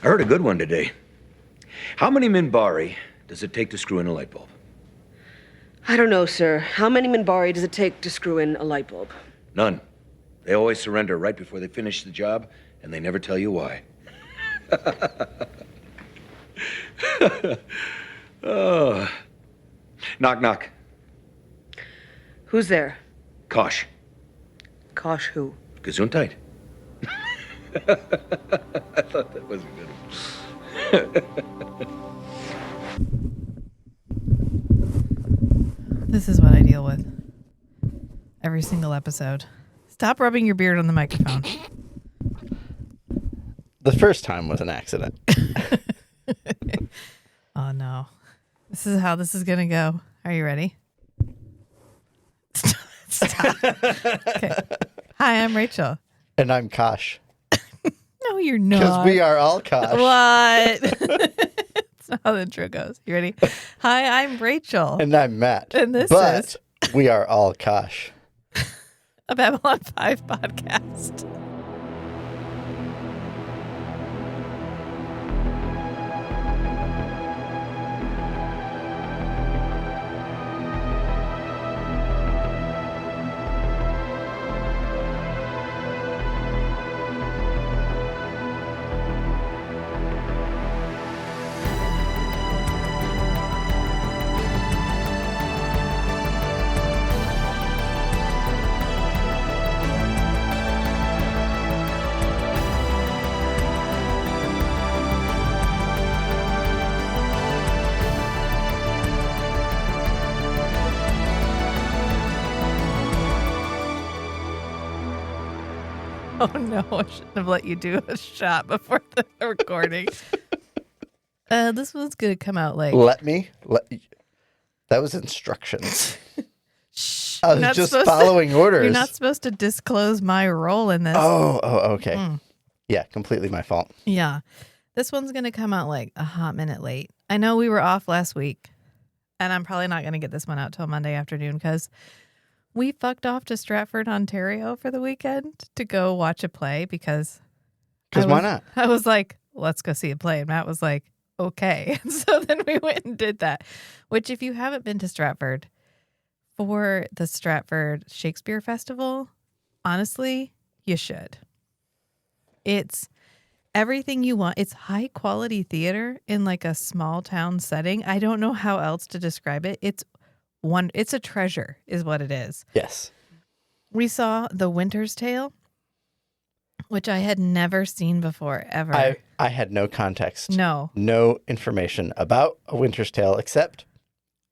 heard a good one today. How many Minbari does it take to screw in a light bulb? I don't know, sir. How many Minbari does it take to screw in a light bulb? None. They always surrender right before they finish the job, and they never tell you why. Oh. Knock, knock. Who's there? Kosh. Kosh who? Gesundheit. I thought that was a good one. This is what I deal with every single episode. Stop rubbing your beard on the microphone. The first time was an accident. Oh, no. This is how this is going to go. Are you ready? Stop. Okay. Hi, I'm Rachel. And I'm Kosh. No, you're not. Because we are all Kosh. What? That's not how the intro goes. You ready? Hi, I'm Rachel. And I'm Matt. And this but is we are all Kosh. a Babylon 5 podcast. Oh no, I shouldn't have let you do a shot before the recording. This one's gonna come out like That was instructions. Shh, I was just following orders. You're not supposed to disclose my role in this. Oh, okay. Yeah, completely my fault. Yeah. This one's gonna come out like a hot minute late. I know we were off last week, and I'm probably not gonna get this one out till Monday afternoon because we fucked off to Stratford, Ontario for the weekend to go watch a play because why not? I was like, let's go see a play. And Matt was like, okay. And so then we went and did that, which if you haven't been to Stratford for the Stratford Shakespeare Festival, honestly, you should. It's everything you want. It's high quality theater in like a small town setting. I don't know how else to describe it. It's a treasure is what it is. Yes. We saw The Winter's Tale, which I had never seen before, ever. I had no context. No information about A Winter's Tale except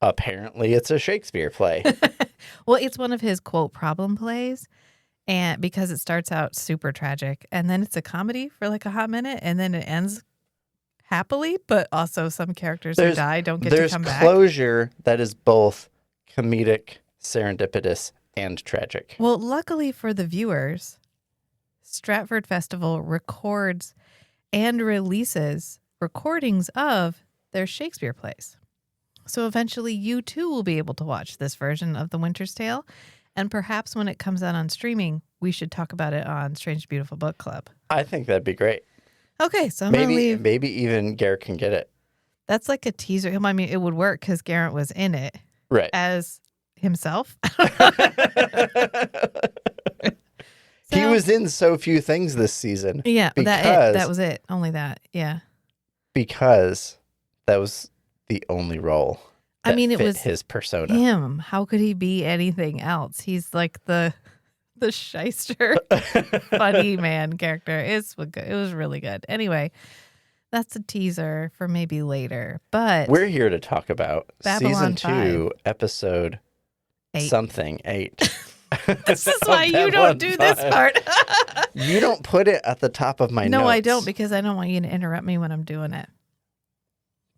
apparently it's a Shakespeare play. Well, it's one of his quote problem plays, and because it starts out super tragic and then it's a comedy for like a hot minute and then it ends happily, but also some characters who die don't get to come back. There's closure that is both comedic, serendipitous, and tragic. Well, luckily for the viewers, Stratford Festival records and releases recordings of their Shakespeare plays. So eventually you too will be able to watch this version of The Winter's Tale. And perhaps when it comes out on streaming, we should talk about it on Strange Beautiful Book Club. I think that'd be great. Okay, so I'm going to leave. Maybe even Garrett can get it. That's like a teaser. I mean, it would work because Garrett was in it. Right. As himself. He was in so few things this season. Yeah, that was it. Only that. Yeah. Because that was the only role that it was his persona. Him. How could he be anything else? He's like the shyster, funny man character. It was really good. Anyway, that's a teaser for maybe later. But we're here to talk about Babylon season 2, 5. episode 8. Something 8. This is why you don't do this part. You don't put it at the top of my notes. No, I don't, because I don't want you to interrupt me when I'm doing it.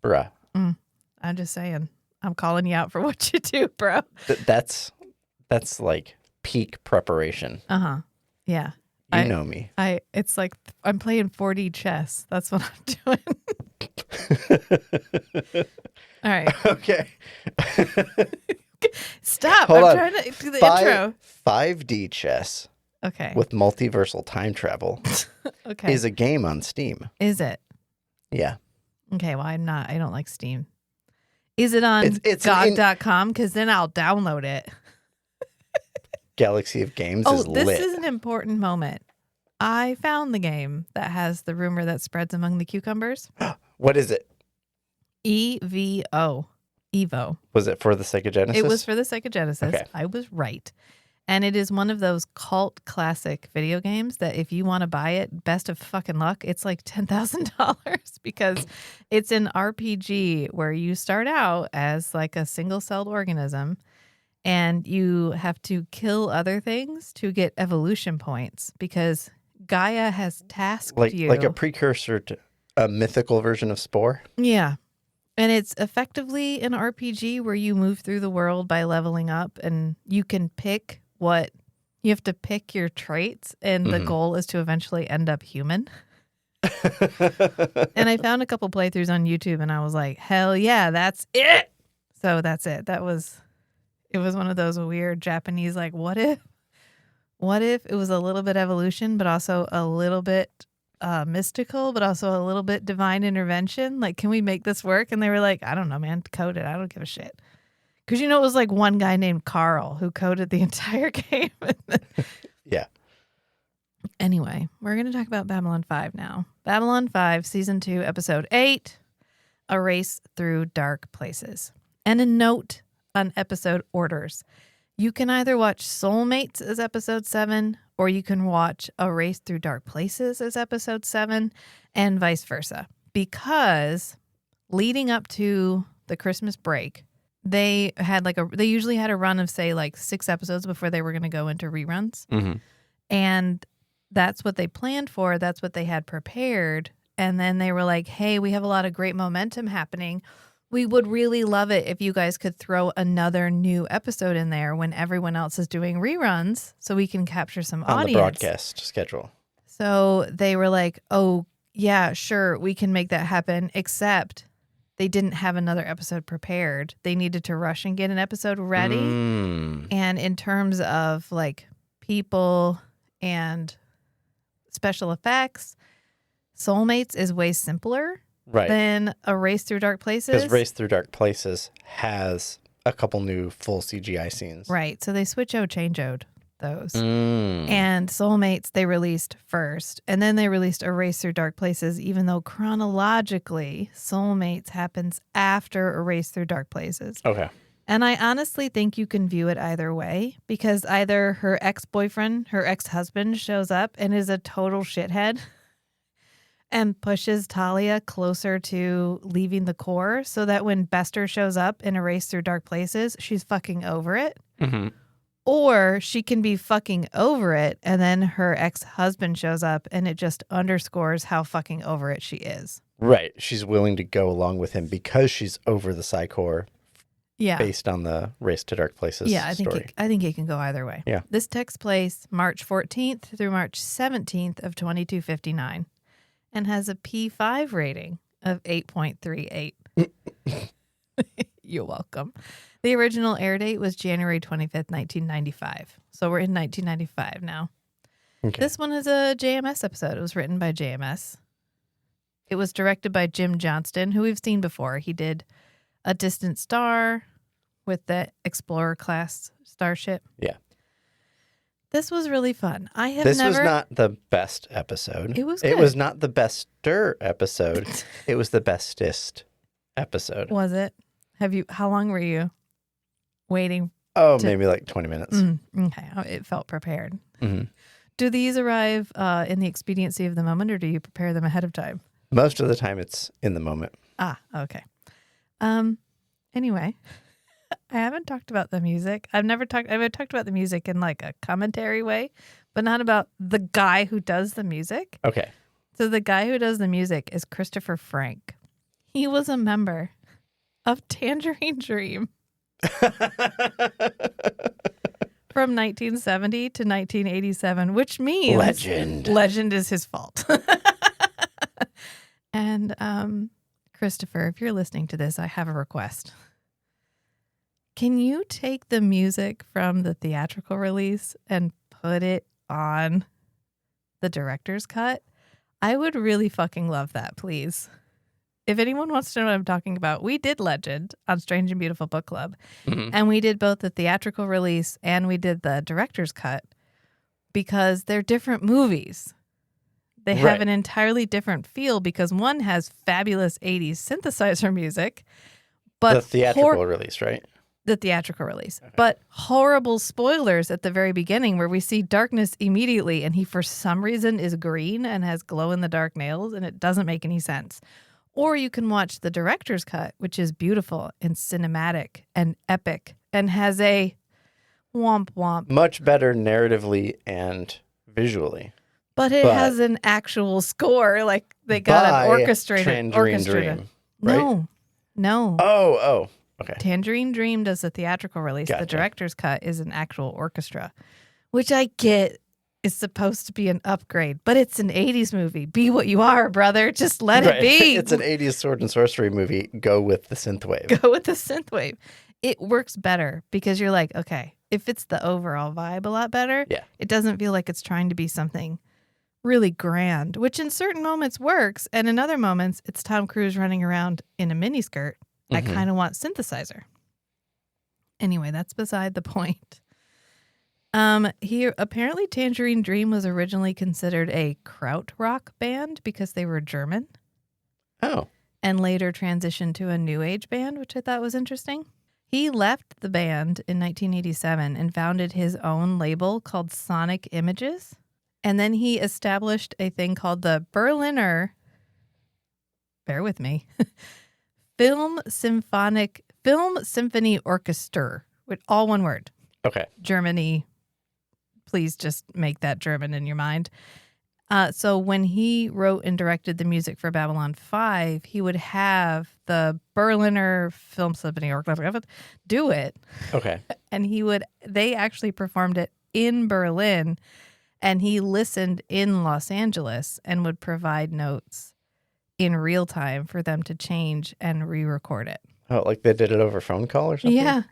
Bruh. I'm just saying. I'm calling you out for what you do, bro. That's like peak preparation. Uh-huh. Yeah. You know me. It's like I'm playing 4D chess. That's what I'm doing. All right. Okay. Stop. Hold I'm on. trying to do the intro. 5D chess. Okay. With multiversal time travel. Okay. Is a game on Steam. Is it? Yeah. Okay, well, I don't like Steam. Is it on It's GOG.com? Because then I'll download it. Galaxy of Games Oh, is this lit. is an important moment. I found the game that has the rumor that spreads among the cucumbers. What is it? EVO. Evo. Was it for the Sega Genesis? It was for the Sega Genesis. Okay. I was right. And it is one of those cult classic video games that if you want to buy it, best of fucking luck, it's like $10,000 because it's an RPG where you start out as like a single-celled organism and you have to kill other things to get evolution points because Gaia has tasked you. Like a precursor to a mythical version of Spore? Yeah. And it's effectively an RPG where you move through the world by leveling up and you can pick you have to pick your traits and the goal is to eventually end up human. And I found a couple playthroughs on YouTube and I was like, hell yeah, that's it. So that's it. It was one of those weird Japanese, like, what if it was a little bit evolution, but also a little bit mystical, but also a little bit divine intervention? Like, can we make this work? And they were like, I don't know, man, code it. I don't give a shit. Because, it was like one guy named Carl who coded the entire game. Yeah. Anyway, we're going to talk about Babylon 5 now. Babylon 5, Season 2, Episode 8, A Race Through Dark Places. And a note on episode orders. You can either watch Soulmates as Episode 7, or you can watch A Race Through Dark Places as Episode 7, and vice versa. Because leading up to the Christmas break, they usually had a run of, say, like 6 episodes before they were going to go into reruns. Mm-hmm. And that's what they planned for. That's what they had prepared. And then they were like, hey, we have a lot of great momentum happening. We would really love it if you guys could throw another new episode in there when everyone else is doing reruns so we can capture some on audience. the broadcast schedule. So they were like, oh, yeah, sure, we can make that happen, except they didn't have another episode prepared. They needed to rush and get an episode ready. And in terms of like people and special effects, Soulmates is way simpler than A Race Through Dark Places. Because Race Through Dark Places has a couple new full CGI scenes. Right. So they change-o'd those. And Soulmates they released first. And then they released A Race Through Dark Places, even though chronologically Soulmates happens after A Race Through Dark Places. Okay. And I honestly think you can view it either way because either her ex-boyfriend, her ex-husband shows up and is a total shithead and pushes Talia closer to leaving the Corps so that when Bester shows up in A Race Through Dark Places, she's fucking over it. Mm-hmm. Or she can be fucking over it and then her ex-husband shows up and it just underscores how fucking over it she is. Right. She's willing to go along with him because she's over the Psi Corps. Yeah. Based on the Race to Dark Places story. I think it can go either way. Yeah. This takes place March 14th through March 17th of 2259 and has a P5 rating of 8.38. You're welcome. The original air date was January 25th, 1995. So we're in 1995 now. Okay. This one is a JMS episode. It was written by JMS. It was directed by Jim Johnston, who we've seen before. He did A Distant Star with the Explorer class starship. Yeah. This was really fun. This was not the best episode. It was good. It was not the bester episode. It was the bestest episode. Was it? How long were you waiting? Maybe like 20 minutes. Okay. It felt prepared. Mm-hmm. Do these arrive in the expediency of the moment or do you prepare them ahead of time? Most of the time it's in the moment. Ah, okay. Anyway, I haven't talked about the music. I've talked about the music in like a commentary way, but not about the guy who does the music. Okay. So the guy who does the music is Christopher Frank. He was a member of Tangerine Dream from 1970 to 1987, which means legend is his fault. And Christopher, if you're listening to this, I have a request. Can you take the music from the theatrical release and put it on the director's cut? I would really fucking love that, please. If anyone wants to know what I'm talking about, we did Legend on Strange and Beautiful Book Club. Mhm. And we did both the theatrical release and we did the director's cut because they're different movies. They have Right. an entirely different feel because one has fabulous 80s synthesizer music, but The theatrical release, right? the theatrical release. But horrible spoilers at the very beginning where we see darkness immediately and he for some reason is green and has glow in the dark nails and it doesn't make any sense. Or you can watch the director's cut, which is beautiful and cinematic and epic and has a womp womp. Much better narratively and visually. But it But- has an actual score. Like they got By an orchestrated Tangerine Dream, right? No. Oh, okay. Tangerine Dream does the theatrical release. Gotcha. The director's cut is an actual orchestra, which I get is supposed to be an upgrade, but it's an 80s movie. Be what you are, brother. Just let it Right. be. It's an 80s sword and sorcery movie. Go with the synthwave. Go with the synthwave. It works better because you're like, okay, it fits the overall vibe a lot better. Yeah. It doesn't feel like it's trying to be something really grand, which in certain moments works. And in other moments, it's Tom Cruise running around in a miniskirt. I Mhm. kind of want synthesizer. Anyway, that's beside the point. Apparently Tangerine Dream was originally considered a krautrock band because they were German Oh, and later transitioned to a new age band, which I thought was interesting. He left the band in 1987 and founded his own label called Sonic Images. And then he established a thing called the Berliner, bear with me, Film Symphony Orchestra, with all one word. okay. Germany. Please just make that German in your mind. So when he wrote and directed the music for Babylon 5, he would have the Berliner Film Symphony Orchestra do it. Okay. And they actually performed it in Berlin, and he listened in Los Angeles and would provide notes in real time for them to change and re-record it. Oh, like they did it over phone call or something? Yeah,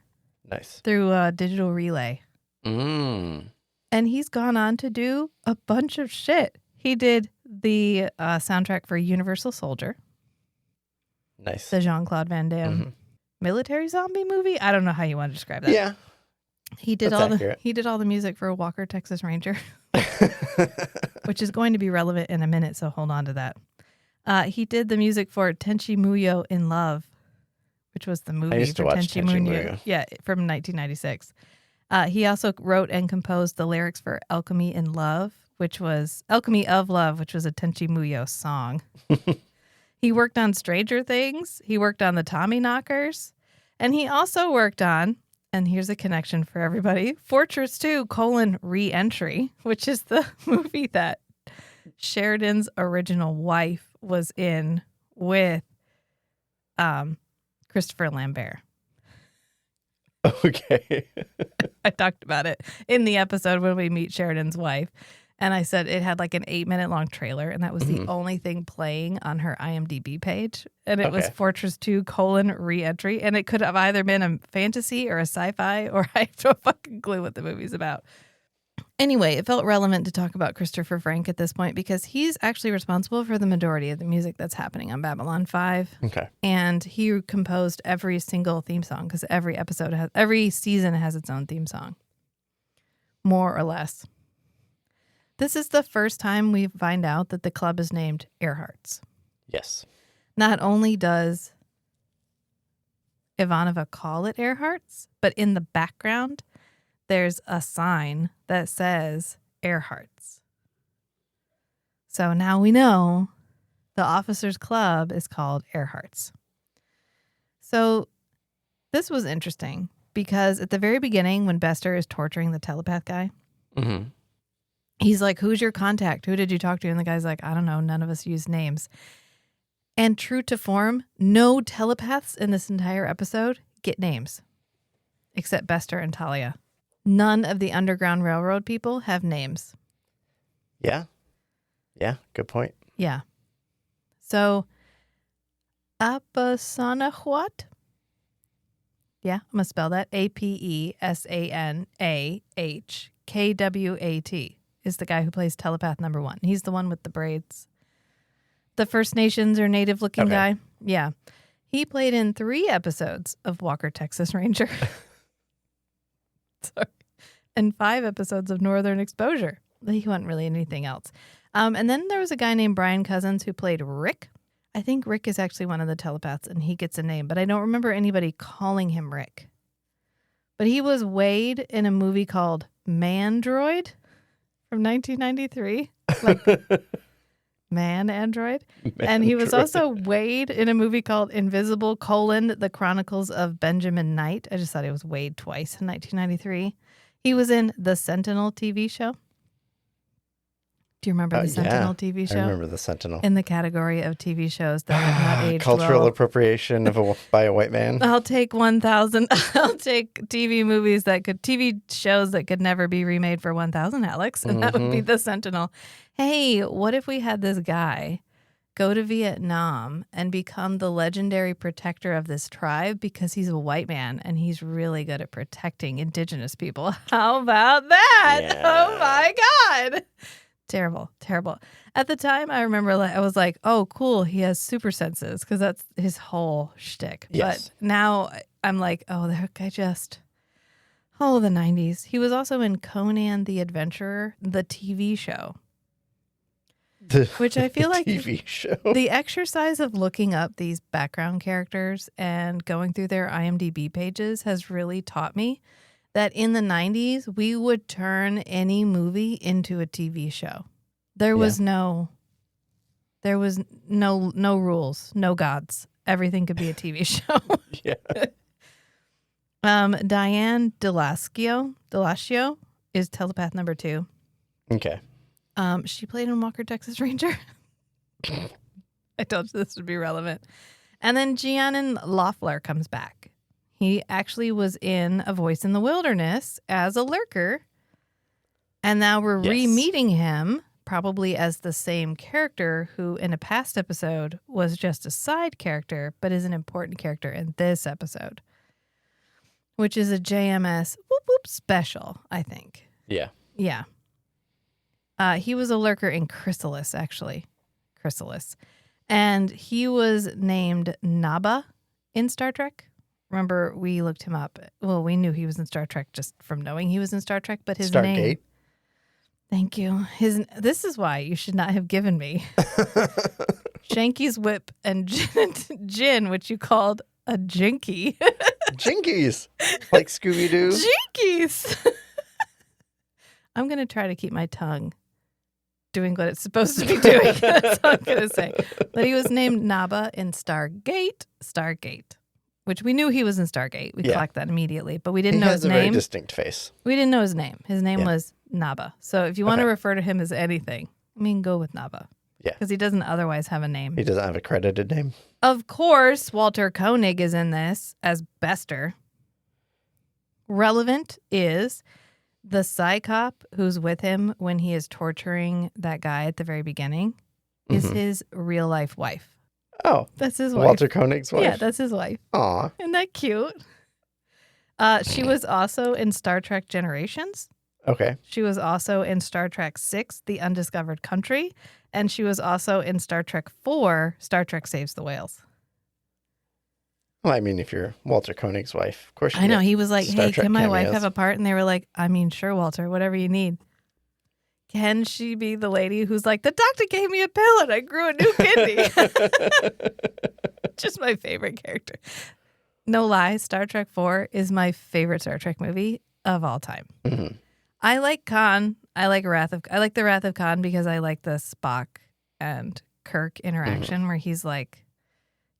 Nice. through a digital relay. Mm. And he's gone on to do a bunch of shit. He did the soundtrack for Universal Soldier, Nice. the Jean-Claude Van Damme Mhm. military zombie movie. I don't know how you want to describe that. Yeah. He did That's all accurate. he did all the music for Walker Texas Ranger, which is going to be relevant in a minute, so hold on to that. He did the music for Tenchi Muyo in Love, which was the movie used to for watch Tenchi Tenchi Muyo. Muyo. Yeah, from 1996. He also wrote and composed the lyrics for Alchemy in Love, which was Alchemy of Love, which was a Tenchi Muyo song. He worked on Stranger Things. He worked on the Tommy Knockers. And he also worked on, and here's a connection for everybody, Fortress 2, Re-Entry, which is the movie that Sheridan's original wife was in with Christopher Lambert. Okay. I talked about it in the episode when we meet Sheridan's wife. And I said it had like an 8-minute long trailer, and that was the only thing playing on her IMDb page. And it was Okay. Fortress 2, Re-Entry. And it could have either been a fantasy or a sci-fi, or I have no fucking clue what the movie's about. Anyway, it felt relevant to talk about Christopher Frank at this point because he's actually responsible for the majority of the music that's happening on Babylon 5. Okay. And he composed every single theme song because every season has its own theme song, more or less. This is the first time we find out that the club is named Earhart's. Yes. Not only does Ivanova call it Earhart's, but in the background, there's a sign that says Earhart's. So now we know the officers' club is called Earhart's. So this was interesting because at the very beginning, when Bester is torturing the telepath guy, Mm-hmm. he's like, who's your contact? Who did you talk to? And the guy's like, I don't know. None of us use names. And true to form, no telepaths in this entire episode get names except Bester and Talia. None of the Underground Railroad people have names. Yeah. Yeah. Good point. Yeah. So, Apesanahwat? Yeah, I'm going to spell that. Apesanahkwat is the guy who plays telepath number 1. He's the one with the braids. The First Nations or native looking Okay. guy. Yeah. He played in 3 episodes of Walker, Texas Ranger. Sorry. And 5 episodes of Northern Exposure. He wasn't really anything else. And then there was a guy named Brian Cousins who played Rick. I think Rick is actually one of the telepaths, and he gets a name, but I don't remember anybody calling him Rick. But he was Wade in a movie called Mandroid from 1993. Like Man Android. And he was also Wade in a movie called Invisible: The Chronicles of Benjamin Knight. I just thought it was Wade twice in 1993. He was in the Sentinel TV show. Do you remember the Sentinel TV show? I remember the Sentinel. In the category of TV shows that have not aged Cultural well. appropriation by a white man. I'll take 1,000. I'll take TV shows that could never be remade for 1,000, Alex, and that would be the Sentinel. Hey, what if we had this guy go to Vietnam and become the legendary protector of this tribe because he's a white man and he's really good at protecting indigenous people? How about that? Yeah. Oh my God. Terrible, terrible. At the time, I remember I was like, oh, cool, he has super senses because that's his whole shtick. Yes. But now I'm like, oh, that guy just, the 90s. He was also in Conan the Adventurer, the TV show, which I feel like TV show. the exercise of looking up these background characters and going through their IMDb pages has really taught me that in the 90s, we would turn any movie into a TV show. There was no rules, no gods. Everything could be a TV show. Yeah. Diane Delascio is telepath number 2. Okay. She played in Walker, Texas Ranger. I told you this would be relevant. And then Giannon Loeffler comes back. He actually was in A Voice in the Wilderness as a lurker. And now we're re-meeting him, probably as the same character who in a past episode was just a side character, but is an important character in this episode, which is a JMS whoop whoop special, I think. Yeah. Yeah. He was a lurker in Chrysalis, actually. Chrysalis. And he was named Naba in Star Trek. Remember, we looked him up. Well, we knew he was in Star Trek just from knowing he was in Star Trek, but his name... Stargate? Thank you. This is why you should not have given me Shanky's Whip and Gin, which you called a Jinky. Jinkies! Like Scooby-Doo? Jinkies! I'm going to try to keep my tongue doing what it's supposed to be doing. That's all I'm going to say. But he was named Naba in Stargate, which we knew he was in Stargate. We clocked that immediately, but we didn't know his name. He has a very distinct face. We didn't know his name. His name was Naba. So if you want to refer to him as anything, go with Naba. Yeah. Because he doesn't otherwise have a name. He doesn't have a credited name. Of course, Walter Koenig is in this as Bester. Relevant is the Psi cop who's with him when he is torturing that guy at the very beginning is his real life wife. Oh. That's his wife. Walter Koenig's wife? Yeah, that's his wife. Aw. Isn't that cute? She was also in Star Trek Generations. Okay. She was also in Star Trek VI, The Undiscovered Country. And she was also in Star Trek IV, Star Trek Saves the Whales. Well, I mean, if you're Walter Koenig's wife, of course you I know. get He was like, Star hey, Trek can my wife cameos. have a part? And they were like, sure, Walter, whatever you need. Can she be the lady who's like, the doctor gave me a pill and I grew a new kidney? Just my favorite character. No lie, Star Trek IV is my favorite Star Trek movie of all time. Mm-hmm. I like Khan. I like the Wrath of Khan because I like the Spock and Kirk interaction where he's like,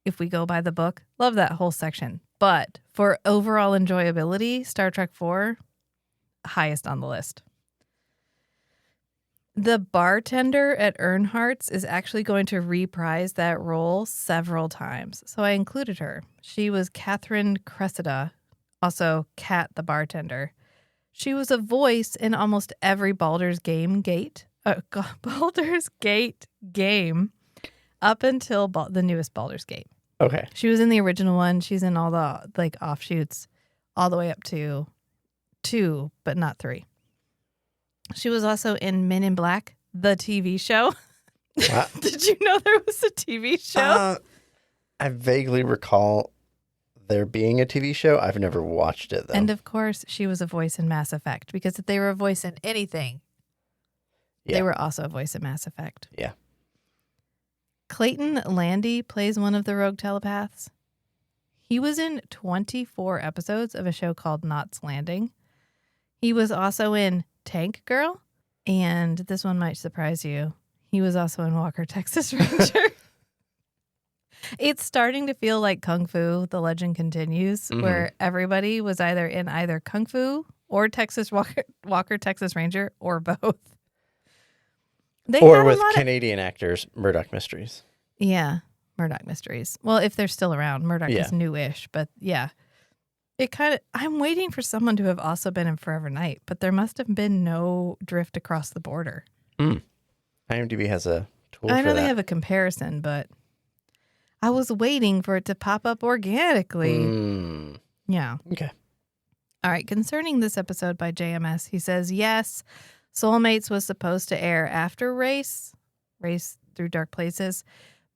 if we go by the book, love that whole section. But for overall enjoyability, Star Trek IV, highest on the list. The bartender at Earnhardt's is actually going to reprise that role several times. So I included her. She was Catherine Cressida, also Kat the bartender. She was a voice in almost every Baldur's Gate game up until the newest Baldur's Gate. Okay. She was in the original one. She's in all the offshoots all the way up to 2, but not 3. She was also in Men in Black, the TV show. Wow. Did you know there was a TV show? I vaguely recall there being a TV show. I've never watched it, though. And of course, she was a voice in Mass Effect, because if they were a voice in anything, Yeah. they were also a voice in Mass Effect. Yeah. Clayton Landy plays one of the rogue telepaths. He was in 24 episodes of a show called Knots Landing. He was also in Tank Girl, and this one might surprise you. He was also in Walker, Texas Ranger. It's starting to feel like Kung Fu, The Legend Continues, where everybody was either in either Kung Fu or Walker, Texas Ranger, or both. Or with Canadian actors, Murdoch Mysteries. Yeah, Murdoch Mysteries. Well, if they're still around, Murdoch is newish, but yeah. I'm waiting for someone to have also been in Forever Night, but there must have been no drift across the border. IMDb has a tool for that. I know they have a comparison, but I was waiting for it to pop up organically. Yeah. Okay. All right. Concerning this episode by JMS, he says, yes, Soulmates was supposed to air after Race Through Dark Places,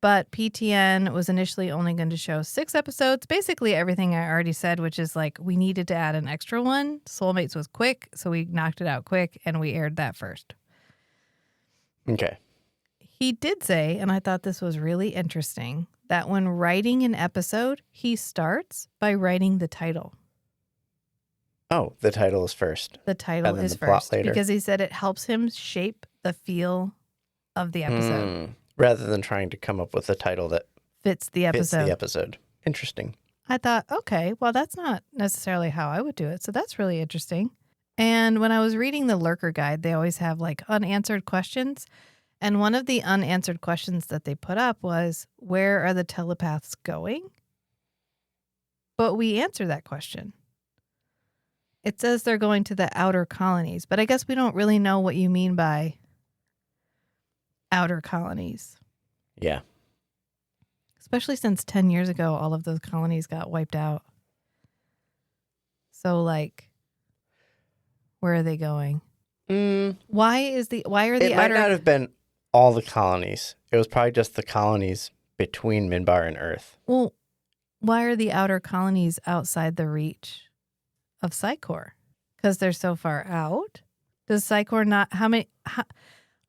but PTN was initially only going to show 6 episodes. Basically everything I already said, which is like we needed to add an extra one. Soulmates was quick, so we knocked it out quick, and we aired that first. Okay. He did say, and I thought this was really interesting, that when writing an episode, he starts by writing the title. Oh, the title is first. The title is first. Because he said it helps him shape the feel of the episode. Rather than trying to come up with a title that fits the episode. Interesting. I thought, okay, well, that's not necessarily how I would do it. So that's really interesting. And when I was reading the Lurker Guide, they always have like unanswered questions. And one of the unanswered questions that they put up was, where are the telepaths going? But we answer that question. It says they're going to the outer colonies, but I guess we don't really know what you mean by outer colonies. Yeah. Especially since 10 years ago, all of those colonies got wiped out. So, like, where are they going? Why are the outer... It might not have been all the colonies. It was probably just the colonies between Minbar and Earth. Well, why are the outer colonies outside the reach of Psi Corps? Because they're so far out? Does Psi Corps not...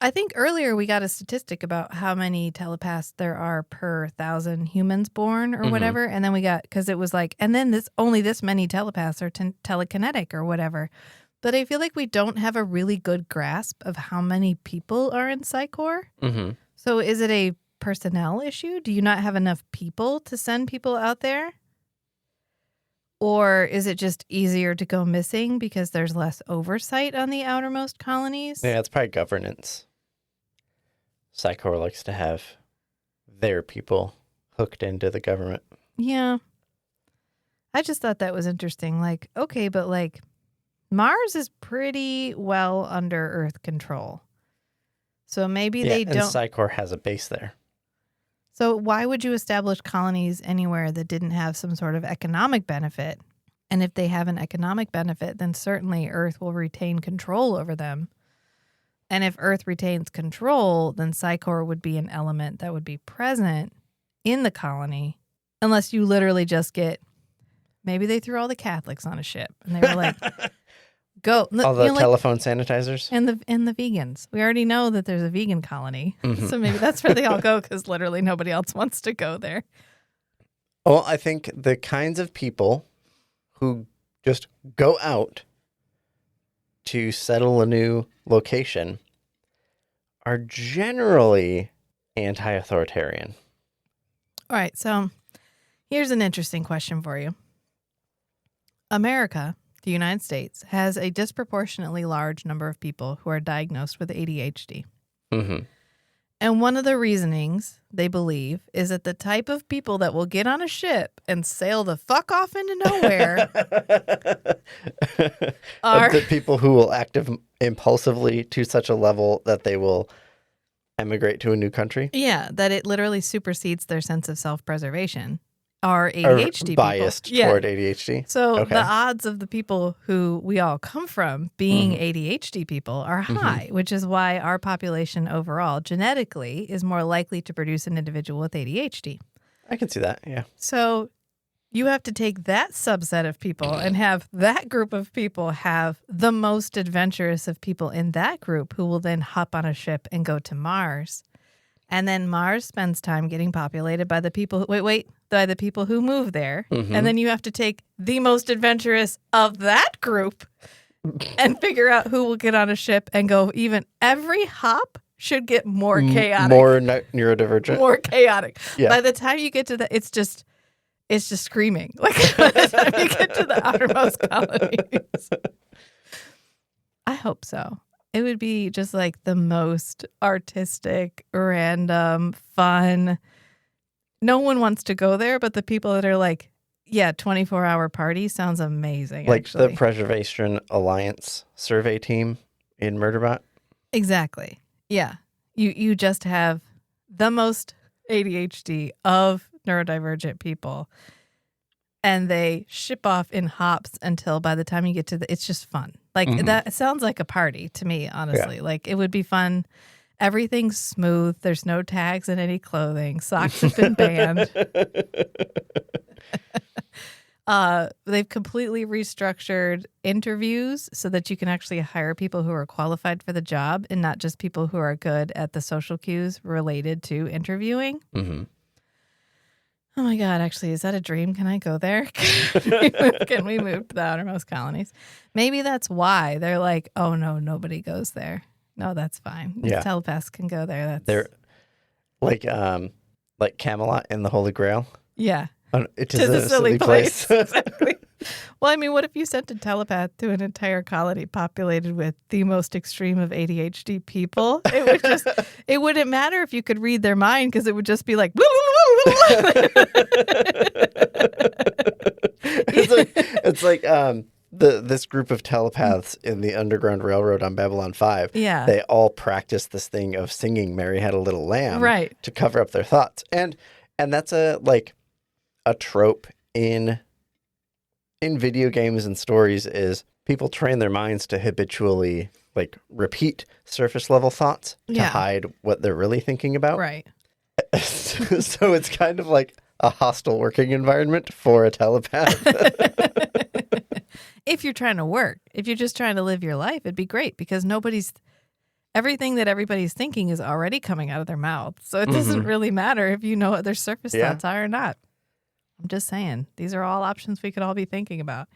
I think earlier we got a statistic about how many telepaths there are per 1,000 humans born or whatever. And then we got... Because it was like... And then only this many telepaths are telekinetic or whatever. But I feel like we don't have a really good grasp of how many people are in Psi Corps. So is it a personnel issue? Do you not have enough people to send people out there? Or is it just easier to go missing because there's less oversight on the outermost colonies? Yeah, it's probably governance. Psi Corps likes to have their people hooked into the government. Yeah. I just thought that was interesting. Like, okay, but like Mars is pretty well under Earth control. So maybe they don't... and Psi Corps has a base there. So why would you establish colonies anywhere that didn't have some sort of economic benefit? And if they have an economic benefit, then certainly Earth will retain control over them. And if Earth retains control, then Psi Corps would be an element that would be present in the colony, unless you literally just get... Maybe they threw all the Catholics on a ship, and they were like... Go all the telephone sanitizers and the vegans. We already know that there's a vegan colony, so maybe that's where they all go because literally nobody else wants to go there. Well, I think the kinds of people who just go out to settle a new location are generally anti-authoritarian. All right, so here's an interesting question for you. America, the United States, has a disproportionately large number of people who are diagnosed with ADHD. And one of the reasonings, they believe, is that the type of people that will get on a ship and sail the fuck off into nowhere are the people who will act impulsively to such a level that they will emigrate to a new country. Yeah, that it literally supersedes their sense of self-preservation. Are ADHD biased people. toward ADHD. So the odds of the people who we all come from being ADHD people are high, which is why our population overall genetically is more likely to produce an individual with ADHD. I can see that. Yeah. So you have to take that subset of people and have that group of people have the most adventurous of people in that group who will then hop on a ship and go to Mars. And then Mars spends time getting populated by the people by the people who move there. Mhm. And then you have to take the most adventurous of that group and figure out who will get on a ship and go. Even every hop should get more chaotic. More neurodivergent. More chaotic. Yeah. By the time you get to that, it's just screaming. Like by the time you get to the outermost colonies. I hope so. It would be just like the most artistic, random, fun. No one wants to go there, but the people that are like, yeah, 24-hour party sounds amazing. Like actually. the Preservation Alliance survey team in Murderbot. Exactly. Yeah. You just have the most ADHD of neurodivergent people, and they ship off in hops until by the time you get to it's just fun. Like that sounds like a party to me, honestly. Yeah. Like it would be fun. Everything's smooth. There's no tags in any clothing. Socks have been banned. They've completely restructured interviews so that you can actually hire people who are qualified for the job and not just people who are good at the social cues related to interviewing. Mm-hmm. Oh my God, actually, is that a dream? Can I go there? Can we move to the outermost colonies? Maybe that's why they're like, oh no, nobody goes there. No, that's fine. Yeah. Telepaths can go there. They're like Camelot and the Holy Grail. Yeah. It is a silly place. Exactly. Well, I mean, what if you sent a telepath to an entire colony populated with the most extreme of ADHD people? It wouldn't matter if you could read their mind because it would just be like, it's like this group of telepaths in the Underground Railroad on Babylon 5. Yeah. They all practice this thing of singing Mary Had a Little Lamb right. to cover up their thoughts. And that's a trope in video games and stories is people train their minds to habitually repeat surface level thoughts to hide what they're really thinking about. Right. So it's kind of like a hostile working environment for a telepath. If you're trying to work, if you're just trying to live your life, it'd be great because everything that everybody's thinking is already coming out of their mouth. So it doesn't really matter if you know what their surface thoughts are or not. I'm just saying, these are all options we could all be thinking about.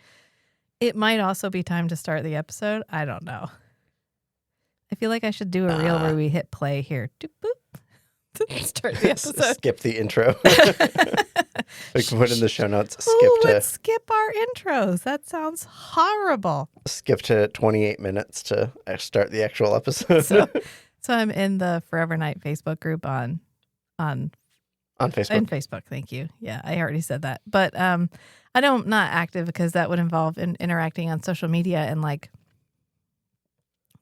It might also be time to start the episode. I don't know. I feel like I should do a reel where we hit play here. Doop, boop. Start the episode. Skip the intro. We can put in the show notes. Let's skip our intros. That sounds horrible. Skip to 28 minutes to start the actual episode. So I'm in the Forever Night Facebook group on Facebook. On Facebook, thank you. Yeah, I already said that. But I'm not active because that would involve interacting on social media and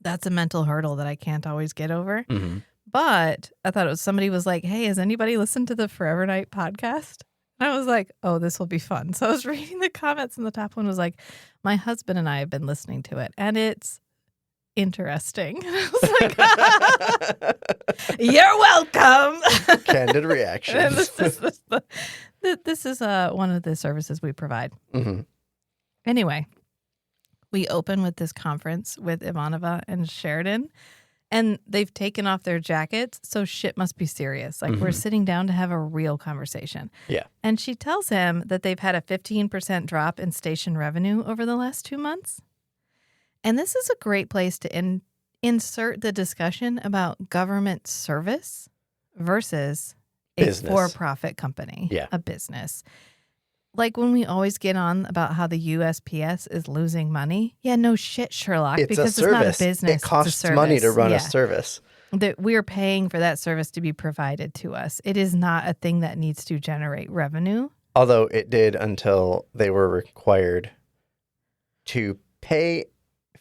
that's a mental hurdle that I can't always get over. Mm-hmm. But I thought it was somebody was like, hey, has anybody listened to the Forever Night podcast? And I was like, oh, this will be fun. So I was reading the comments and the top one was like, my husband and I have been listening to it and it's interesting. And I was like, you're welcome. Candid reactions. And this is one of the services we provide. Mm-hmm. Anyway, we open with this conference with Ivanova and Sheridan, and they've taken off their jackets, so shit must be serious. Like, we're sitting down to have a real conversation. Yeah. And she tells him that they've had a 15% drop in station revenue over the last 2 months. And this is a great place to insert the discussion about government service versus business. A for-profit company, a business. Like when we always get on about how the USPS is losing money. Yeah, no shit, Sherlock, because it's not a business. It costs money to run a service. That we're paying for that service to be provided to us. It is not a thing that needs to generate revenue. Although it did until they were required to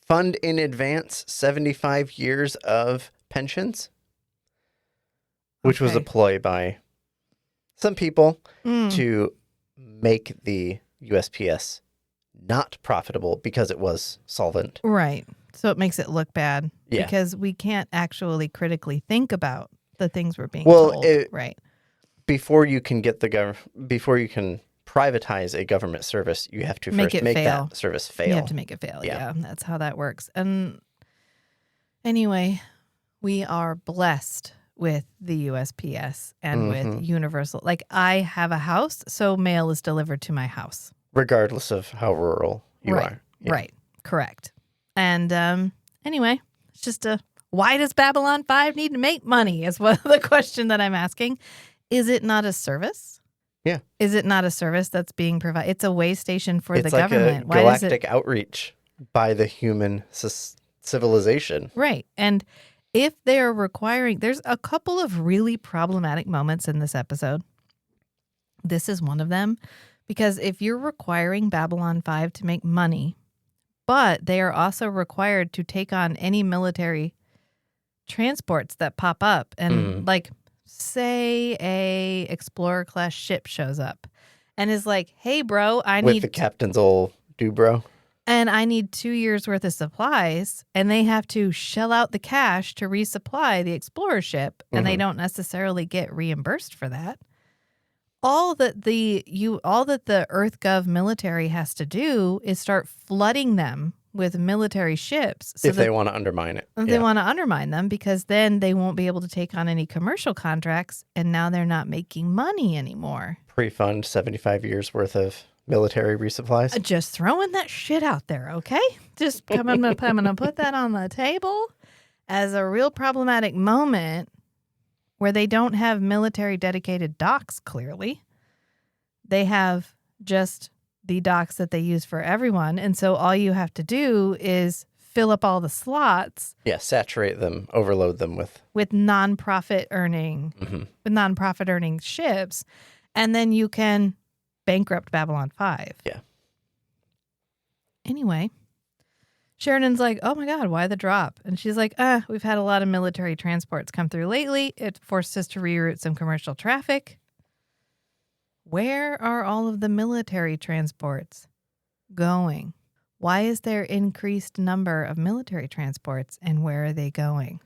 fund in advance 75 years of pensions, which was a ploy by some people to make the USPS not profitable because it was solvent. Right. So it makes it look bad because we can't actually critically think about the things we're being told. Right. before you can get before you can privatize a government service, you have to Make first it make fail. that service fail. You have to make it fail. Yeah, that's how that works. And anyway, we are blessed with the USPS and with Universal. Like, I have a house, so mail is delivered to my house. Regardless of how rural you Right. are. Yeah. Right. Correct. And anyway, it's just why does Babylon 5 need to make money is what the question that I'm asking. Is it not a service? Yeah. Is it not a service that's being provided? It's a way station for It's the like government. a Why does galactic outreach by the human civilization. Right. And if they're requiring, there's a couple of really problematic moments in this episode. This is one of them. Because if you're requiring Babylon 5 to make money, but they are also required to take on any military transports that pop up, and like, say a Explorer class ship shows up and is like, hey, bro, With the captain's old do-bro. And I need 2 years worth of supplies, and they have to shell out the cash to resupply the Explorer ship, and they don't necessarily get reimbursed for that. All that the EarthGov military has to do is start flooding them with military ships. If they want to undermine it. They want to undermine them, because then they won't be able to take on any commercial contracts, and now they're not making money anymore. Pre-fund 75 years worth of military resupplies. Just throwing that shit out there, okay? Just I'm gonna put that on the table as a real problematic moment where they don't have military dedicated docks, clearly. They have just the docks that they use for everyone. And so all you have to do is fill up all the slots. Yeah, saturate them, overload them with non-profit earning ships, and then you can bankrupt Babylon 5. Yeah. Anyway, Sheridan's like, oh my God, why the drop? And she's like, we've had a lot of military transports come through lately. It forced us to reroute some commercial traffic. Where are all of the military transports going? Why is there increased number of military transports, and where are they going?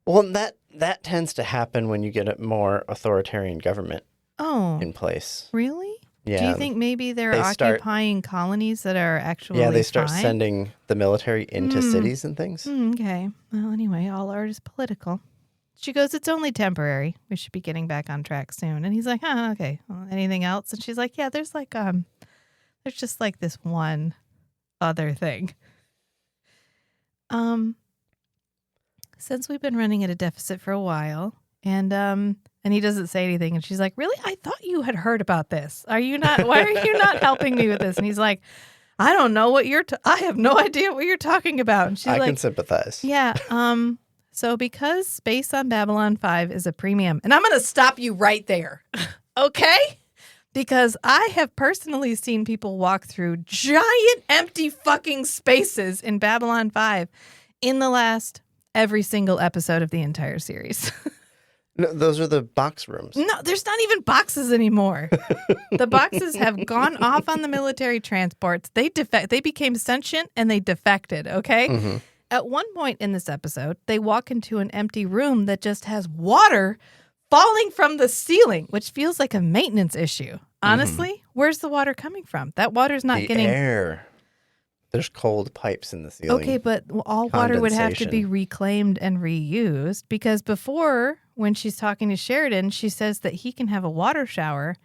Well, that tends to happen when you get a more authoritarian government in place. Really? Yeah. Do you think maybe they're occupying colonies that are actually they start fine? sending the military into cities and things. Okay. Well, anyway, all art is political. She goes, it's only temporary. We should be getting back on track soon. And he's like, okay. Well, anything else? And she's like, yeah, there's just like this one other thing. Since we've been running at a deficit for a while, and he doesn't say anything, and she's like, really? I thought you had heard about this. Why are you not helping me with this? And he's like, I don't know what I have no idea what you're talking about. And she's I like, can sympathize. Yeah. So because space on Babylon 5 is a premium, and I'm going to stop you right there. Okay? Because I have personally seen people walk through giant empty fucking spaces in Babylon 5 in the last every single episode of the entire series. No, those are the box rooms. No, there's not even boxes anymore. The boxes have gone off on the military transports. They became sentient and they defected, okay? Mm-hmm. At one point in this episode, they walk into an empty room that just has water falling from the ceiling, which feels like a maintenance issue. Honestly, where's the water coming from? That water's not getting air. There's cold pipes in the ceiling. Okay, but all water would have to be reclaimed and reused, because before, when she's talking to Sheridan, she says that he can have a water shower,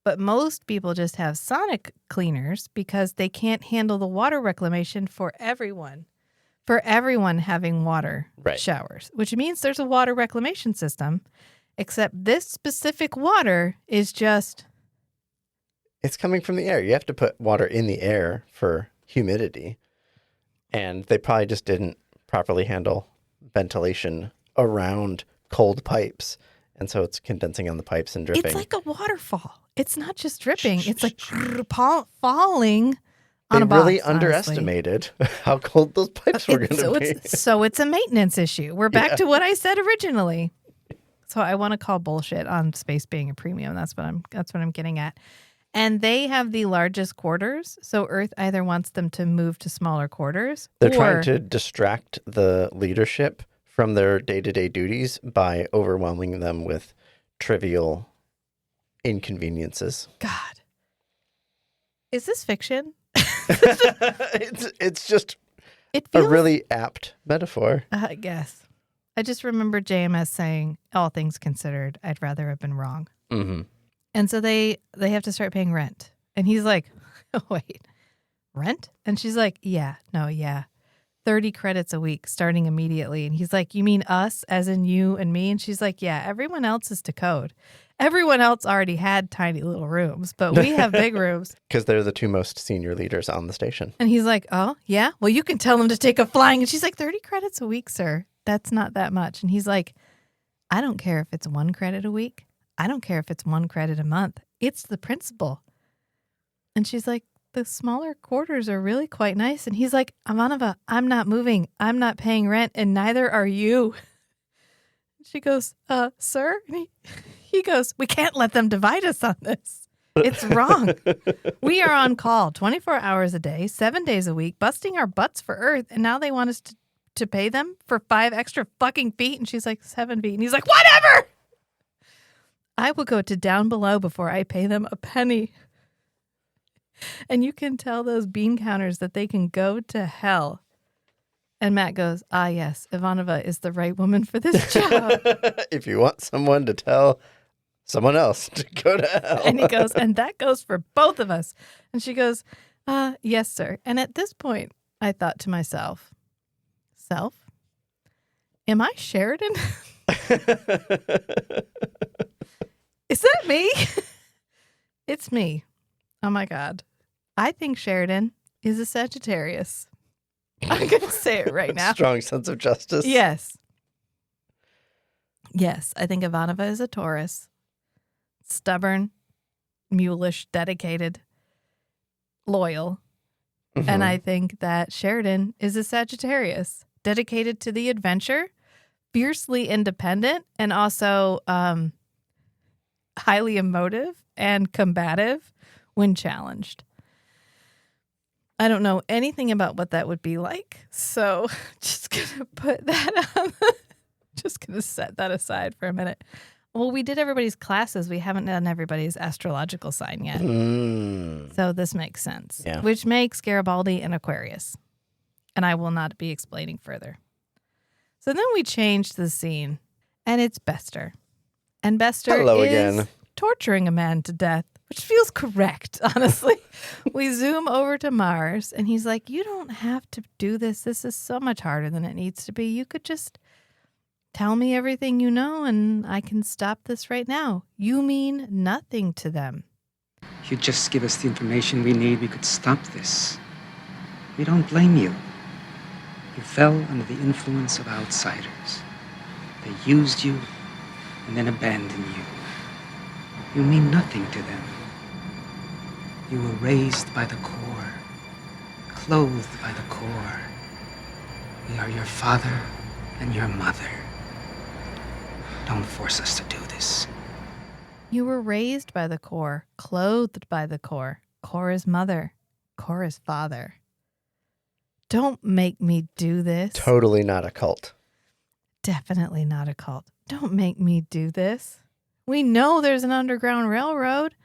but most people just have sonic cleaners because they can't handle the water reclamation for everyone. For everyone having water showers, which means there's a water reclamation system, except this specific water is just... It's coming from the air. You have to put water in the air for humidity. And they probably just didn't properly handle ventilation around cold pipes. And so it's condensing on the pipes and dripping. It's like a waterfall. It's not just dripping. It's like falling on a box. They really underestimated how cold those pipes were going to be. So it's a maintenance issue. We're back to what I said originally. So I want to call bullshit on space being a premium. That's what I'm getting at. And they have the largest quarters, so Earth either wants them to move to smaller quarters. They're trying to distract the leadership from their day-to-day duties by overwhelming them with trivial inconveniences. God. Is this fiction? It's just It a feels really apt metaphor. I guess. I just remember JMS saying, all things considered, I'd rather have been wrong. Mm-hmm. And so they have to start paying rent. And he's like, oh, wait, rent? And she's like, yeah, 30 credits a week starting immediately. And he's like, you mean us as in you and me? And she's like, yeah, everyone else is to code. Everyone else already had tiny little rooms, but we have big rooms. Because they're the two most senior leaders on the station. And he's like, oh, yeah, well, you can tell them to take a flying. And she's like, 30 credits a week, sir. That's not that much. And he's like, I don't care if it's 1 credit a week. I don't care if it's 1 credit a month. It's the principle. And she's like, the smaller quarters are really quite nice. And he's like, Ivanova, I'm not moving. I'm not paying rent, and neither are you. She goes, sir? And he goes, we can't let them divide us on this. It's wrong. We are on call 24 hours a day, 7 days a week, busting our butts for Earth, and now they want us to pay them for 5 extra fucking feet? And she's like, 7 feet. And he's like, whatever! I will go to down below before I pay them a penny. And you can tell those bean counters that they can go to hell. And Matt goes, ah, yes, Ivanova is the right woman for this job. If you want someone to tell someone else to go to hell. And he goes, and that goes for both of us. And she goes, yes, sir. And at this point, I thought to myself, am I Sheridan? Is that me? It's me. Oh, my God. I think Sheridan is a Sagittarius. I'm going to say it right now. Strong sense of justice. Yes. Yes, I think Ivanova is a Taurus. Stubborn, mulish, dedicated, loyal. Mhm. And I think that Sheridan is a Sagittarius, dedicated to the adventure, fiercely independent, and also highly emotive and combative when challenged. I don't know anything about what that would be like, so just gonna put that on. Just gonna set that aside for a minute. Well, we did everybody's classes. We haven't done everybody's astrological sign yet. So this makes sense. Yeah. Which makes Garibaldi an Aquarius. And I will not be explaining further. So then we changed the scene, and it's Bester. And Bester Hello is again. torturing a man to death, which feels correct, honestly. We zoom over to Mars, and he's like, you don't have to do this. This is so much harder than it needs to be. You could just tell me everything you know, and I can stop this right now. You mean nothing to them. If you just give us the information we need, we could stop this. We don't blame you. You fell under the influence of outsiders. They used you and then abandoned you. You mean nothing to them. You were raised by the Corps, clothed by the Corps. We are your father and your mother. Don't force us to do this. You were raised by the Corps, clothed by the Corps. Corps is mother. Corps is father. Don't make me do this. Totally not a cult. Definitely not a cult. Don't make me do this. We know there's an underground railroad.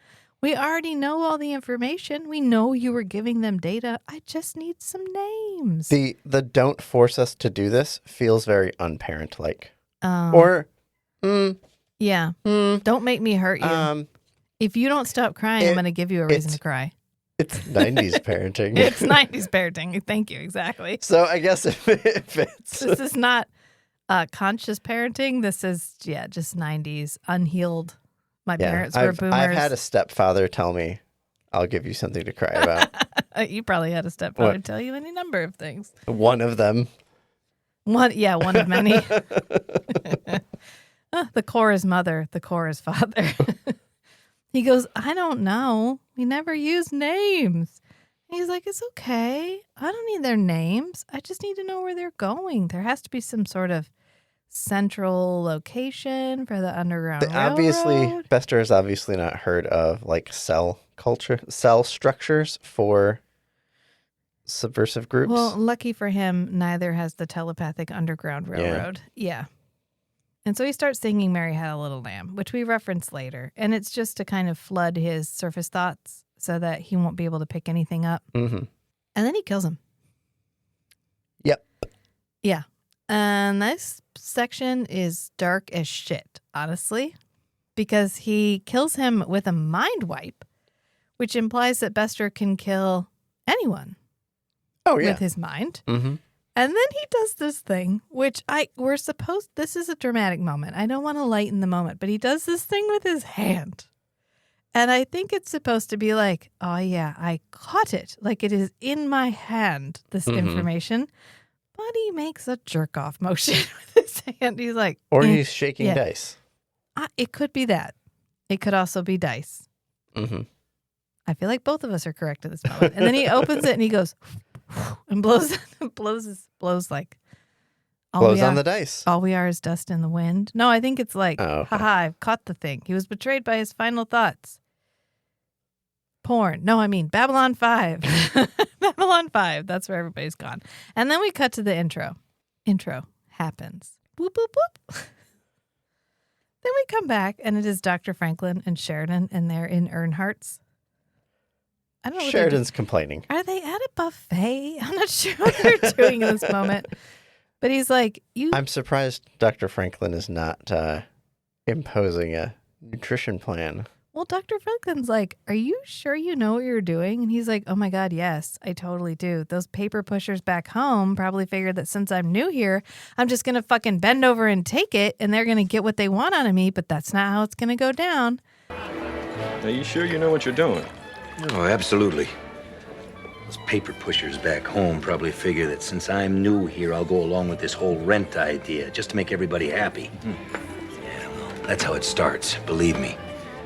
We already know all the information. We know you were giving them data. I just need some names. The don't force us to do this feels very unparent-like. Yeah. Don't make me hurt you. If you don't stop crying, I'm going to give you a reason to cry. It's 90s parenting. It's 90s parenting. Thank you. Exactly. So I guess if it's... This is not conscious parenting. This is, just 90s, unhealed. My parents were boomers. I've had a stepfather tell me, I'll give you something to cry about. You probably had a stepfather tell you any number of things. One of them. One of many. The Corps is mother. The Corps is father. He goes, I don't know. We never use names. And he's like, it's okay. I don't need their names. I just need to know where they're going. There has to be some sort of central location for the Underground Railroad. Obviously, Bester has obviously not heard of like cell structures for subversive groups. Well, lucky for him, neither has the telepathic Underground Railroad. Yeah. And so he starts singing Mary Had a Little Lamb, which we reference later. And it's just to kind of flood his surface thoughts so that he won't be able to pick anything up. Mm-hmm. And then he kills him. Yep. Yeah. And this section is dark as shit, honestly, because he kills him with a mind wipe, which implies that Bester can kill anyone Oh, yeah. with his mind. Mm-hmm. And then he does this thing, which this is a dramatic moment. I don't want to lighten the moment, but he does this thing with his hand. And I think it's supposed to be like, oh yeah, I caught it. Like it is in my hand, this information. But he makes a jerk off motion with his hand. He's like, Or he's shaking dice. It could be that. It could also be dice. Mm-hmm. I feel like both of us are correct at this moment. And then he opens it and he goes and blows like Blows on the dice. all we are is dust in the wind. No, I think it's like, okay. haha, I've caught the thing. He was betrayed by his final thoughts. Porn. No, I mean Babylon 5. Babylon 5. That's where everybody's gone. And then we cut to the intro. Intro happens. Boop, boop, boop. Then we come back and it is Dr. Franklin and Sheridan and they're in Earnhardt's. I don't know what Sheridan's complaining. Are they at a buffet? I'm not sure what they're doing in this moment. But he's like, I'm surprised Dr. Franklin is not imposing a nutrition plan. Well, Dr. Franklin's like, are you sure you know what you're doing? And he's like, oh my God, yes, I totally do. Those paper pushers back home probably figured that since I'm new here, I'm just going to fucking bend over and take it and they're going to get what they want out of me. But that's not how it's going to go down. Are you sure you know what you're doing? Oh, absolutely. Those paper pushers back home probably figure that since I'm new here, I'll go along with this whole rent idea just to make everybody happy. Yeah, well, that's how it starts, believe me.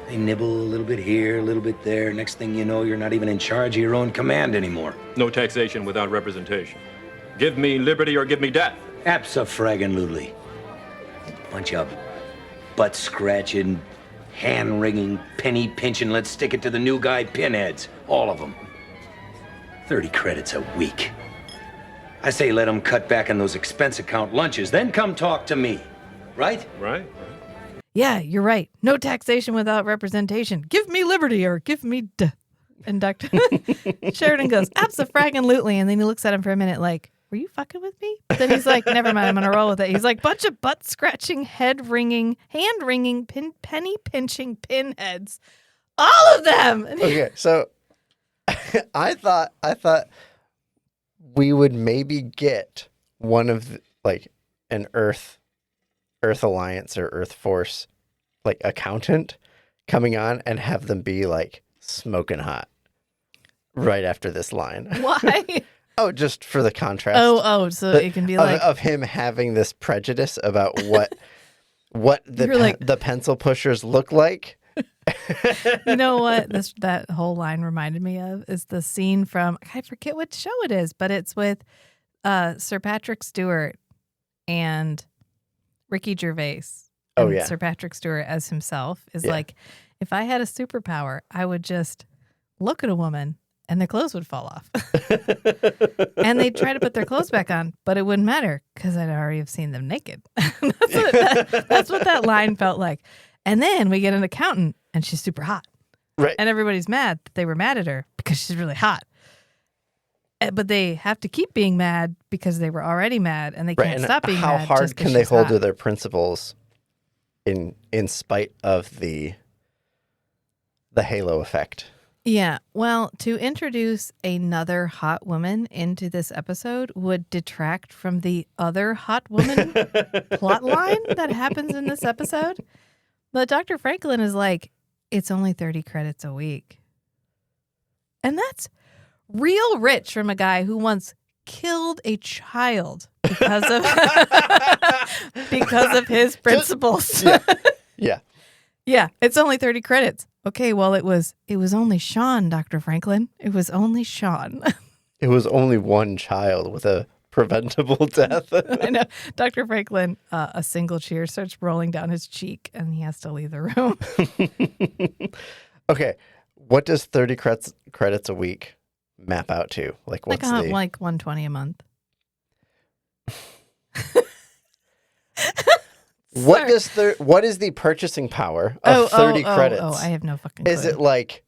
They nibble a little bit here, a little bit there. Next thing you know, you're not even in charge of your own command anymore. No taxation without representation. Give me liberty or give me death. Abso-fraggin-lutely. Bunch of butt-scratching, hand-wringing, penny-pinching, let's stick it to the new guy pinheads. All of them. 30 credits a week. I say let them cut back on those expense account lunches, then come talk to me. Right? Right. Yeah, you're right. No taxation without representation. Give me liberty or give me And Dr. Sheridan goes, abso-fraggin-lutely. And then he looks at him for a minute like, were you fucking with me? But then he's like, never mind, I'm going to roll with it. He's like, bunch of butt-scratching, head-wringing, hand-wringing, penny-pinching pinheads. All of them! Okay, so I thought we would maybe get one of the, like an Earth Alliance or Earth Force like accountant coming on and have them be like smoking hot right after this line. Why? Oh, just for the contrast. So it can be like of him having this prejudice about what the pencil pushers look like. You know what that whole line reminded me of is the scene from, I forget what show it is, but it's with Sir Patrick Stewart and Ricky Gervais. Oh, And yeah. Sir Patrick Stewart as himself is like, if I had a superpower, I would just look at a woman and their clothes would fall off. And they'd try to put their clothes back on, but it wouldn't matter because I'd already have seen them naked. That's what that line felt like. And then we get an accountant and she's super hot. Right. And everybody's mad that they were mad at her because she's really hot. But they have to keep being mad because they were already mad and they can't And stop being how mad. hard just 'cause can they she's hold hot. to their principles in spite of the halo effect? Yeah. Well, to introduce another hot woman into this episode would detract from the other hot woman plot line that happens in this episode. But Dr. Franklin is like, it's only 30 credits a week. And that's real rich from a guy who once killed a child because of because of his principles. Yeah. Yeah, it's only 30 credits. Okay, well it was only Sean, Dr. Franklin. It was only Sean. It was only one child with a preventable death. I know. Dr. Franklin, a single tear starts rolling down his cheek and he has to leave the room. Okay. What does 30 credits a week map out to? Like what's like 120 a month. What is the purchasing power of 30 credits? Oh, I have no fucking clue. Is it like...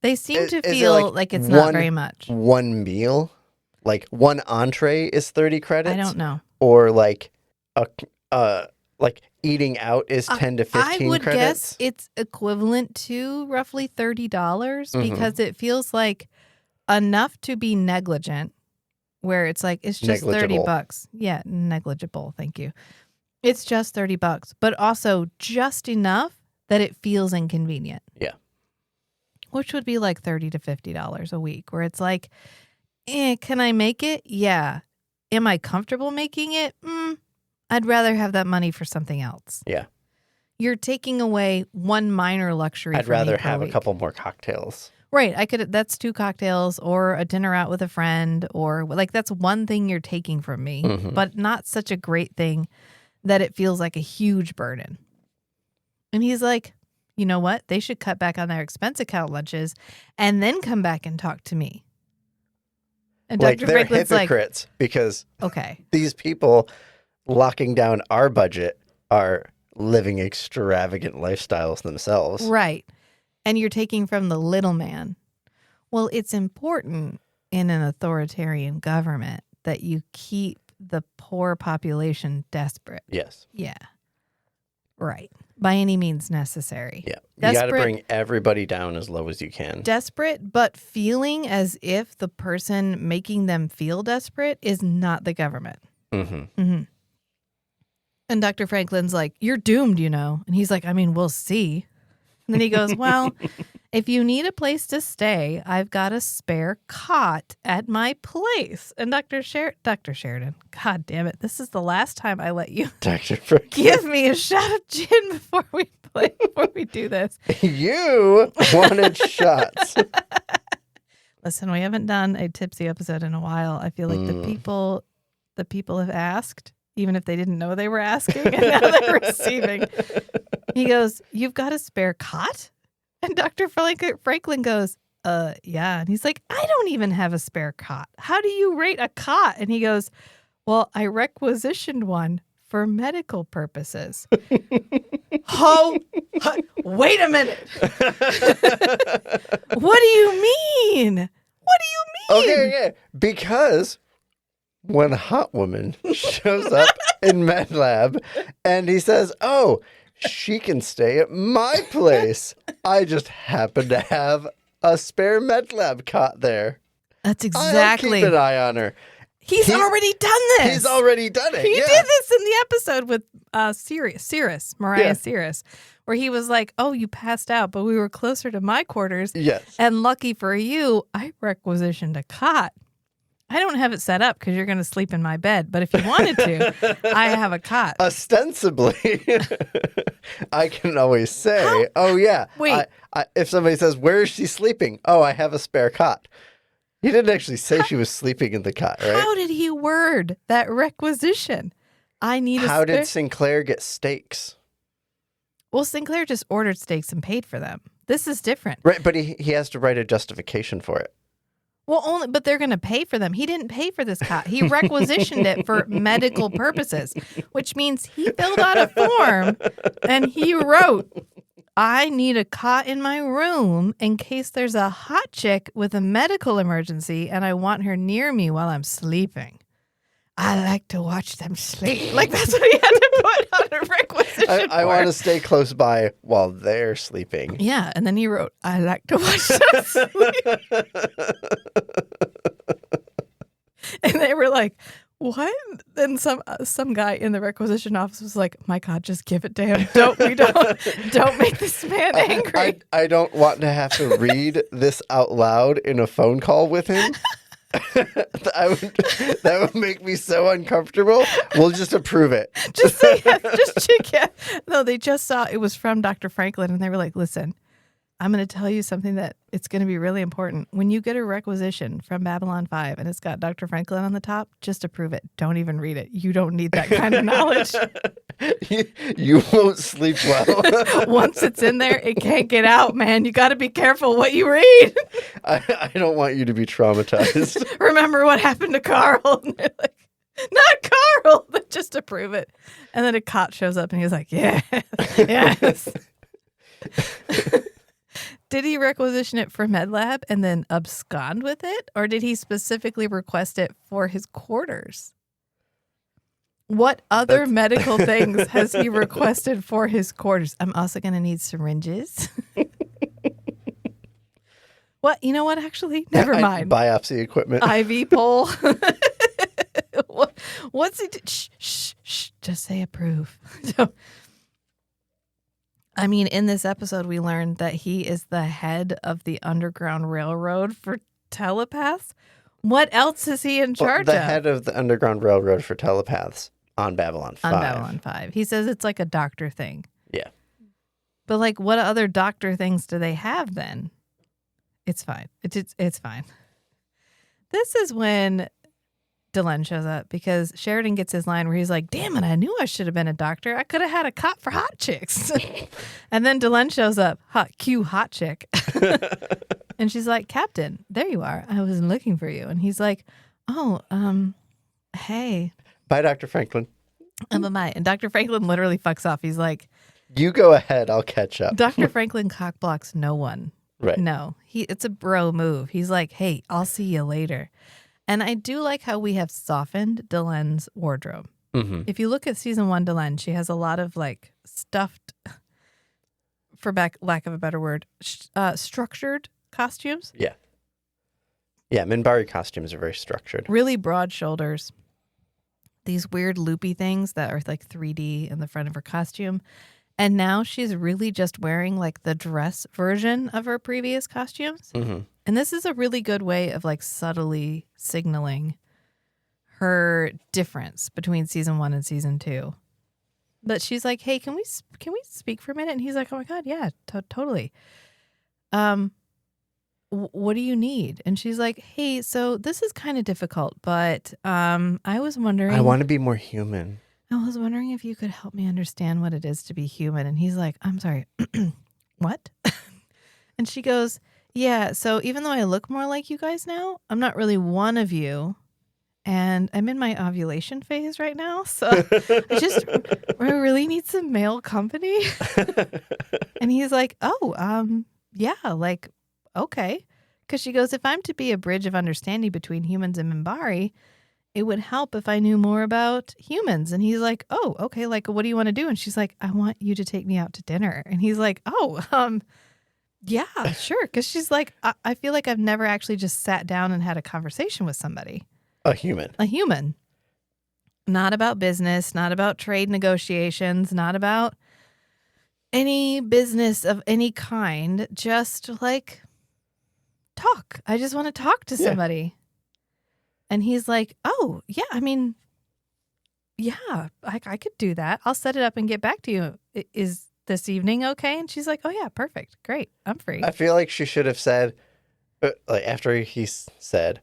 They seem to is it feel like it's not very much. One meal? Like one entree is 30 credits? I don't know. Or like like eating out is 10 to 15 credits? I would guess it's equivalent to roughly $30 because it feels like enough to be negligent, where it's like, it's just $30. Yeah, negligible. Thank you. It's just $30, but also just enough that it feels inconvenient. Yeah. Which would be like $30 to $50 a week, where it's like, can I make it? Yeah. Am I comfortable making it? I'd rather have that money for something else. Yeah. You're taking away one minor luxury. I'd rather have a couple more cocktails. Right. That's 2 cocktails or a dinner out with a friend, or like that's one thing you're taking from me, but not such a great thing that it feels like a huge burden. And he's like, you know what? They should cut back on their expense account lunches and then come back and talk to me. And Like Dr. they're Franklin's hypocrites because okay, these people locking down our budget are living extravagant lifestyles themselves. right. And you're taking from the little man. Well, it's important in an authoritarian government that you keep the poor population desperate. Yes. Yeah. Right. By any means necessary. Yeah. You got to Desperate- bring everybody down as low as you can. Desperate, but feeling as if the person making them feel desperate is not the government. Mm-hmm. And Dr. Franklin's like, you're doomed, you know. And he's like, I mean, we'll see. And then he goes, well, if you need a place to stay, I've got a spare cot at my place. And Dr. Sheridan, God damn it. This is the last time I let you Dr. Franklin. give me a shot of gin before we do this. You wanted shots. Listen, we haven't done a tipsy episode in a while. I feel like the people have asked, even if they didn't know they were asking, and now they're receiving. He goes, you've got a spare cot? And Dr. Franklin goes, yeah. And he's like, I don't even have a spare cot. How do you rate a cot? And he goes, well, I requisitioned one for medical purposes. Wait a minute. What do you mean? What do you mean? Okay. Because when a hot woman shows up in med lab and he says, oh, she can stay at my place. I just happen to have a spare med lab cot there. That's exactly. I'll keep an eye on her. He's already done this. He's already done it. He yeah. did this in the episode with Mariah Yeah. Cirrus, where he was like, oh, you passed out, but we were closer to my quarters. Yes. And lucky for you, I requisitioned a cot. I don't have it set up because you're going to sleep in my bed. But if you wanted to, I have a cot. Ostensibly, I can always say, oh, yeah. Wait. If somebody says, where is she sleeping? Oh, I have a spare cot. He didn't actually say she was sleeping in the cot, right? How did he word that requisition? I need a How spare... did Sinclair get steaks? Well, Sinclair just ordered steaks and paid for them. This is different. Right, but he has to write a justification for it. Well, but they're going to pay for them. He didn't pay for this cot. He requisitioned it for medical purposes, which means he filled out a form and he wrote, I need a cot in my room in case there's a hot chick with a medical emergency and I want her near me while I'm sleeping. I like to watch them sleep. Like, that's what he had to put on a requisition I for. want to stay close by while they're sleeping. Yeah, and then he wrote, I like to watch them sleep. And they were like, what? And some guy in the requisition office was like, my God, just give it to him. Don't make this man angry. I don't want to have to read this out loud in a phone call with him. That would make me so uncomfortable. We'll just approve it. Just say yes. Just check yes. No, they just saw it was from Dr. Franklin, and they were like, listen, I'm going to tell you something that it's going to be really important. When you get a requisition from Babylon 5 and it's got Dr. Franklin on the top, just approve it. Don't even read it. You don't need that kind of knowledge. You won't sleep well. Once it's in there, it can't get out, man. You got to be careful what you read. I don't want you to be traumatized. Remember what happened to Carl? And they're like, Not Carl, but just to prove it. And then a cop shows up and he's like, yeah, yes. Did he requisition it for MedLab and then abscond with it? Or did he specifically request it for his quarters? What other medical things has he requested for his quarters? I'm also going to need syringes. What? You know what? Actually, never mind. Biopsy equipment. IV pole. What's he? Shh. Just say approve. So, I mean, in this episode, we learned that he is the head of the Underground Railroad for telepaths. What else is he in charge the of? head of the Underground Railroad for telepaths on Babylon 5. On Babylon 5. He says it's like a doctor thing. Yeah. But like, what other doctor things do they have then? It's fine. It's fine. This is when Delenn shows up because Sheridan gets his line where he's like, damn it, I knew I should have been a doctor. I could have had a cop for hot chicks. And then Delenn shows up, cue hot chick. And she's like, Captain, there you are. I was looking for you. And he's like, oh, hey. Bye, Dr. Franklin. Bye. And Dr. Franklin literally fucks off. He's like, you go ahead. I'll catch up. Dr. Franklin cockblocks no one. Right. No, it's a bro move. He's like, hey, I'll see you later. And I do like how we have softened Delenn's wardrobe. Mm-hmm. If you look at season 1 Delenn, she has a lot of like stuffed, for lack of a better word, structured costumes. Yeah. Yeah, Minbari costumes are very structured. Really broad shoulders. These weird loopy things that are like 3D in the front of her costume. And now she's really just wearing like the dress version of her previous costumes. Mm-hmm. And this is a really good way of like subtly signaling her difference between season 1 and season 2. But she's like, hey, can we speak for a minute? And he's like, oh my God, yeah, totally. What do you need? And she's like, hey, so this is kind of difficult, but I was wondering. I want to be more human. I was wondering if you could help me understand what it is to be human. And he's like, I'm sorry, what? And she goes, yeah, so even though I look more like you guys now, I'm not really one of you. And I'm in my ovulation phase right now. So I really need some male company. And he's like, oh, yeah, like, okay. Because she goes, if I'm to be a bridge of understanding between humans and Minbari, it would help if I knew more about humans. And he's like, oh, okay, like, what do you want to do? And she's like, I want you to take me out to dinner. And he's like, oh, yeah, sure. Because she's like, I feel like I've never actually just sat down and had a conversation with somebody. A human. Not about business, not about trade negotiations, not about any business of any kind. Just like talk. I just want to talk to somebody. And he's like, oh, yeah, I mean, yeah, I could do that. I'll set it up and get back to you. Is this evening okay? And she's like, oh, yeah, perfect. Great. I'm free. I feel like she should have said, like after he said,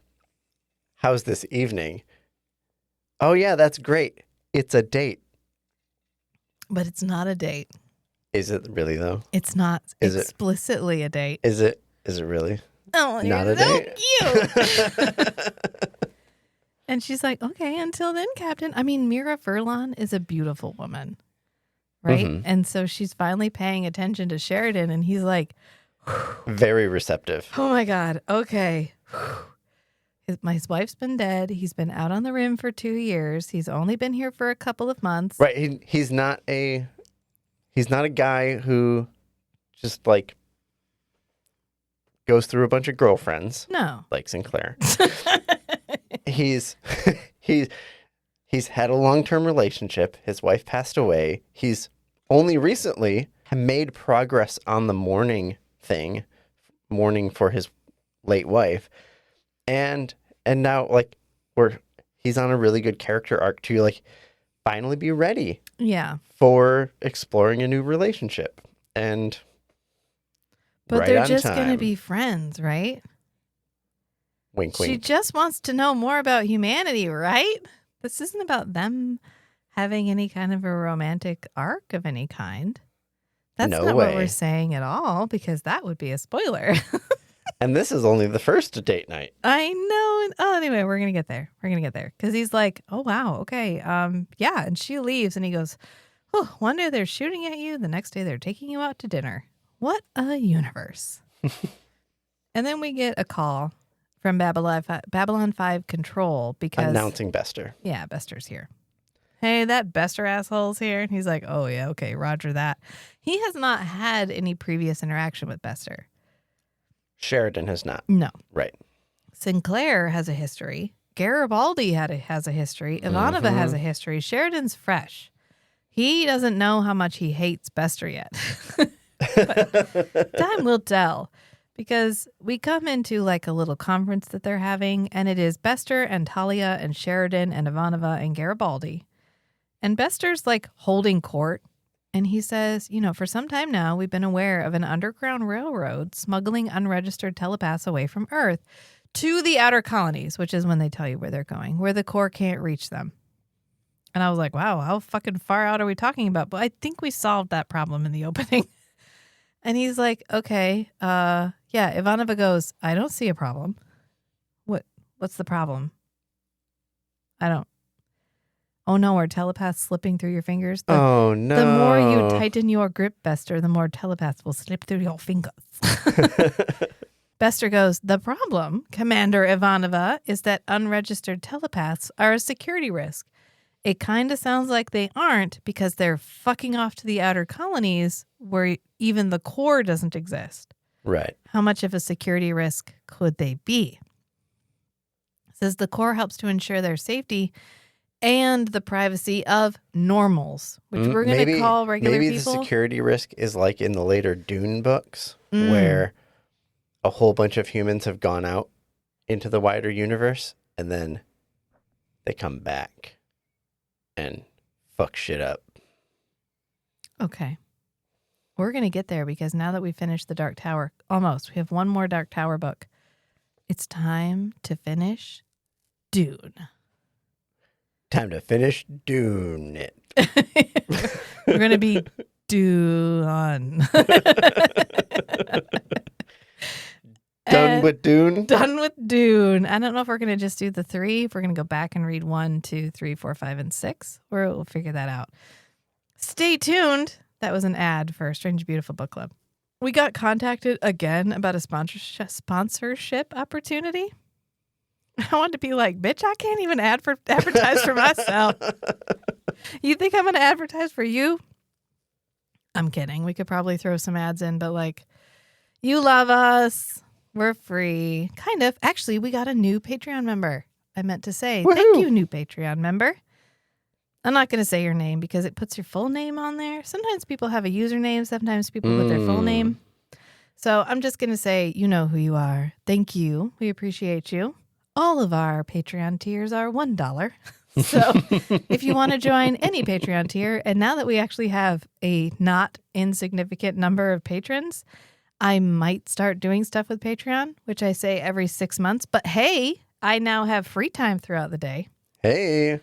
how's this evening? Oh, yeah, that's great. It's a date. But it's not a date. Is it really, though? It's not Is explicitly a date. Is it really? Oh, Not you're a so date? cute. And she's like, okay, until then, Captain. I mean, Mira Furlan is a beautiful woman, right? Mhm. And so she's finally paying attention to Sheridan, and he's like, Very receptive. oh my God, okay. His wife's been dead. He's been out on the rim for 2 years. He's only been here for a couple of months. Right. He's not a guy who just like goes through a bunch of girlfriends No. like Sinclair. he's had a long-term relationship. His wife passed away. He's only recently made progress on the mourning for his late wife. And now like he's on a really good character arc to like finally be ready Yeah. for exploring a new relationship. And But right they're on just going to time. be friends, right? Wink, She wink. just wants to know more about humanity, right? This isn't about them having any kind of a romantic arc of any kind. That's No not way. what we're saying at all, because that would be a spoiler. And this is only the first date night. I know. Oh, anyway, we're going to get there. We're going to get there. Because he's like, oh, wow. Okay. Yeah. And she leaves and he goes, oh, one day they're shooting at you. The next day they're taking you out to dinner. What a universe. And then we get a call from Babylon 5 Control because... Announcing Bester. Yeah, Bester's here. Hey, that Bester asshole's here. And he's like, oh, yeah, okay, roger that. He has not had any previous interaction with Bester. Sheridan has not. No. Right. Sinclair has a history. Garibaldi has a history. Ivanova has a history. Sheridan's fresh. He doesn't know how much he hates Bester yet. But time will tell. Because we come into like a little conference that they're having, and it is Bester and Talia and Sheridan and Ivanova and Garibaldi. And Bester's like holding court, and he says, you know, for some time now, we've been aware of an underground railroad smuggling unregistered telepaths away from Earth to the outer colonies, which is when they tell you where they're going, where the Corps can't reach them. And I was like, wow, how fucking far out are we talking about? But I think we solved that problem in the opening. And he's like, okay, yeah, Ivanova goes, I don't see a problem. What's the problem? I don't. Oh no, are telepaths slipping through your fingers? Oh no. The more you tighten your grip, Bester, the more telepaths will slip through your fingers. Bester goes, the problem, Commander Ivanova, is that unregistered telepaths are a security risk. It kind of sounds like they aren't because they're fucking off to the outer colonies where even the Corps doesn't exist. Right. How much of a security risk could they be? It says the Corps helps to ensure their safety and the privacy of normals, which we're going to call regular people. Maybe the security risk is like in the later Dune books where a whole bunch of humans have gone out into the wider universe and then they come back and fuck shit up. Okay. We're going to get there because now that we finished the Dark Tower, almost, we have one more Dark Tower book. It's time to finish Dune. Time to finish Dune it. We're going to be Dune. Done with Dune? Done with Dune. I don't know if we're going to just do the 3. If we're going to go back and read 1, 2, 3, 4, 5, and 6. We'll figure that out. Stay tuned. That was an ad for Strange Beautiful Book Club. We got contacted again about a sponsorship opportunity. I wanted to be like, bitch, I can't even advertise for myself. You think I'm going to advertise for you? I'm kidding. We could probably throw some ads in, but like, you love us. We're free. Kind of. Actually, we got a new Patreon member. I meant to say, Woohoo! Thank you, new Patreon member. I'm not going to say your name because it puts your full name on there. Sometimes people have a username. Sometimes people put their full name. So I'm just going to say, you know who you are. Thank you. We appreciate you. All of our Patreon tiers are $1. So if you want to join any Patreon tier, and now that we actually have a not insignificant number of patrons, I might start doing stuff with Patreon, which I say every 6 months. But hey, I now have free time throughout the day. Hey.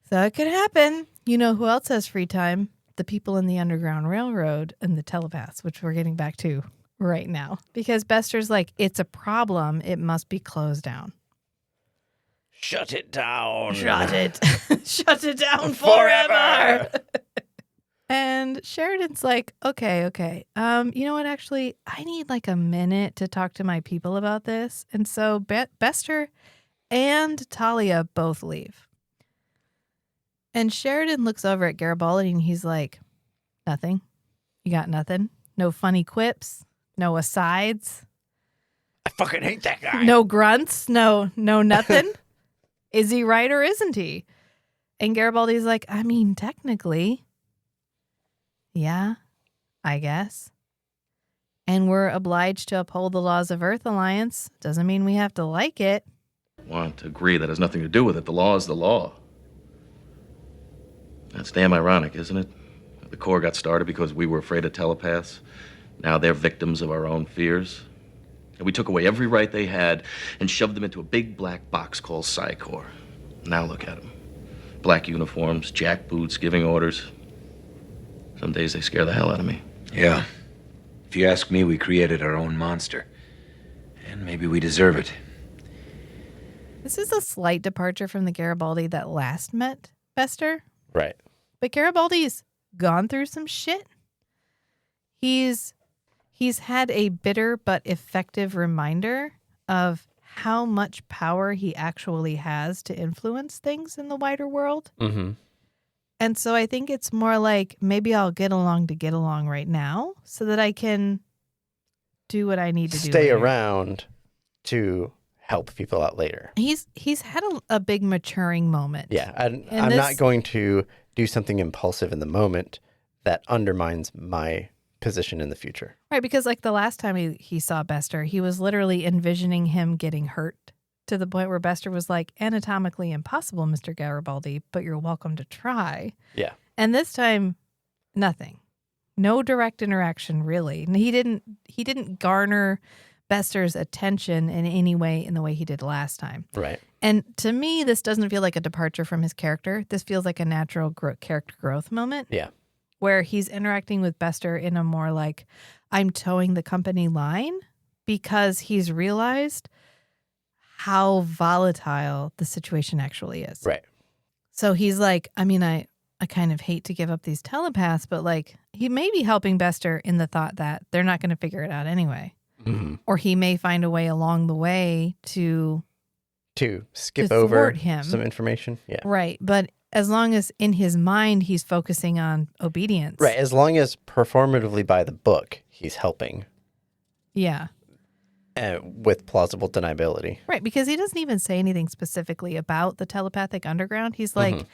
So it could happen. You know who else has free time? The people in the Underground Railroad and the telepaths, which we're getting back to right now. Because Bester's like, it's a problem. It must be closed down. Shut it down. Shut it. Shut it down forever. And Sheridan's like, okay. You know what? Actually, I need like a minute to talk to my people about this. And so Bester and Talia both leave. And Sheridan looks over at Garibaldi and he's like, nothing. You got nothing? No funny quips? No asides? I fucking hate that guy. No grunts? No nothing? Is he right or isn't he? And Garibaldi's like, I mean, technically, yeah, I guess. And we're obliged to uphold the laws of Earth Alliance. Doesn't mean we have to like it. Want to agree that has nothing to do with it. The law is the law. That's damn ironic, isn't it? The Corps got started because we were afraid of telepaths. Now they're victims of our own fears. And we took away every right they had and shoved them into a big black box called Psi Corps. Now look at them. Black uniforms, jackboots, giving orders. Some days they scare the hell out of me. Yeah. If you ask me, we created our own monster. And And maybe we deserve it. This is a slight departure from the Garibaldi that last met Bester, Right. but Garibaldi's gone through some shit. He's had a bitter but effective reminder of how much power he actually has to influence things in the wider world. Mm-hmm. And so I think it's more like maybe I'll get along to get along right now so that I can do what I need to do. Stay later. around to help people out later. He's had a big maturing moment. Yeah, I'm not going to do something impulsive in the moment that undermines my position in the future. Right, because like the last time he saw Bester, he was literally envisioning him getting hurt to the point where Bester was like, anatomically impossible, Mr. Garibaldi, but you're welcome to try. Yeah. And this time, nothing. No direct interaction, really. And he didn't garner Bester's attention in any way in the way he did last time. Right. And to me, this doesn't feel like a departure from his character. This feels like a natural character growth moment. Yeah. Where he's interacting with Bester in a more like, I'm towing the company line, because he's realized how volatile the situation actually is. Right. So he's like, I mean, I kind of hate to give up these telepaths, but like he may be helping Bester in the thought that they're not going to figure it out anyway. Mm-hmm. Or he may find a way along the way to skip to over thwart him. some information. Yeah. Right. But as long as in his mind he's focusing on obedience. Right. As long as performatively by the book, he's helping. Yeah. With plausible deniability. Right. Because he doesn't even say anything specifically about the telepathic underground. He's like,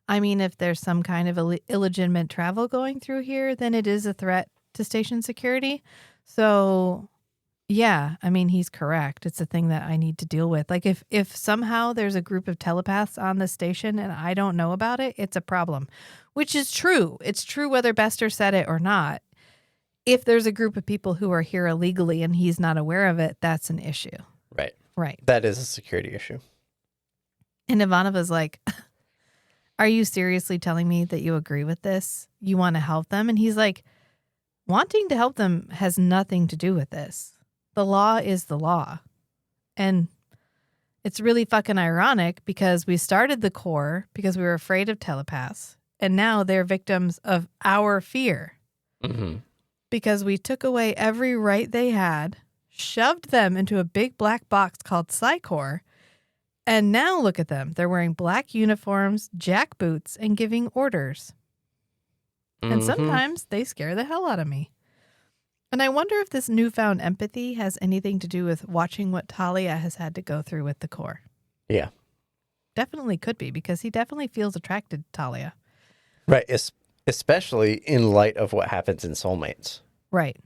I mean, if there's some kind of illegitimate travel going through here, then it is a threat to station security. So, yeah, I mean, he's correct. It's a thing that I need to deal with. Like if somehow there's a group of telepaths on the station and I don't know about it, it's a problem, which is true. It's true whether Bester said it or not. If there's a group of people who are here illegally and he's not aware of it, that's an issue. Right. Right. That is a security issue. And Ivanova's like, are you seriously telling me that you agree with this? You want to help them? And he's like, wanting to help them has nothing to do with this. The law is the law. And it's really fucking ironic because we started the Corps because we were afraid of telepaths. And now they're victims of our fear. Mm-hmm. Because we took away every right they had, shoved them into a big black box called Psi Corps, and now look at them. They're wearing black uniforms, jack boots, and giving orders. And sometimes they scare the hell out of me. And I wonder if this newfound empathy has anything to do with watching what Talia has had to go through with the Corps. Yeah. Definitely could be, because he definitely feels attracted to Talia. Right. Especially in light of what happens in Soulmates. Right.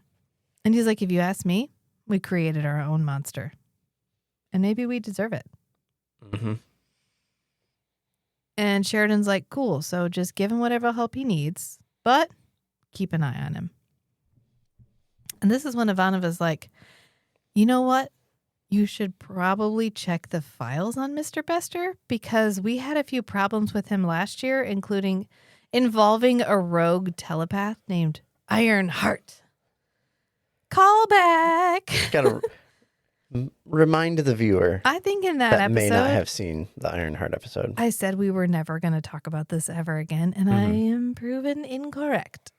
And he's like, if you ask me, we created our own monster. And maybe we deserve it. Mm-hmm. And Sheridan's like, cool, so just give him whatever help he needs, but keep an eye on him. And this is when Ivanova's like, you know what? You should probably check the files on Mr. Bester, because we had a few problems with him last year, including involving a rogue telepath named Ironheart. Callback. Gotta remind the viewer I think in that that episode, may not have seen the Ironheart episode. I said we were never going to talk about this ever again, and I am proven incorrect.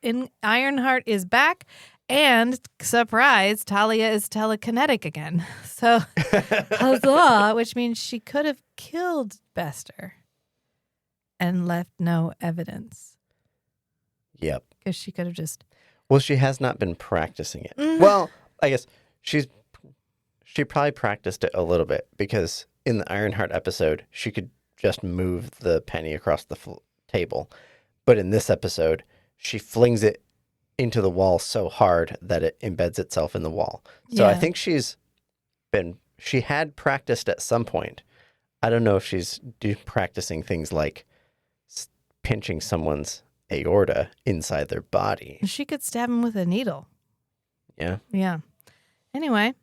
Ironheart is back, and surprise, Talia is telekinetic again. So, huzzah, which means she could have killed Bester and left no evidence. Yep. Because she could have just... Well, she has not been practicing it. Well, I guess she probably practiced it a little bit, because in the Ironheart episode, she could just move the penny across the table. But in this episode, she flings it into the wall so hard that it embeds itself in the wall. So I think she had practiced at some point. I don't know if she's practicing things like pinching someone's aorta inside their body. She could stab him with a needle. Yeah. Yeah. Anyway,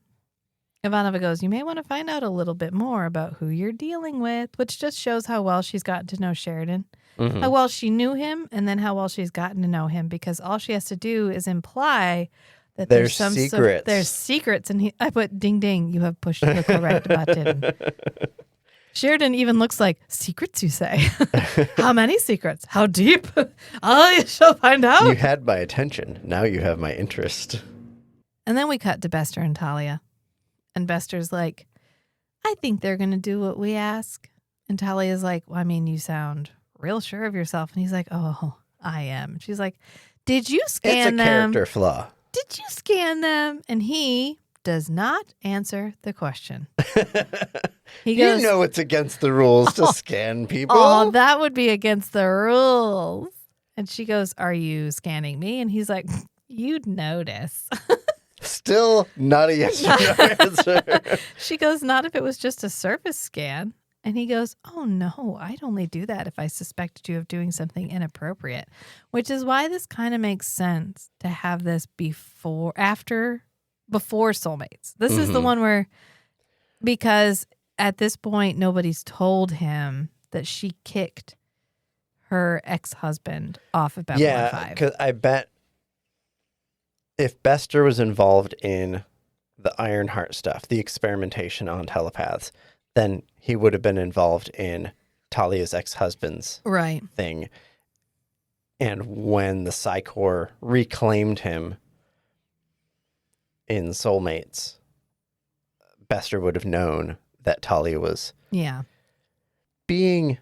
Ivanova goes, you may want to find out a little bit more about who you're dealing with, which just shows how well she's gotten to know Sheridan, how well she knew him, and then how well she's gotten to know him, because all she has to do is imply that There's some secrets. there's secrets, and I put ding ding. You have pushed the correct button. Sheridan even looks like secrets. You say, how many secrets? How deep? I shall find out. You had my attention. Now you have my interest. And then we cut to Bester and Talia, and Bester's like, I think they're gonna do what we ask. And Talia's like, well, I mean, you sound real sure of yourself. And he's like, oh, I am. She's like, did you scan It's a them? character flaw. Did you scan them? And he does not answer the question. He goes, You know it's against the rules to scan people. oh, that would be against the rules. And she goes, are you scanning me? And he's like, you'd notice. Still not a yes or no answer. She goes, not if it was just a surface scan. And he goes, oh, no, I'd only do that if I suspected you of doing something inappropriate, which is why this kind of makes sense to have this before soulmates. This is the one where, because at this point, nobody's told him that she kicked her ex-husband off of Babylon Yeah, 5. because I bet if Bester was involved in the Ironheart stuff, the experimentation on telepaths, then he would have been involved in Talia's ex-husband's Right. thing. And when the Psi Corps reclaimed him in Soulmates, Bester would have known that Talia was Yeah. being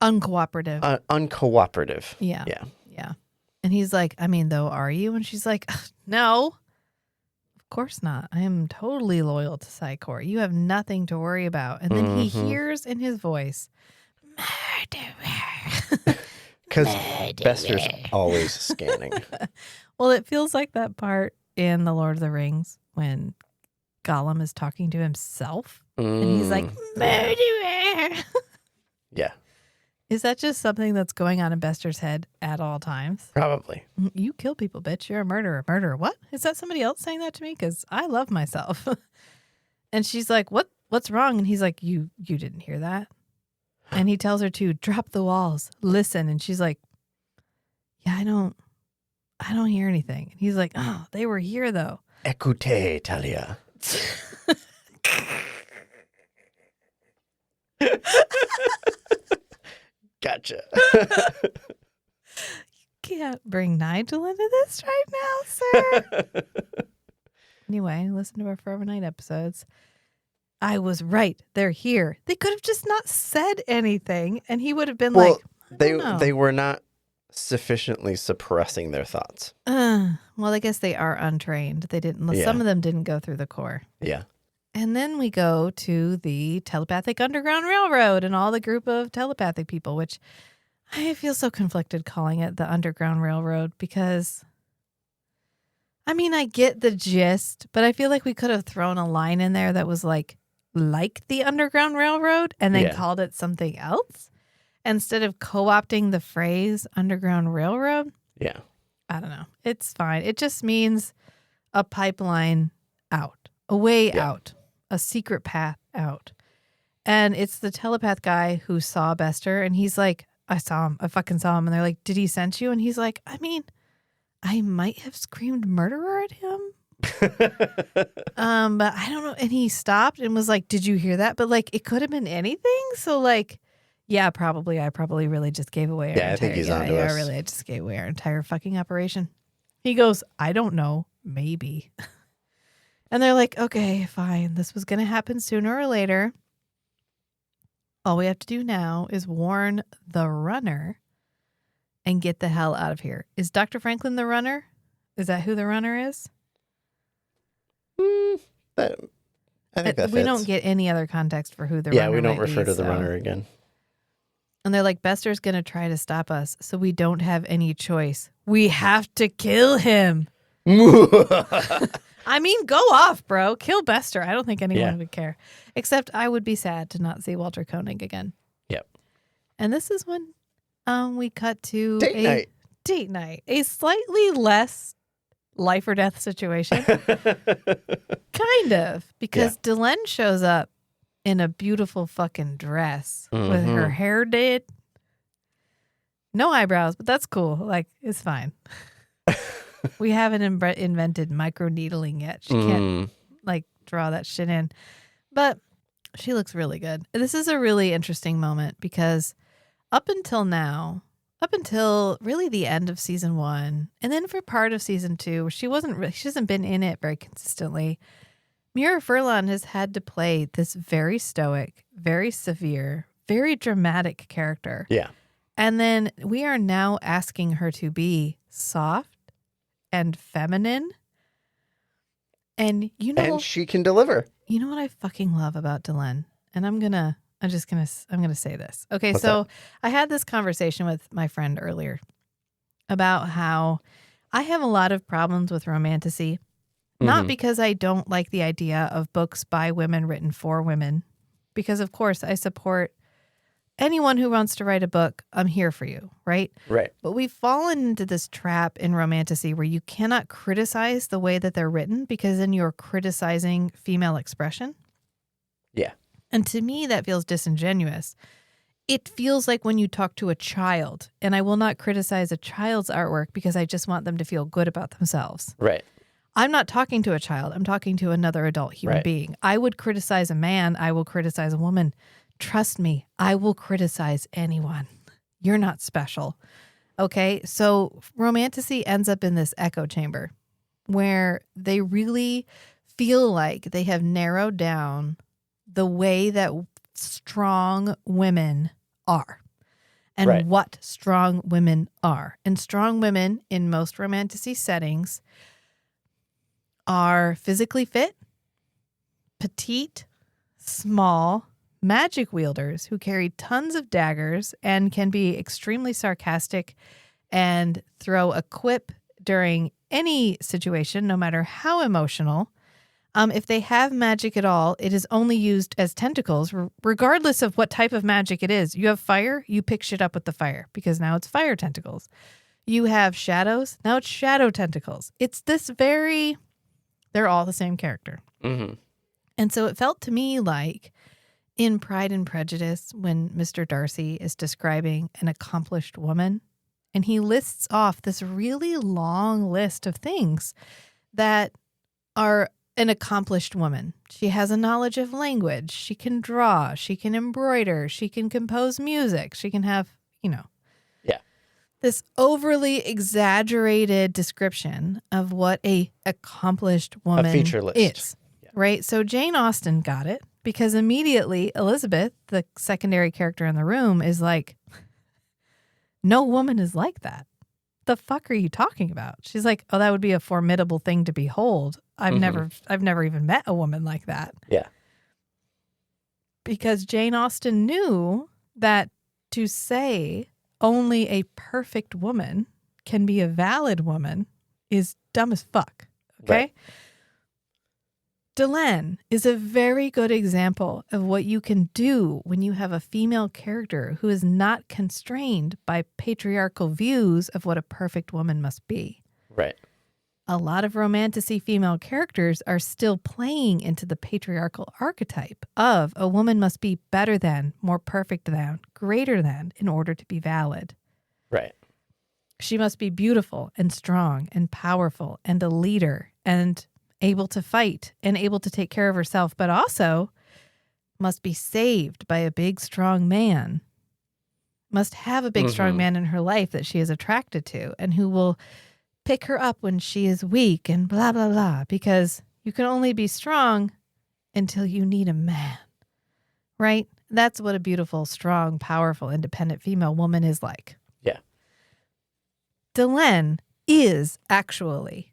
Uncooperative. uncooperative. Yeah. Yeah. Yeah. And he's like, I mean, though, are you? And she's like, no, of course not. I am totally loyal to Psi Corps. You have nothing to worry about. And then he hears in his voice, murderer. Because Bester's always scanning. Well, it feels like that part in The Lord of the Rings when Gollum is talking to himself. And he's like, murderer. Yeah, Is that just something that's going on in Bester's head at all times? probably. You kill people, bitch. You're a murderer. Murderer. What? Is that somebody else saying that to me? Because I love myself. And she's like, what's wrong? And he's like, you didn't hear that? And he tells her to drop the walls, listen. And she's like, yeah, I don't hear anything. And he's like, oh, they were here though. Écoutez, Talia. Gotcha. Can't bring Nigel into this right now, sir. Anyway, listen to our Forever Night episodes. I was right. They're here. They could have just not said anything, and he would have been Well, like, I don't know. they were not sufficiently suppressing their thoughts. Well, I guess they are untrained. They didn't. Yeah. Some of them didn't go through the core. Yeah. And then we go to the telepathic Underground Railroad and all the group of telepathic people, which I feel so conflicted calling it the Underground Railroad because, I mean, I get the gist, but I feel like we could have thrown a line in there that was like the Underground Railroad and then called it something else instead of co-opting the phrase Underground Railroad. Yeah. I don't know. It's fine. It just means a pipeline out, a way out, a secret path out. And it's the telepath guy who saw Bester, and he's like, I saw him. I fucking saw him. And they're like, did he sense you? And he's like, I mean, I might have screamed murderer at him. But I don't know. And he stopped and was like, did you hear that? But like, it could have been anything. So like, yeah, probably. I probably really just gave away our I think he's onto us. I just gave away our entire fucking operation. He goes, I don't know. Maybe. And they're like, okay, fine. This was going to happen sooner or later. All we have to do now is warn the runner and get the hell out of here. Is Dr. Franklin the runner? Is that who the runner is? I think that We fits. don't get any other context for who the runner Yeah, we don't might refer be, to the so. runner again. And they're like, Bester's going to try to stop us, so we don't have any choice. We have to kill him. I mean, go off, bro. Kill Bester. I don't think anyone would care. Except I would be sad to not see Walter Koenig again. Yep. And this is when we cut to Date night. A slightly less life or death situation. Kind of. Because Delenn shows up in a beautiful fucking dress with her hair did. No eyebrows, but that's cool. Like, it's fine. We haven't invented microneedling yet. She can't like draw that shit in. But she looks really good. This is a really interesting moment because up until now, up until really the end of season 1, and then for part of season 2, she hasn't been in it very consistently. Mira Furlan has had to play this very stoic, very severe, very dramatic character. Yeah. And then we are now asking her to be soft and feminine. And And she can deliver. You know what I fucking love about Delenn? And I'm gonna say this. Okay, What's so I had this conversation with my friend earlier about how I have a lot of problems with romantasy. Not because I don't like the idea of books by women written for women, because of course I support anyone who wants to write a book. I'm here for you, right? Right. But we've fallen into this trap in romantasy where you cannot criticize the way that they're written because then you're criticizing female expression. Yeah. And to me, that feels disingenuous. It feels like when you talk to a child, and I will not criticize a child's artwork because I just want them to feel good about themselves. Right. I'm not talking to a child. I'm talking to another adult human being. I would criticize a man. I will criticize a woman. Trust me, I will criticize anyone. You're not special. Okay? So romantasy ends up in this echo chamber where they really feel like they have narrowed down the way that strong women are and what strong women are. And strong women in most romantasy settings are physically fit, petite, small, magic wielders who carry tons of daggers and can be extremely sarcastic and throw a quip during any situation, no matter how emotional. If they have magic at all, it is only used as tentacles, regardless of what type of magic it is. You have fire, you pick shit up with the fire because now it's fire tentacles. You have shadows, now it's shadow tentacles. It's this very... They're all the same character. Mm-hmm. And so it felt to me like in Pride and Prejudice, when Mr. Darcy is describing an accomplished woman, and he lists off this really long list of things that are an accomplished woman. She has a knowledge of language. She can draw. She can embroider. She can compose music. She can have, this overly exaggerated description of what a accomplished woman feature list. is. Yeah. Right? So Jane Austen got it because immediately Elizabeth, the secondary character in the room, is like, no woman is like that. The fuck are you talking about? She's like, oh, that would be a formidable thing to behold. I've never even met a woman like that. Yeah. Because Jane Austen knew that to say only a perfect woman can be a valid woman is dumb as fuck. Okay? Right. Delenn is a very good example of what you can do when you have a female character who is not constrained by patriarchal views of what a perfect woman must be. Right. A lot of romantasy female characters are still playing into the patriarchal archetype of a woman must be better than, more perfect than, greater than in order to be valid. Right. She must be beautiful and strong and powerful and a leader and able to fight and able to take care of herself, but also must be saved by a big, strong man, must have a big, strong man in her life that she is attracted to and who will pick her up when she is weak and blah, blah, blah, because you can only be strong until you need a man, right? That's what a beautiful, strong, powerful, independent female woman is like. Yeah. Delenn is actually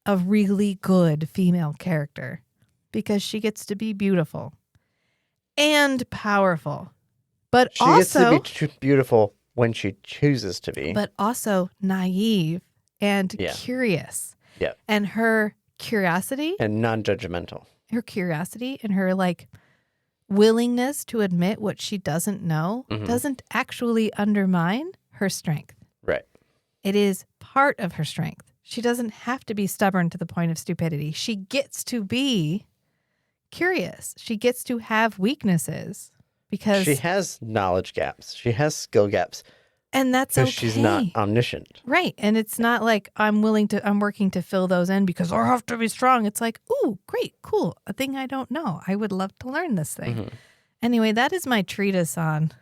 a really good female character because she gets to be beautiful and powerful, but she also gets to be beautiful when she chooses to be, but also naive and Yeah. curious. Yeah. And her curiosity and non-judgmental. Her curiosity and her like willingness to admit what she doesn't know doesn't actually undermine her strength. Right. It is part of her strength. She doesn't have to be stubborn to the point of stupidity. She gets to be curious. She gets to have weaknesses because she has knowledge gaps. She has skill gaps, And that's okay. Because she's not omniscient. Right. And it's not like I'm working to fill those in because I have to be strong. It's like, ooh, great, cool. A thing I don't know. I would love to learn this thing. Mm-hmm. Anyway, that is my treatise on,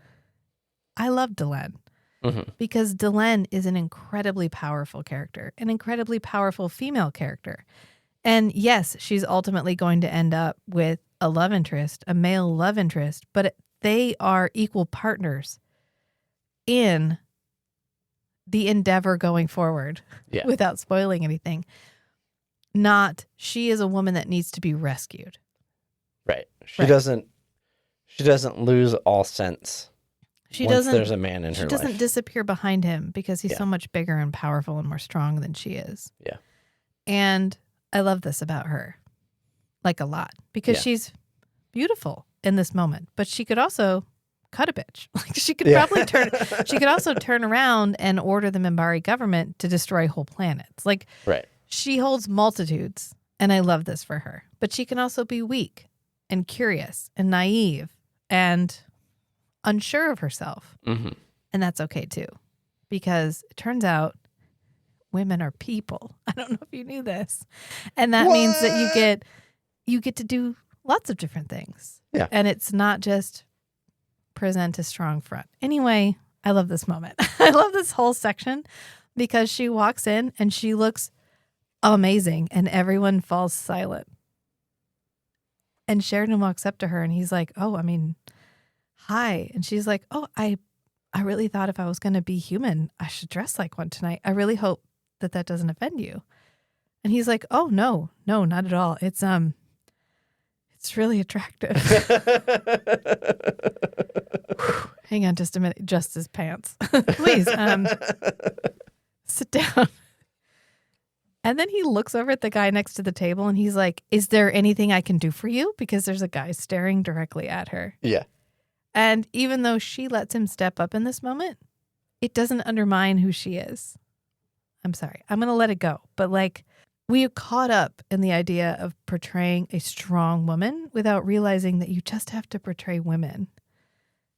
I love Delenn. Because Delenn is an incredibly powerful character, an incredibly powerful female character. And yes, she's ultimately going to end up with a love interest, a male love interest, but they are equal partners in the endeavor going forward without spoiling anything. Not, she is a woman that needs to be rescued. Right. She doesn't lose all sense. Once there's a man in her life. She doesn't disappear behind him because he's so much bigger and powerful and more strong than she is. Yeah. And I love this about her, like a lot, because she's beautiful in this moment, but she could also cut a bitch. Like she could probably she could also turn around and order the Minbari government to destroy whole planets. Like she holds multitudes, and I love this for her. But she can also be weak and curious and naive and unsure of herself. And that's okay too, because it turns out women are people. I don't know if you knew this. And that means that you get to do lots of different things. Yeah. And it's not just present a strong front. Anyway, I love this moment. I love this whole section because she walks in and she looks amazing and everyone falls silent. And Sheridan walks up to her and he's like, oh, I mean, hi. And she's like, oh, I really thought if I was going to be human, I should dress like one tonight. I really hope that doesn't offend you. And he's like, oh, no, not at all. It's really attractive. Hang on just a minute. Just his pants. Please, sit down. And then he looks over at the guy next to the table and he's like, is there anything I can do for you? Because there's a guy staring directly at her. Yeah. And even though she lets him step up in this moment, it doesn't undermine who she is. I'm sorry. I'm going to let it go. But like, we are caught up in the idea of portraying a strong woman without realizing that you just have to portray women.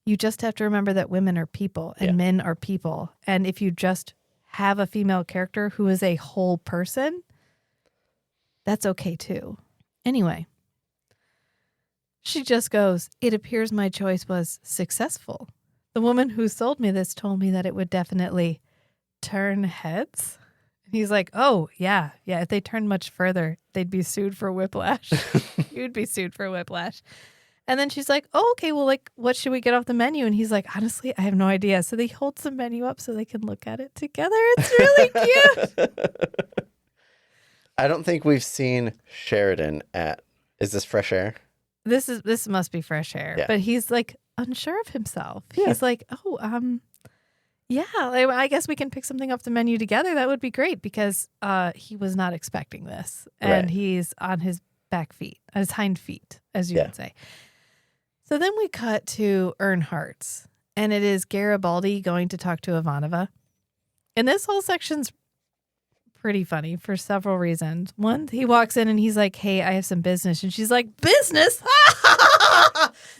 You just have to remember that women are people and men are people. And if you just have a female character who is a whole person, that's okay too. Anyway, she just goes, it appears my choice was successful. The woman who sold me this told me that it would definitely turn heads. And he's like, oh, yeah. If they turned much further, they'd be sued for whiplash. You'd be sued for whiplash. And then she's like, oh, okay, well, like, what should we get off the menu? And he's like, honestly, I have no idea. So they hold the menu up so they can look at it together. It's really cute. I don't think we've seen Sheridan at, is this Fresh Air? This must be Fresh Air. Yeah. But he's like unsure of himself. Yeah. He's like, oh, yeah, I guess we can pick something off the menu together. That would be great because he was not expecting this. And he's on his back feet, on his hind feet, as you would say. So then we cut to Earnhardt's, and it is Garibaldi going to talk to Ivanova. And this whole section's pretty funny for several reasons. One, he walks in and he's like, hey, I have some business. And she's like, business?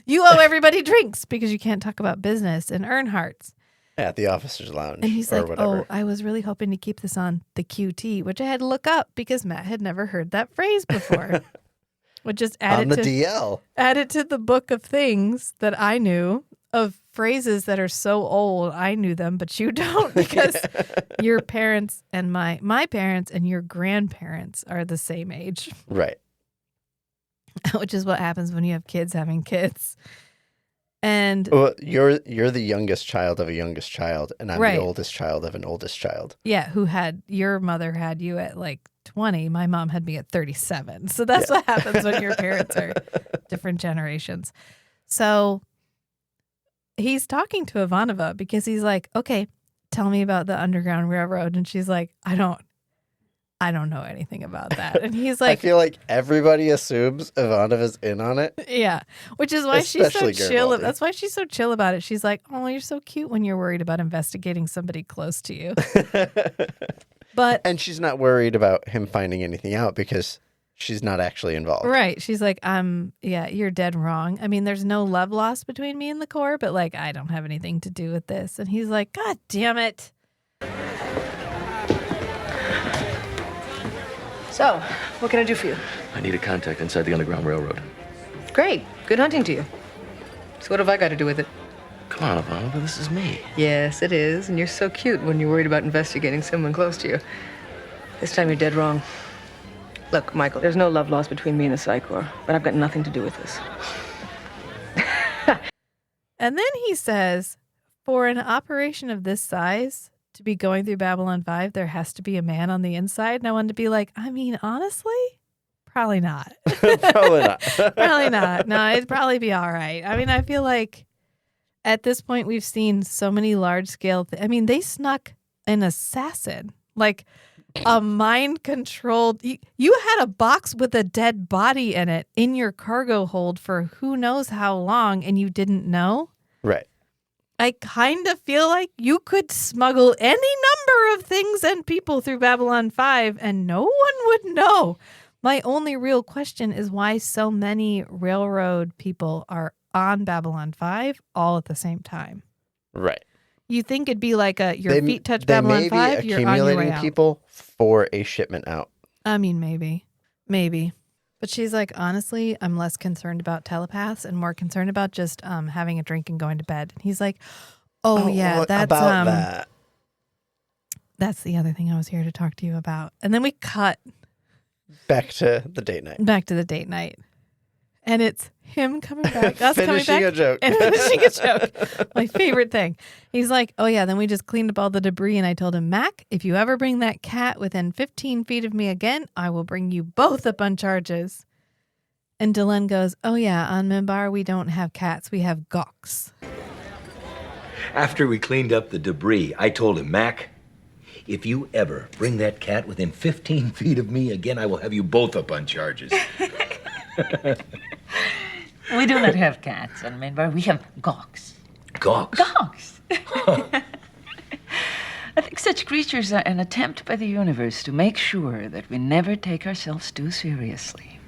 You owe everybody drinks because you can't talk about business in Earnhardt's. At the officer's lounge. And he's like, whatever. oh, I was really hoping to keep this on the QT, which I had to look up because Matt had never heard that phrase before. Would just add on it the to DL. Add it to the book of things that I knew of phrases that are so old. I knew them, but you don't because your parents and my parents and your grandparents are the same age. Right. Which is what happens when you have kids having kids. And well, you're the youngest child of a youngest child, and I'm the oldest child of an oldest child. Yeah, your mother had you at like 20. My mom had me at 37. So that's what happens when your parents are different generations. So he's talking to Ivanova because he's like, okay, tell me about the Underground Railroad. And she's like, I don't know anything about that. And he's like, I feel like everybody assumes Ivanova's in on it. Yeah. Which is why she's so chill. Garibaldi. That's why she's so chill about it. She's like, oh, you're so cute when you're worried about investigating somebody close to you. And she's not worried about him finding anything out because she's not actually involved. Right. She's like, yeah, you're dead wrong. I mean, there's no love lost between me and the Corps, but like, I don't have anything to do with this. And he's like, God damn it. So, what can I do for you? I need a contact inside the Underground Railroad. Great. Good hunting to you. So what have I got to do with it? Come on, Obama, this is me. Yes, it is. And you're so cute when you're worried about investigating someone close to you. This time you're dead wrong. Look, Michael, there's no love lost between me and the Psi Corps, but I've got nothing to do with this. And then he says, for an operation of this size to be going through Babylon 5, there has to be a man on the inside. And I wanted to be like, I mean, honestly, probably not. Probably not. Probably not. No, it'd probably be all right. I mean, I feel like at this point we've seen so many large scale. I mean, they snuck an assassin, like a mind controlled. You had a box with a dead body in it in your cargo hold for who knows how long, and you didn't know. Right. I kind of feel like you could smuggle any number of things and people through Babylon 5 and no one would know. My only real question is why so many railroad people are on Babylon 5 all at the same time. Right. You think it'd be like your feet touch Babylon 5, you're on your way accumulating out. people for a shipment out. I mean, maybe. But she's like, honestly, I'm less concerned about telepaths and more concerned about just having a drink and going to bed. And he's like, oh yeah, that's about that. That's the other thing I was here to talk to you about. And then we cut Back to the date night. And it's him coming back, us coming Finishing back, a joke. and finishing a joke. My favorite thing. He's like, oh yeah, then we just cleaned up all the debris, and I told him, Mac, if you ever bring that cat within 15 feet of me again, I will bring you both up on charges. And Delenn goes, oh yeah, on Mimbar we don't have cats, we have gawks. After we cleaned up the debris, I told him, Mac, if you ever bring that cat within 15 feet of me again, I will have you both up on charges. We do not have cats on Minbar. We have gawks. Gawks? Gawks! I think such creatures are an attempt by the universe to make sure that we never take ourselves too seriously.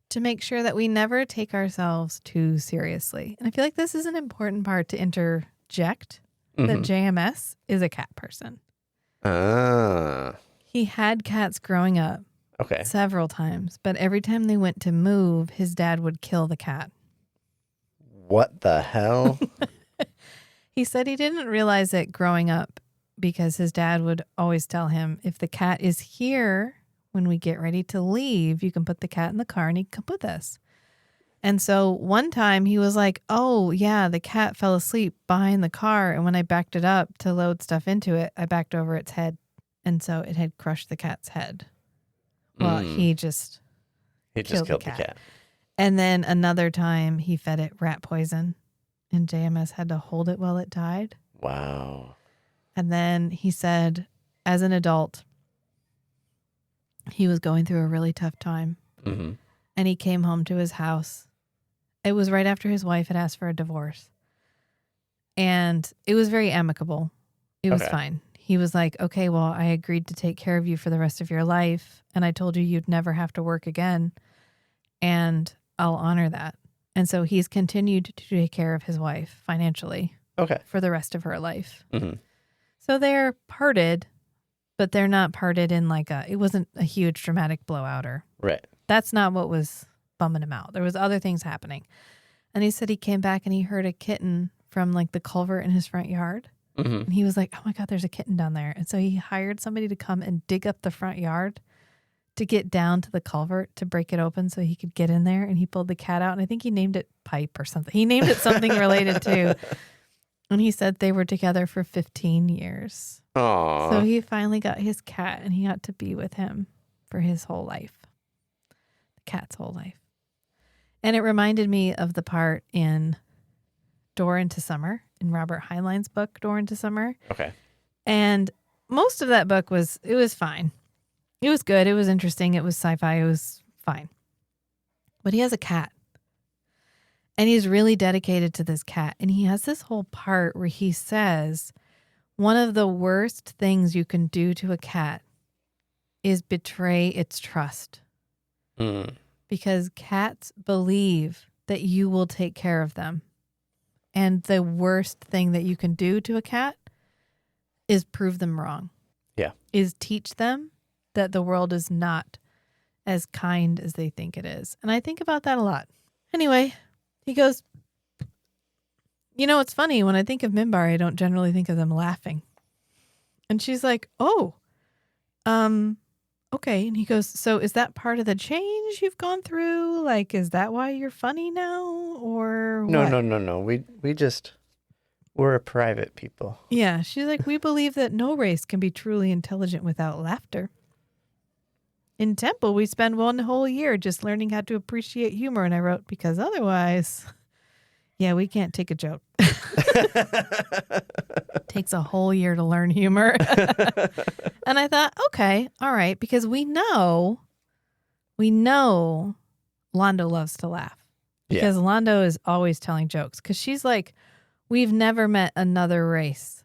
To make sure that we never take ourselves too seriously. And I feel like this is an important part to interject that JMS is a cat person. Ah. He had cats growing up Okay. several times, but every time they went to move, his dad would kill the cat. What the hell? He said he didn't realize it growing up because his dad would always tell him, if the cat is here when we get ready to leave, you can put the cat in the car and he can come with us. And so one time he was like, oh, yeah, the cat fell asleep behind the car. And when I backed it up to load stuff into it, I backed over its head. And so it had crushed the cat's head. Well, he just killed the cat. And then another time he fed it rat poison and JMS had to hold it while it died. Wow. And then he said, as an adult, he was going through a really tough time. Mm-hmm. And he came home to his house. It was right after his wife had asked for a divorce. And it was very amicable. It was fine. He was like, okay, well, I agreed to take care of you for the rest of your life. And I told you you'd never have to work again. And I'll honor that. And so he's continued to take care of his wife financially for the rest of her life. Mm-hmm. So they're parted, but they're not parted in like it wasn't a huge dramatic blowout or. Right. That's not what was bumming him out. There was other things happening. And he said he came back and he heard a kitten from like the culvert in his front yard. Mm-hmm. And he was like, oh my God, there's a kitten down there. And so he hired somebody to come and dig up the front yard to get down to the culvert to break it open so he could get in there. And he pulled the cat out. And I think he named it Pipe or something. He named it something related to. And he said they were together for 15 years. Aww. So he finally got his cat and he got to be with him for his whole life. The cat's whole life. And it reminded me of the part in Door into Summer, in Robert Heinlein's book, Door into Summer. Okay. And most of that book was fine. It was good. It was interesting. It was sci-fi. It was fine. But he has a cat. And he's really dedicated to this cat. And he has this whole part where he says, one of the worst things you can do to a cat is betray its trust. because cats believe that you will take care of them. And the worst thing that you can do to a cat is prove them wrong. Yeah. Is teach them that the world is not as kind as they think it is. And I think about that a lot. Anyway, he goes, you know, it's funny. When I think of Mimbar, I don't generally think of them laughing. And she's like, oh, okay. And he goes, so is that part of the change you've gone through? Like, is that why you're funny now? Or No, what? no. We're a private people. Yeah. She's like, we believe that no race can be truly intelligent without laughter. In Temple, we spend one whole year just learning how to appreciate humor. And I wrote, because otherwise, yeah, we can't take a joke. Takes a whole year to learn humor. And I thought, okay, all right, because we know Londo loves to laugh. Because Londo is always telling jokes. Because she's like, we've never met another race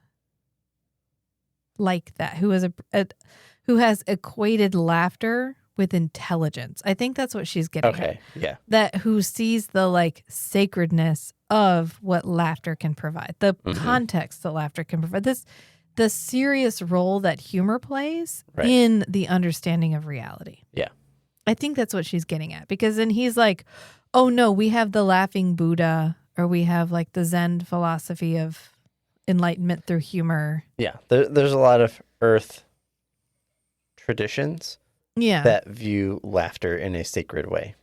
like that who has equated laughter with intelligence. I think that's what she's getting at. Okay, yeah. That who sees the like sacredness of what laughter can provide, the context that laughter can provide, the serious role that humor plays in the understanding of reality. Yeah. I think that's what she's getting at, because then he's like, oh no, we have the laughing Buddha, or we have like the Zen philosophy of enlightenment through humor. Yeah, there's a lot of Earth traditions that view laughter in a sacred way.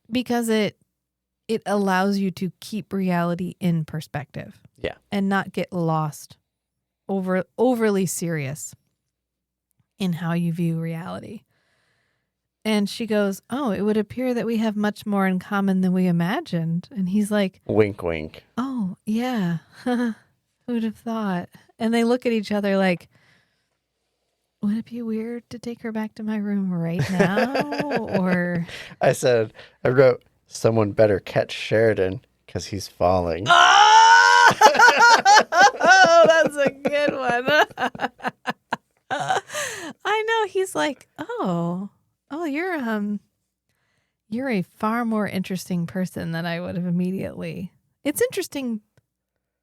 Because it allows you to keep reality in perspective. Yeah. And not get lost, overly serious in how you view reality. And she goes, oh, it would appear that we have much more in common than we imagined. And he's like, wink, wink. Oh, yeah. Who'd have thought? And they look at each other like, would it be weird to take her back to my room right now? Or I wrote, someone better catch Sheridan because he's falling. Oh, that's a good one. I know. He's like, oh, you're a far more interesting person than I would have immediately. It's interesting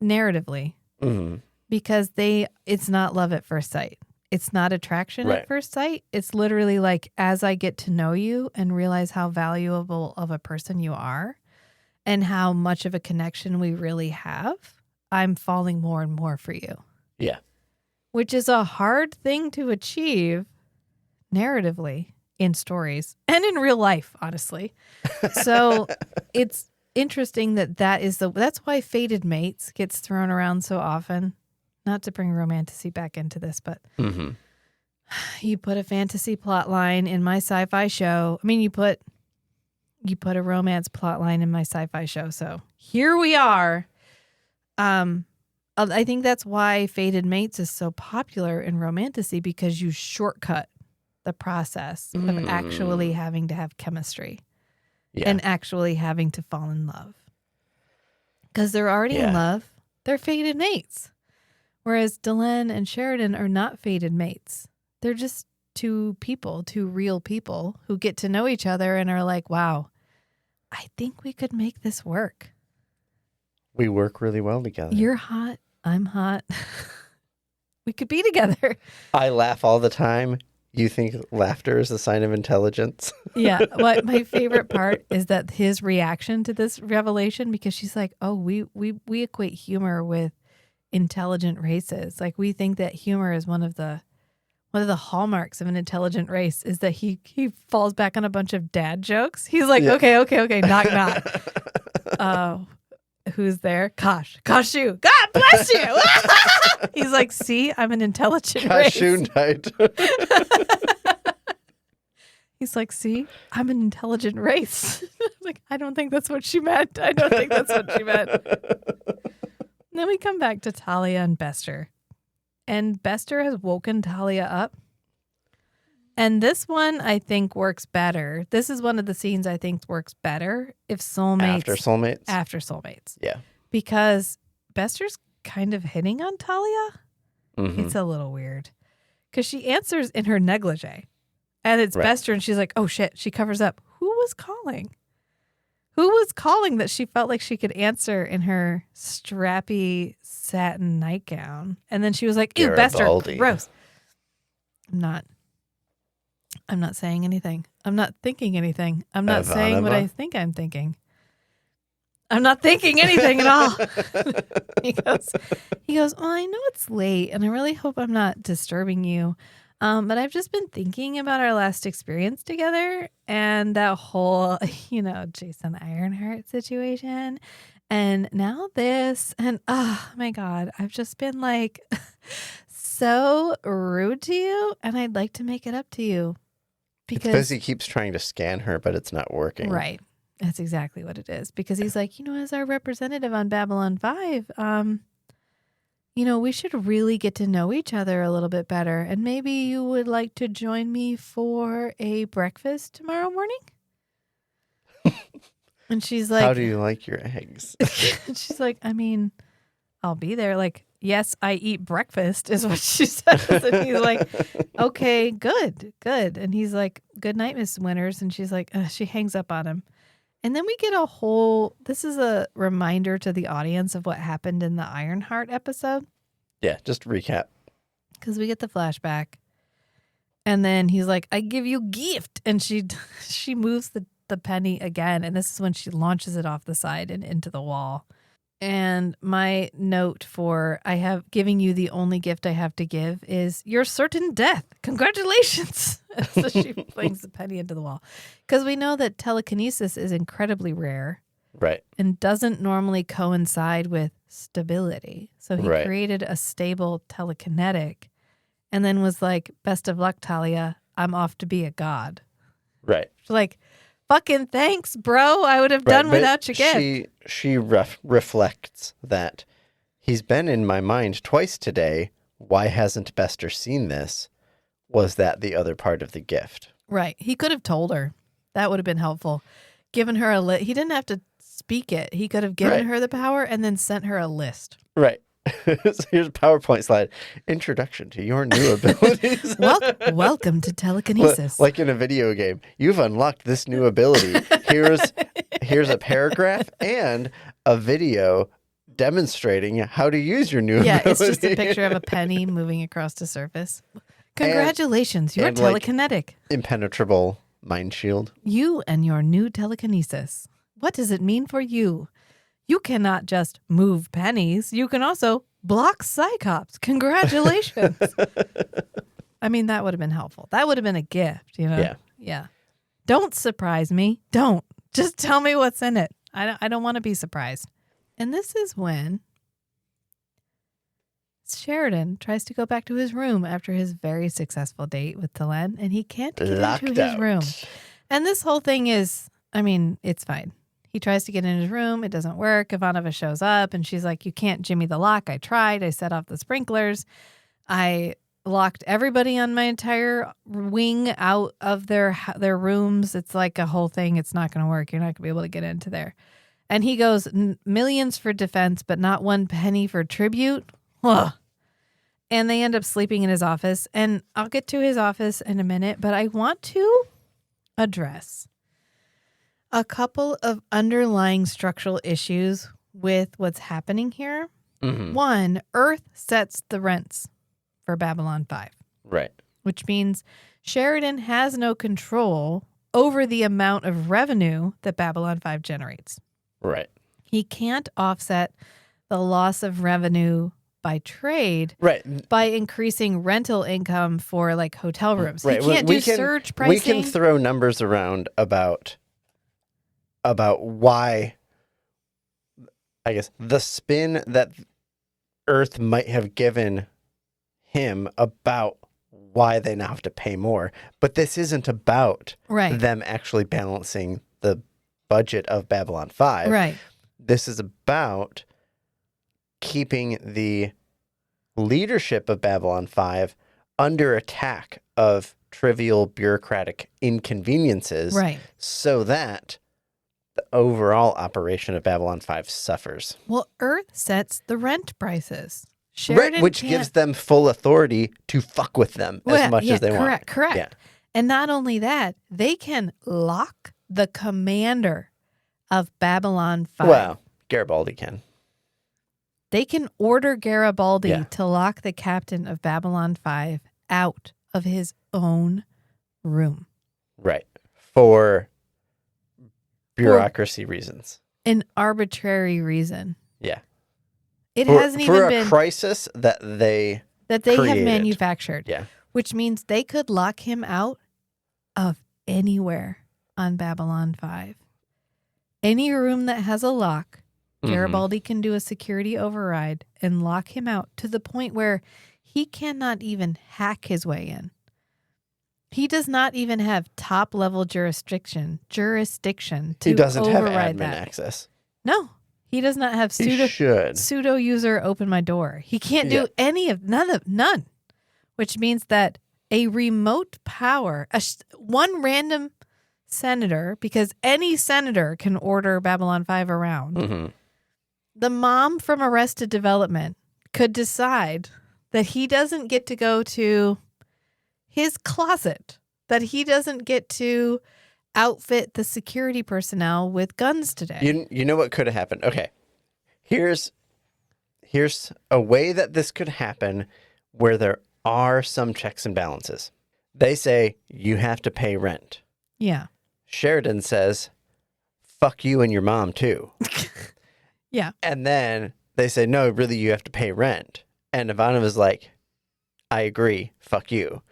narratively because it's not love at first sight. It's not attraction at first sight. It's literally like, as I get to know you and realize how valuable of a person you are and how much of a connection we really have, I'm falling more and more for you. Yeah. Which is a hard thing to achieve narratively in stories and in real life, honestly. So it's interesting that's why fated mates gets thrown around so often. Not to bring romantasy back into this, but you put a fantasy plot line in my sci-fi show. I mean, you put a romance plot line in my sci-fi show. So here we are. I think that's why fated mates is so popular in romantasy, because you shortcut the process of actually having to have chemistry and actually having to fall in love. Because they're already in love. They're fated mates. Whereas Delenn and Sheridan are not fated mates. They're just two real people who get to know each other and are like, wow, I think we could make this work. We work really well together. You're hot. I'm hot. We could be together. I laugh all the time. You think laughter is a sign of intelligence? Yeah. What my favorite part is that his reaction to this revelation, because she's like, oh, we equate humor with intelligent races. Like, we think that humor is one of the hallmarks of an intelligent race is that he falls back on a bunch of dad jokes. He's like, okay, knock. Who's there? Kosh. Koshu. God bless you. He's like, see, I'm an intelligent race. Koshu night. He's like, see, I'm an intelligent race. Like, I don't think that's what she meant. Then we come back to Talia and Bester. And Bester has woken Talia up. And this one, I think, works better. This is one of the scenes I think works better if soulmates. After soulmates. Yeah. Because Bester's kind of hitting on Talia. It's a little weird. Because she answers in her negligee. And it's Right. Bester, and she's like, oh shit, she covers up. Who was calling? Who was calling that she felt like she could answer in her strappy satin nightgown? And then she was like, ew, Bester, Garibaldi. gross. I'm not saying anything. I'm not thinking anything. I'm not saying what I think I'm thinking. I'm not thinking anything at all. He goes, well, I know it's late and I really hope I'm not disturbing you. But I've just been thinking about our last experience together and that whole, Jason Ironheart situation. And now this, and oh my God, I've just been like so rude to you and I'd like to make it up to you. Because he keeps trying to scan her, but it's not working. Right. That's exactly what it is. Because he's like, as our representative on Babylon 5, we should really get to know each other a little bit better. And maybe you would like to join me for a breakfast tomorrow morning? And she's like, how do you like your eggs? she's like, I'll be there. Like, yes, I eat breakfast is what she says. And he's like, okay, good. And he's like, good night, Miss Winters. And she's like, she hangs up on him. And then we get this is a reminder to the audience of what happened in the Ironheart episode. Yeah, just recap. Because we get the flashback. And then he's like, I give you gift. And she moves the penny again. And this is when she launches it off the side and into the wall. And my note for I have giving you the only gift I have to give is your certain death. Congratulations. So she flings the penny into the wall. Because we know that telekinesis is incredibly rare. Right. And doesn't normally coincide with stability. So he created a stable telekinetic and then was like, best of luck, Talia. I'm off to be a god. Right. Like, fucking thanks, bro. I would have done without your gift. She reflects that he's been in my mind twice today. Why hasn't Bester seen this? Was that the other part of the gift? Right. He could have told her. That would have been helpful. Given her a list. He didn't have to speak it. He could have given her the power and then sent her a list. Right. So here's a PowerPoint slide. Introduction to your new abilities. Welcome to telekinesis. Like in a video game. You've unlocked this new ability. Here's a paragraph and a video demonstrating how to use your new ability. Yeah, it's just a picture of a penny moving across the surface. Congratulations, you're telekinetic. Like, impenetrable mind shield. You and your new telekinesis. What does it mean for you? You cannot just move pennies. You can also block Psychops. Congratulations. That would have been helpful. That would have been a gift, Yeah. Don't surprise me. Don't. Just tell me what's in it. I don't want to be surprised. And this is when Sheridan tries to go back to his room after his very successful date with Delenn, and he can't get into his room. And this whole thing is, it's fine. He tries to get in his room. It doesn't work. Ivanova shows up and she's like, you can't jimmy the lock. I tried. I set off the sprinklers. I locked everybody on my entire wing out of their rooms. It's like a whole thing. It's not going to work. You're not going to be able to get into there. And he goes, millions for defense, but not one penny for tribute. Ugh. And they end up sleeping in his office. And I'll get to his office in a minute, but I want to address a couple of underlying structural issues with what's happening here. Mm-hmm. One, Earth sets the rents for Babylon 5. Right. Which means Sheridan has no control over the amount of revenue that Babylon 5 generates. Right. He can't offset the loss of revenue by trade by increasing rental income for like hotel rooms. Right. He can't do surge pricing. We can throw numbers around about why, I guess, the spin that Earth might have given him about why they now have to pay more. But this isn't about them actually balancing the budget of Babylon 5. Right. This is about keeping the leadership of Babylon 5 under attack of trivial bureaucratic inconveniences so that the overall operation of Babylon 5 suffers. Well, Earth sets the rent prices. Sheridan which gives them full authority to fuck with them as much as they want. Correct. Yeah. And not only that, they can lock the commander of Babylon 5. Well, Garibaldi can. They can order Garibaldi Yeah. to lock the captain of Babylon 5 out of his own room. Right. For bureaucracy reasons. An arbitrary reason. Yeah. It For, hasn't for even a been crisis that they that they have created. manufactured. Yeah. Which means they could lock him out of anywhere on Babylon 5. Any room that has a lock, Garibaldi can do a security override and lock him out to the point where he cannot even hack his way in. He does not even have top-level jurisdiction to He doesn't have override admin that. access. No, he does not have He should. pseudo user open my door. He can't do none, which means that a remote power, one random senator, because any senator can order Babylon 5 around. Mm-hmm. The mom from Arrested Development could decide that he doesn't get to go to his closet, that he doesn't get to outfit the security personnel with guns today. You know what could have happened? Okay. Here's a way that this could happen where there are some checks and balances. They say you have to pay rent. Yeah. Sheridan says, fuck you and your mom too. Yeah. And then they say, no, really, you have to pay rent. And Ivanova's like, I agree, fuck you.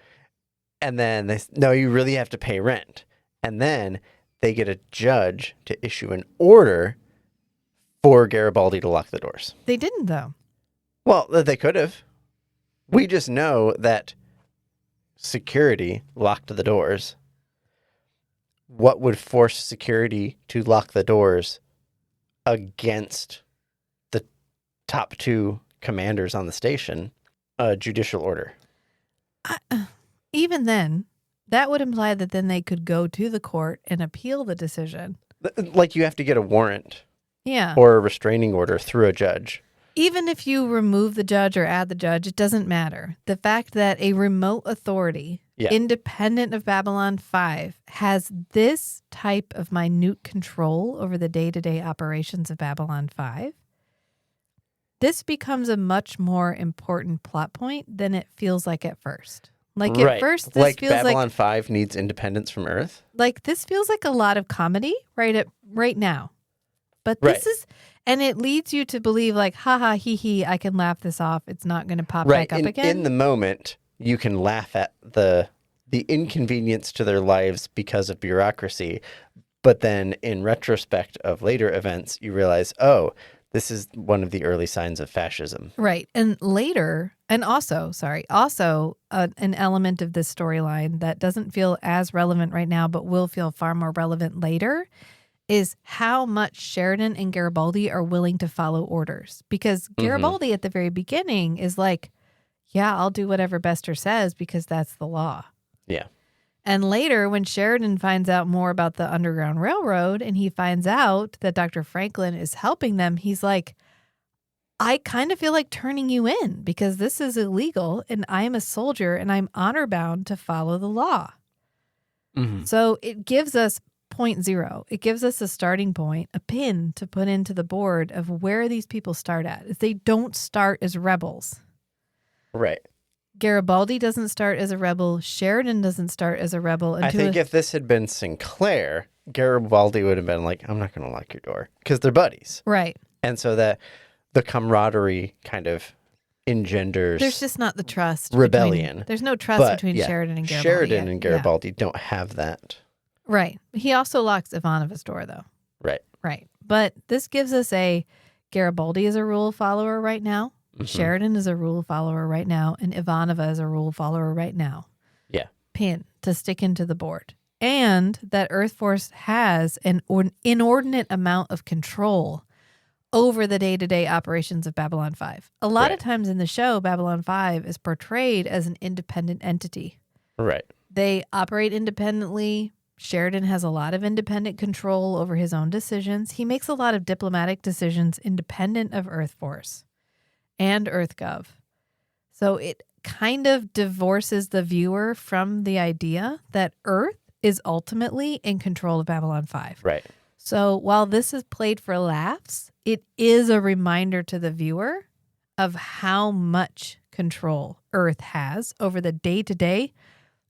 And then they no, you really have to pay rent. And then they get a judge to issue an order for Garibaldi to lock the doors. They didn't, though. Well, they could have. We just know that security locked the doors. What would force security to lock the doors against the top two commanders on the station? A judicial order. Even then, that would imply that then they could go to the court and appeal the decision. Like you have to get a warrant Yeah. or a restraining order through a judge. Even if you remove the judge or add the judge, it doesn't matter. The fact that a remote authority, independent of Babylon 5, has this type of minute control over the day-to-day operations of Babylon 5, this becomes a much more important plot point than it feels like at first. Like at first, this like feels Babylon like 5 needs independence from Earth. like this feels like a lot of comedy right now. But this is, and it leads you to believe like, haha, hee hee, I can laugh this off. It's not going to pop back up again. In the moment, you can laugh at the inconvenience to their lives because of bureaucracy. But then in retrospect of later events, you realize, oh, this is one of the early signs of fascism. Right. And later, and also an element of this storyline that doesn't feel as relevant right now, but will feel far more relevant later, is how much Sheridan and Garibaldi are willing to follow orders. Because Garibaldi at the very beginning is like, yeah, I'll do whatever Bester says because that's the law. Yeah. And later, when Sheridan finds out more about the Underground Railroad and he finds out that Dr. Franklin is helping them, he's like, I kind of feel like turning you in because this is illegal and I'm a soldier and I'm honor bound to follow the law. Mm-hmm. So it gives us 0.0. It gives us a starting point, a pin to put into the board of where these people start at. They don't start as rebels. Right. Garibaldi doesn't start as a rebel. Sheridan doesn't start as a rebel. I think if this had been Sinclair, Garibaldi would have been like, I'm not going to lock your door because they're buddies. Right. And so that the camaraderie kind of engenders There's just not the trust. rebellion. There's no trust between Sheridan and Garibaldi. Sheridan and Garibaldi don't have that. Right. He also locks Ivanova's door, though. Right. Right. But this gives us a Garibaldi is a rule follower right now. Mm-hmm. Sheridan is a rule follower right now. And Ivanova is a rule follower right now. Yeah. Pin to stick into the board. And that Earth Force has an inordinate amount of control over the day-to-day operations of Babylon 5. A lot of times in the show, Babylon 5 is portrayed as an independent entity. Right. They operate independently. Sheridan has a lot of independent control over his own decisions. He makes a lot of diplomatic decisions independent of Earth Force and EarthGov. So it kind of divorces the viewer from the idea that Earth is ultimately in control of Babylon 5. Right. So while this is played for laughs, it is a reminder to the viewer of how much control Earth has over the day-to-day,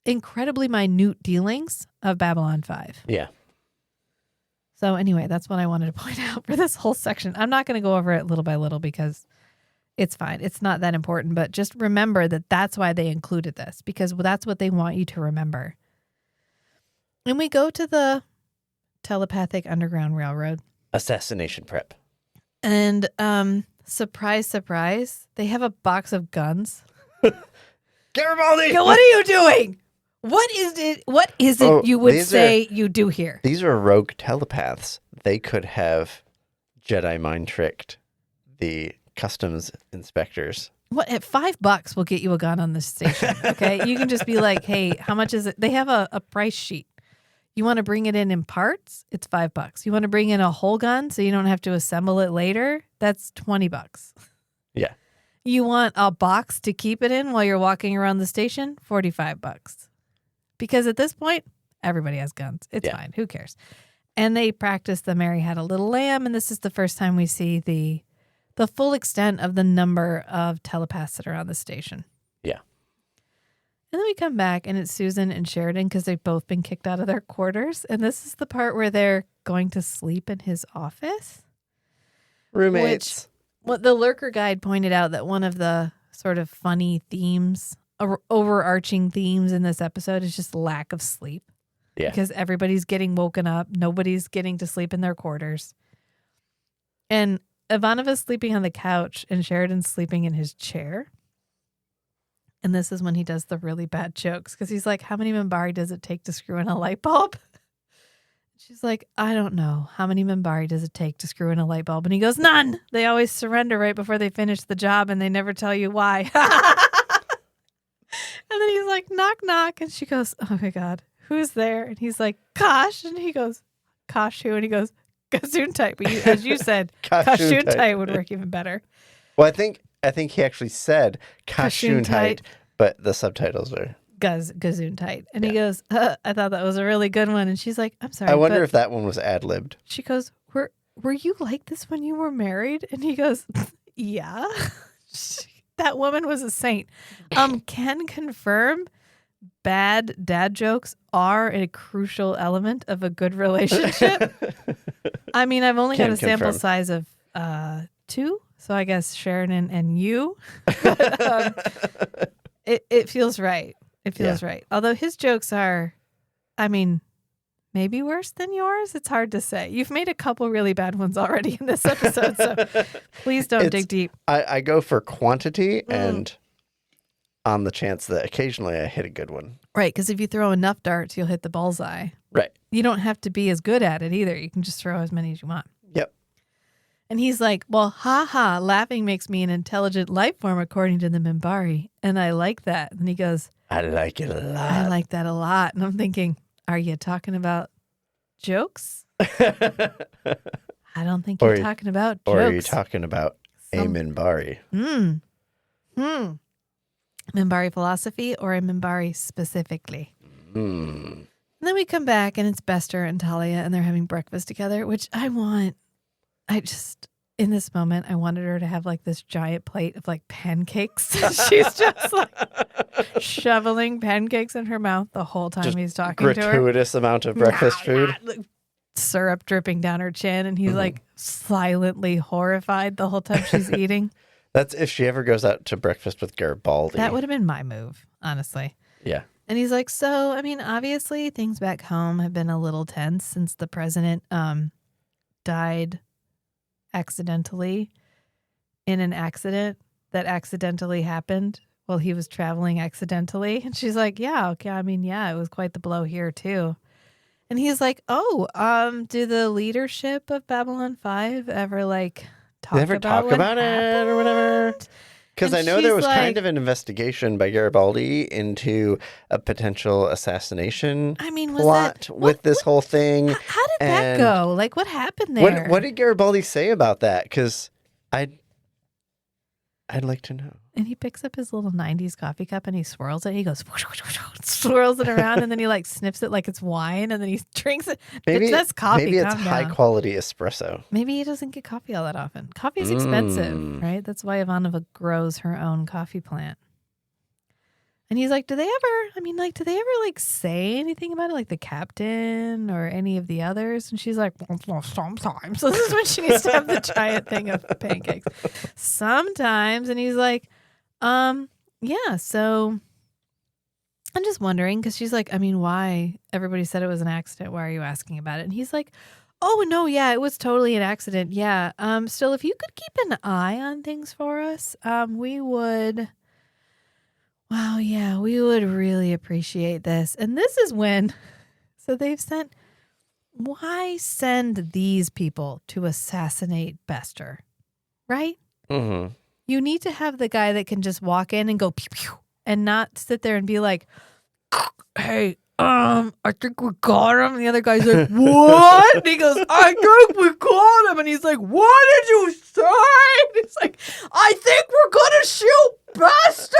incredibly minute dealings of Babylon 5. Yeah. So anyway, that's what I wanted to point out for this whole section. I'm not going to go over it little by little because it's fine. It's not that important, but just remember that that's why they included this, because that's what they want you to remember. And we go to the telepathic underground railroad. Assassination prep. And surprise, surprise, they have a box of guns. Garibaldi! What are you doing? What is it you would say you do here? These are rogue telepaths. They could have Jedi mind tricked the customs inspectors. What, at $5 we'll get you a gun on this station, okay? You can just be like, hey, how much is it? They have a price sheet. You want to bring it in parts? It's $5. You want to bring in a whole gun so you don't have to assemble it later? That's $20. Yeah. You want a box to keep it in while you're walking around the station? $45. Because at this point, everybody has guns. It's fine. Who cares? And they practice the Mary Had a Little Lamb, and this is the first time we see the full extent of the number of telepaths that are on the station. Yeah. And then we come back, and it's Susan and Sheridan because they've both been kicked out of their quarters. And this is the part where they're going to sleep in his office. Roommates. What the Lurker Guide pointed out that one of the sort of funny themes, overarching themes in this episode is just lack of sleep. Yeah. Because everybody's getting woken up. Nobody's getting to sleep in their quarters. And Ivanova's sleeping on the couch and Sheridan's sleeping in his chair. And this is when he does the really bad jokes because he's like, how many Minbari does it take to screw in a light bulb? She's like, I don't know. How many Minbari does it take to screw in a light bulb? And he goes, none. They always surrender right before they finish the job and they never tell you why. And then he's like, knock, knock. And she goes, oh my God, who's there? And he's like, Kosh. And he goes, Kosh who? And he goes, Gesundheit. But as you said, Gesundheit would work even better. Well, I think he actually said Gesundheit, but the subtitles are Gesundheit. And he goes, I thought that was a really good one. And she's like, I'm sorry. I wonder if that one was ad-libbed. She goes, were you like this when you were married? And he goes, yeah. That woman was a saint. Can confirm bad dad jokes are a crucial element of a good relationship. I mean, I've only got a sample size of 2. So I guess Sheridan and you. It feels right. It feels right. Although his jokes are, I mean, maybe worse than yours. It's hard to say. You've made a couple really bad ones already in this episode. So please don't dig deep. I go for quantity and on the chance that occasionally I hit a good one. Right. Because if you throw enough darts, you'll hit the bullseye. Right. You don't have to be as good at it either. You can just throw as many as you want. Yep. And he's like, well, ha, laughing makes me an intelligent life form according to the Minbari. And I like that. And he goes, I like it a lot. I like that a lot. And I'm thinking, are you talking about jokes? I don't think you're talking about jokes. Or are you talking about a Minbari? Minbari philosophy or a Minbari specifically? Mm. And then we come back and it's Bester and Talia and they're having breakfast together, which in this moment, I wanted her to have like this giant plate of like pancakes. She's just like shoveling pancakes in her mouth the whole time Just he's talking to her. Gratuitous amount of breakfast food. Syrup dripping down her chin, and he's like silently horrified the whole time she's eating. That's if she ever goes out to breakfast with Garibaldi. That would have been my move, honestly. Yeah. And he's like, so, I mean, obviously things back home have been a little tense since the president died accidentally in an accident that accidentally happened while he was traveling accidentally. And she's like, yeah, okay. I mean, yeah, it was quite the blow here too. And he's like, do the leadership of Babylon 5 ever like talk about it or whatever? Because I know there was kind of an investigation by Garibaldi into a potential assassination plot with this whole thing. How did that go? Like, what happened there? What did Garibaldi say about that? Because I'd like to know. And he picks up his little 90s coffee cup and he swirls it. He goes, whoosh, whoosh, whoosh, whoosh, swirls it around, and then he like sniffs it like it's wine, and then he drinks it. Maybe That's coffee. Maybe it's Calm high down. quality espresso. Maybe he doesn't get coffee all that often. Coffee's expensive, right? That's why Ivanova grows her own coffee plant. And he's like, do they ever like say anything about it? Like the captain or any of the others? And she's like, well, sometimes. So this is when she needs to have the giant thing of pancakes. Sometimes. And he's like, yeah, so I'm just wondering, because she's like, I mean, why? Everybody said it was an accident. Why are you asking about it? And he's like, oh, no, yeah, it was totally an accident. Yeah. Still, if you could keep an eye on things for us, we would... Wow, yeah, we would really appreciate this. And this is when, so they've sent, why send these people to assassinate Bester, right? Mm-hmm. You need to have the guy that can just walk in and go pew pew and not sit there and be like, hey, I think we got him. And the other guy's like, what? And he goes, I think we got him. And he's like, what did you say? And he's like, I think we're going to shoot Bester.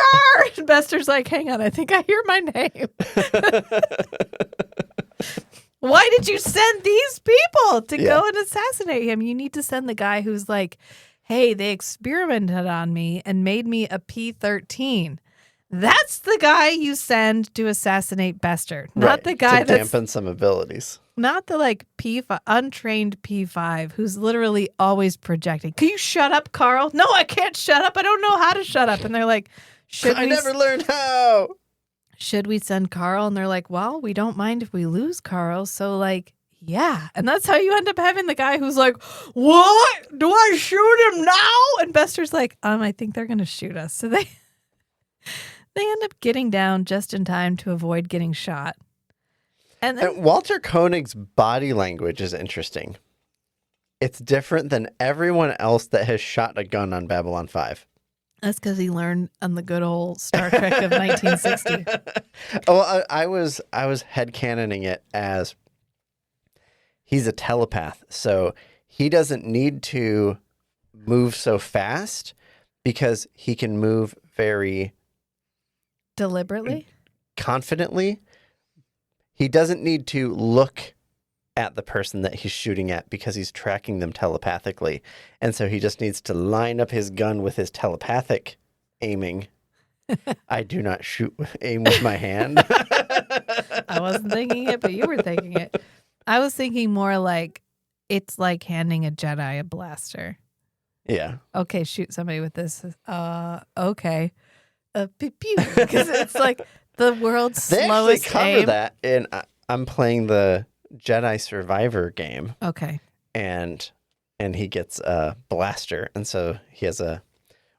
And Bester's like, hang on, I think I hear my name. Why did you send these people to go and assassinate him? You need to send the guy who's like, hey, they experimented on me and made me a P-13. That's the guy you send to assassinate Bester, not the guy to dampen some abilities. Not the like P5, untrained P5 who's literally always projecting. Can you shut up, Carl? No, I can't shut up. I don't know how to shut up. And they're like, I never learned how. Should we send Carl? And they're like, well, we don't mind if we lose Carl. So like, yeah. And that's how you end up having the guy who's like, what? Do I shoot him now? And Bester's like, I think they're going to shoot us. So they end up getting down just in time to avoid getting shot. And Walter Koenig's body language is interesting. It's different than everyone else that has shot a gun on Babylon 5. That's because he learned on the good old Star Trek of 1960. I was headcanoning it as he's a telepath, so he doesn't need to move so fast because he can move very deliberately, confidently. He doesn't need to look at the person that he's shooting at because he's tracking them telepathically. And so he just needs to line up his gun with his telepathic aiming. I do not aim with my hand. I wasn't thinking it, but you were thinking it. I was thinking more like it's like handing a Jedi a blaster. Yeah. Okay, shoot somebody with this. Okay. Pew pew. Because it's like the world's slowest They actually cover aim. that in I'm playing the Jedi Survivor game. Okay. And he gets a blaster, and so he has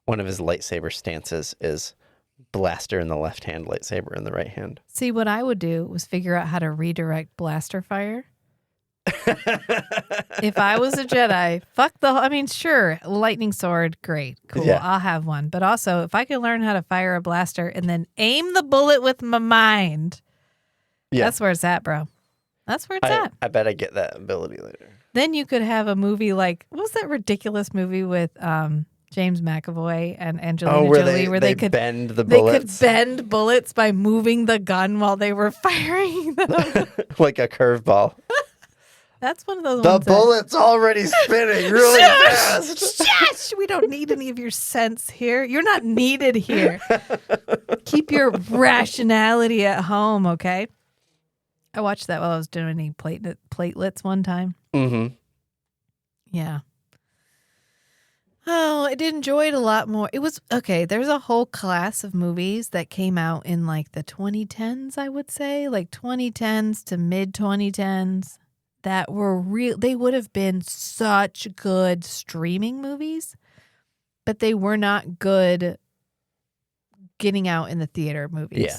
one of his lightsaber stances is blaster in the left hand, lightsaber in the right hand. See, what I would do was figure out how to redirect blaster fire. If I was a Jedi, sure, lightning sword, great, cool, Yeah. I'll have one. But also, if I could learn how to fire a blaster and then aim the bullet with my mind, that's where it's at, bro. That's where it's at. I bet I get that ability later. Then you could have a movie like, what was that ridiculous movie with James McAvoy and Angelina Jolie where they could bend the bullets? They could bend bullets by moving the gun while they were firing them. Like a curveball. That's one of those The ones. bullet's already spinning really fast. Shush! We don't need any of your sense here. You're not needed here. Keep your rationality at home, okay? I watched that while I was doing platelets one time. Mm-hmm. Yeah. Oh, I did enjoy it a lot more. It was, okay, there's a whole class of movies that came out in like the 2010s, I would say, like 2010s to mid-2010s that were real. They would have been such good streaming movies, but they were not good getting out in the theater movies. Yeah.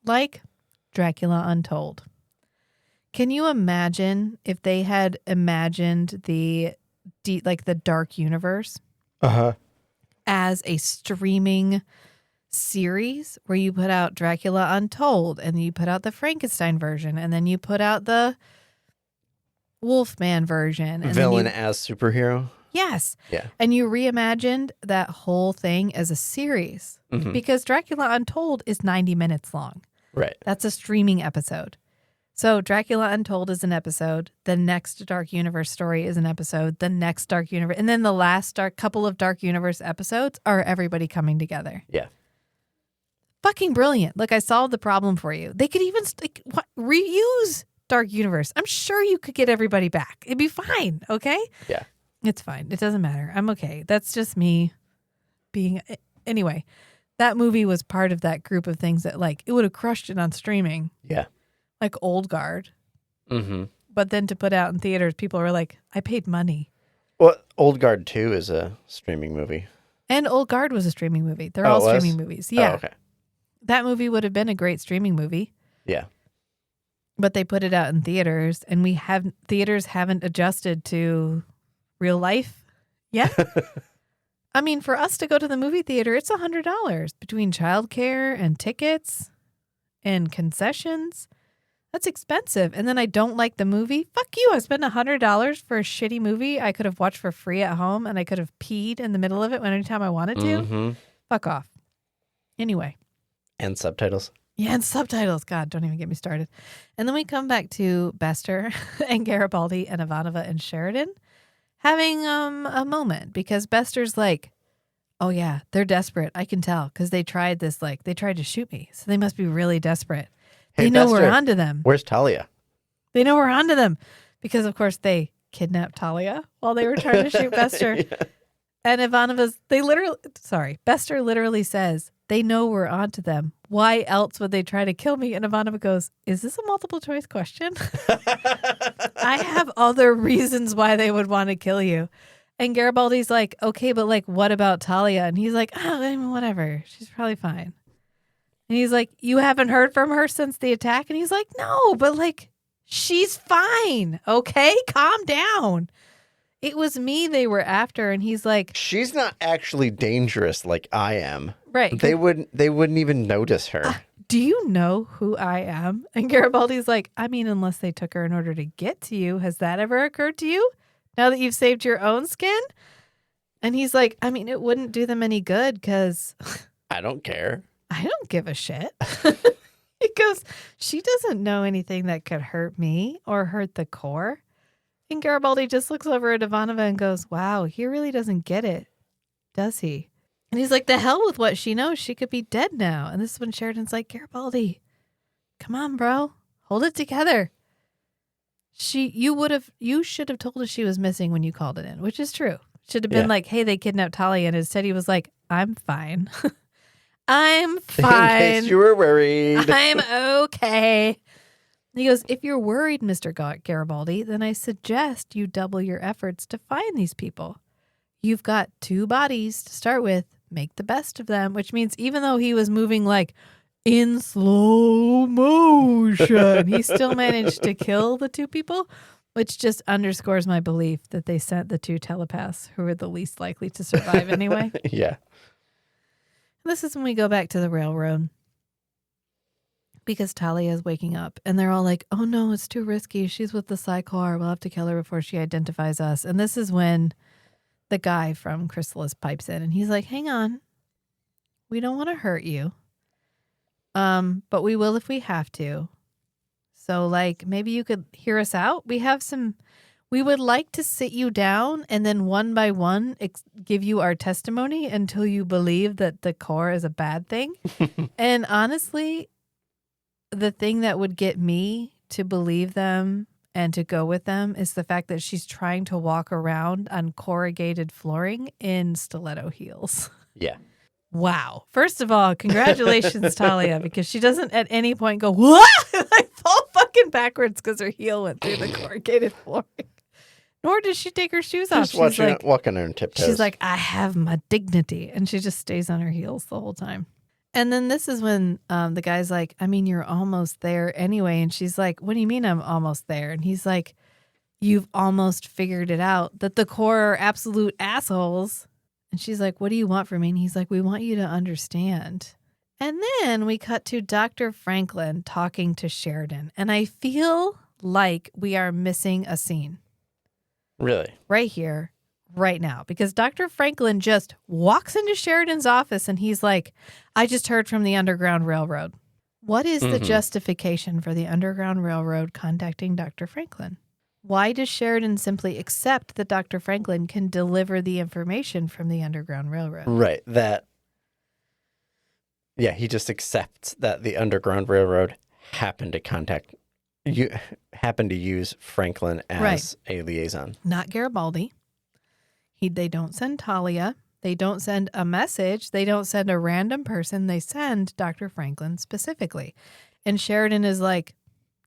Like Dracula Untold. Can you imagine if they had imagined the dark universe as a streaming series where you put out Dracula Untold and you put out the Frankenstein version and then you put out the Wolfman version and Villain as superhero? Yes. Yeah. And you reimagined that whole thing as a series because Dracula Untold is 90 minutes long. Right. That's a streaming episode. So Dracula Untold is an episode. The next Dark Universe story is an episode. The next Dark Universe. And then the last couple of Dark Universe episodes are everybody coming together. Yeah. Fucking brilliant. Look, I solved the problem for you. They could even reuse Dark Universe. I'm sure you could get everybody back. It'd be fine. Okay? Yeah. It's fine. It doesn't matter. I'm okay. That's just me being. Anyway, that movie was part of that group of things that, like, it would have crushed it on streaming. Yeah. Like Old Guard. Mm-hmm. But then to put out in theaters, people were like, I paid money. Well, Old Guard 2 is a streaming movie. And Old Guard was a streaming movie. They're Oh, all it was? streaming movies. Yeah. Oh, okay. That movie would have been a great streaming movie. Yeah. But they put it out in theaters, and theaters haven't adjusted to real life yet. I mean, for us to go to the movie theater, it's $100 between childcare and tickets and concessions. That's expensive. And then I don't like the movie. Fuck you. I spent $100 for a shitty movie I could have watched for free at home, and I could have peed in the middle of it anytime I wanted to. Mm-hmm. Fuck off. Anyway. And subtitles. Yeah, and subtitles. God, don't even get me started. And then we come back to Bester and Garibaldi and Ivanova and Sheridan having a moment because Bester's like, oh yeah, they're desperate. I can tell because they tried this, like, they tried to shoot me. So they must be really desperate. Hey, They know Bester, we're onto them. Where's Talia? They know we're onto them because, of course, they kidnapped Talia while they were trying to shoot Bester. Yeah. And Bester literally says, they know we're onto them. Why else would they try to kill me? And Ivanova goes, is this a multiple choice question? I have other reasons why they would want to kill you. And Garibaldi's like, okay, but like, what about Talia? And he's like, oh, I mean, whatever. She's probably fine. And he's like, you haven't heard from her since the attack? And he's like, no, but like, she's fine. Okay, calm down. It was me they were after. And he's like, She's not actually dangerous like I am. right. They wouldn't even notice her. Do you know who I am? And Garibaldi's like, I mean, unless they took her in order to get to you. Has that ever occurred to you? Now that you've saved your own skin? And he's like, I mean, it wouldn't do them any good because I don't care. I don't give a shit. He goes, she doesn't know anything that could hurt me or hurt the Corps. And Garibaldi just looks over at Ivanova and goes, wow, he really doesn't get it, does he? And he's like, the hell with what she knows. She could be dead now. And this is when Sheridan's like, Garibaldi, come on, bro. Hold it together. You should have told us she was missing when you called it in, which is true. Should have been like, hey, they kidnapped Talia. And instead he was like, I'm fine. I'm fine. In case you were worried. I'm okay. He goes, if you're worried, Mr. Garibaldi, then I suggest you double your efforts to find these people. You've got 2 bodies to start with. Make the best of them, which means even though he was moving like in slow motion, he still managed to kill the 2 people, which just underscores my belief that they sent the 2 telepaths who were the least likely to survive anyway. Yeah. This is when we go back to the railroad because Talia is waking up and they're all like, oh no, it's too risky. She's with the Psi Corps. We'll have to kill her before she identifies us. And this is when the guy from Chrysalis pipes in and he's like, hang on. We don't want to hurt you. But we will if we have to. So like, maybe you could hear us out. We would like to sit you down and then one by one give you our testimony until you believe that the Corps is a bad thing. And honestly, the thing that would get me to believe them and to go with them is the fact that she's trying to walk around on corrugated flooring in stiletto heels. Yeah. Wow. First of all, congratulations, Talia, because she doesn't at any point go, what? Like fall fucking backwards because her heel went through the corrugated flooring. Nor does she take her shoes off. Just walking on tiptoes. She's like, I have my dignity. And she just stays on her heels the whole time. And then this is when the guy's like, I mean, you're almost there anyway. And she's like, what do you mean I'm almost there? And he's like, you've almost figured it out that the Corps are absolute assholes. And she's like, what do you want from me? And he's like, we want you to understand. And then we cut to Dr. Franklin talking to Sheridan. And I feel like we are missing a scene. Really? Right here, right now because Dr. Franklin just walks into Sheridan's office and he's like, I just heard from the Underground Railroad. What is the justification for the Underground Railroad contacting Dr. Franklin? Why does Sheridan simply accept that Dr. Franklin can deliver the information from the Underground Railroad? Right. He just accepts that the Underground Railroad happened to use Franklin as a liaison. Not Garibaldi. They don't send Talia. They don't send a message. They don't send a random person. They send Dr. Franklin specifically. And Sheridan is like,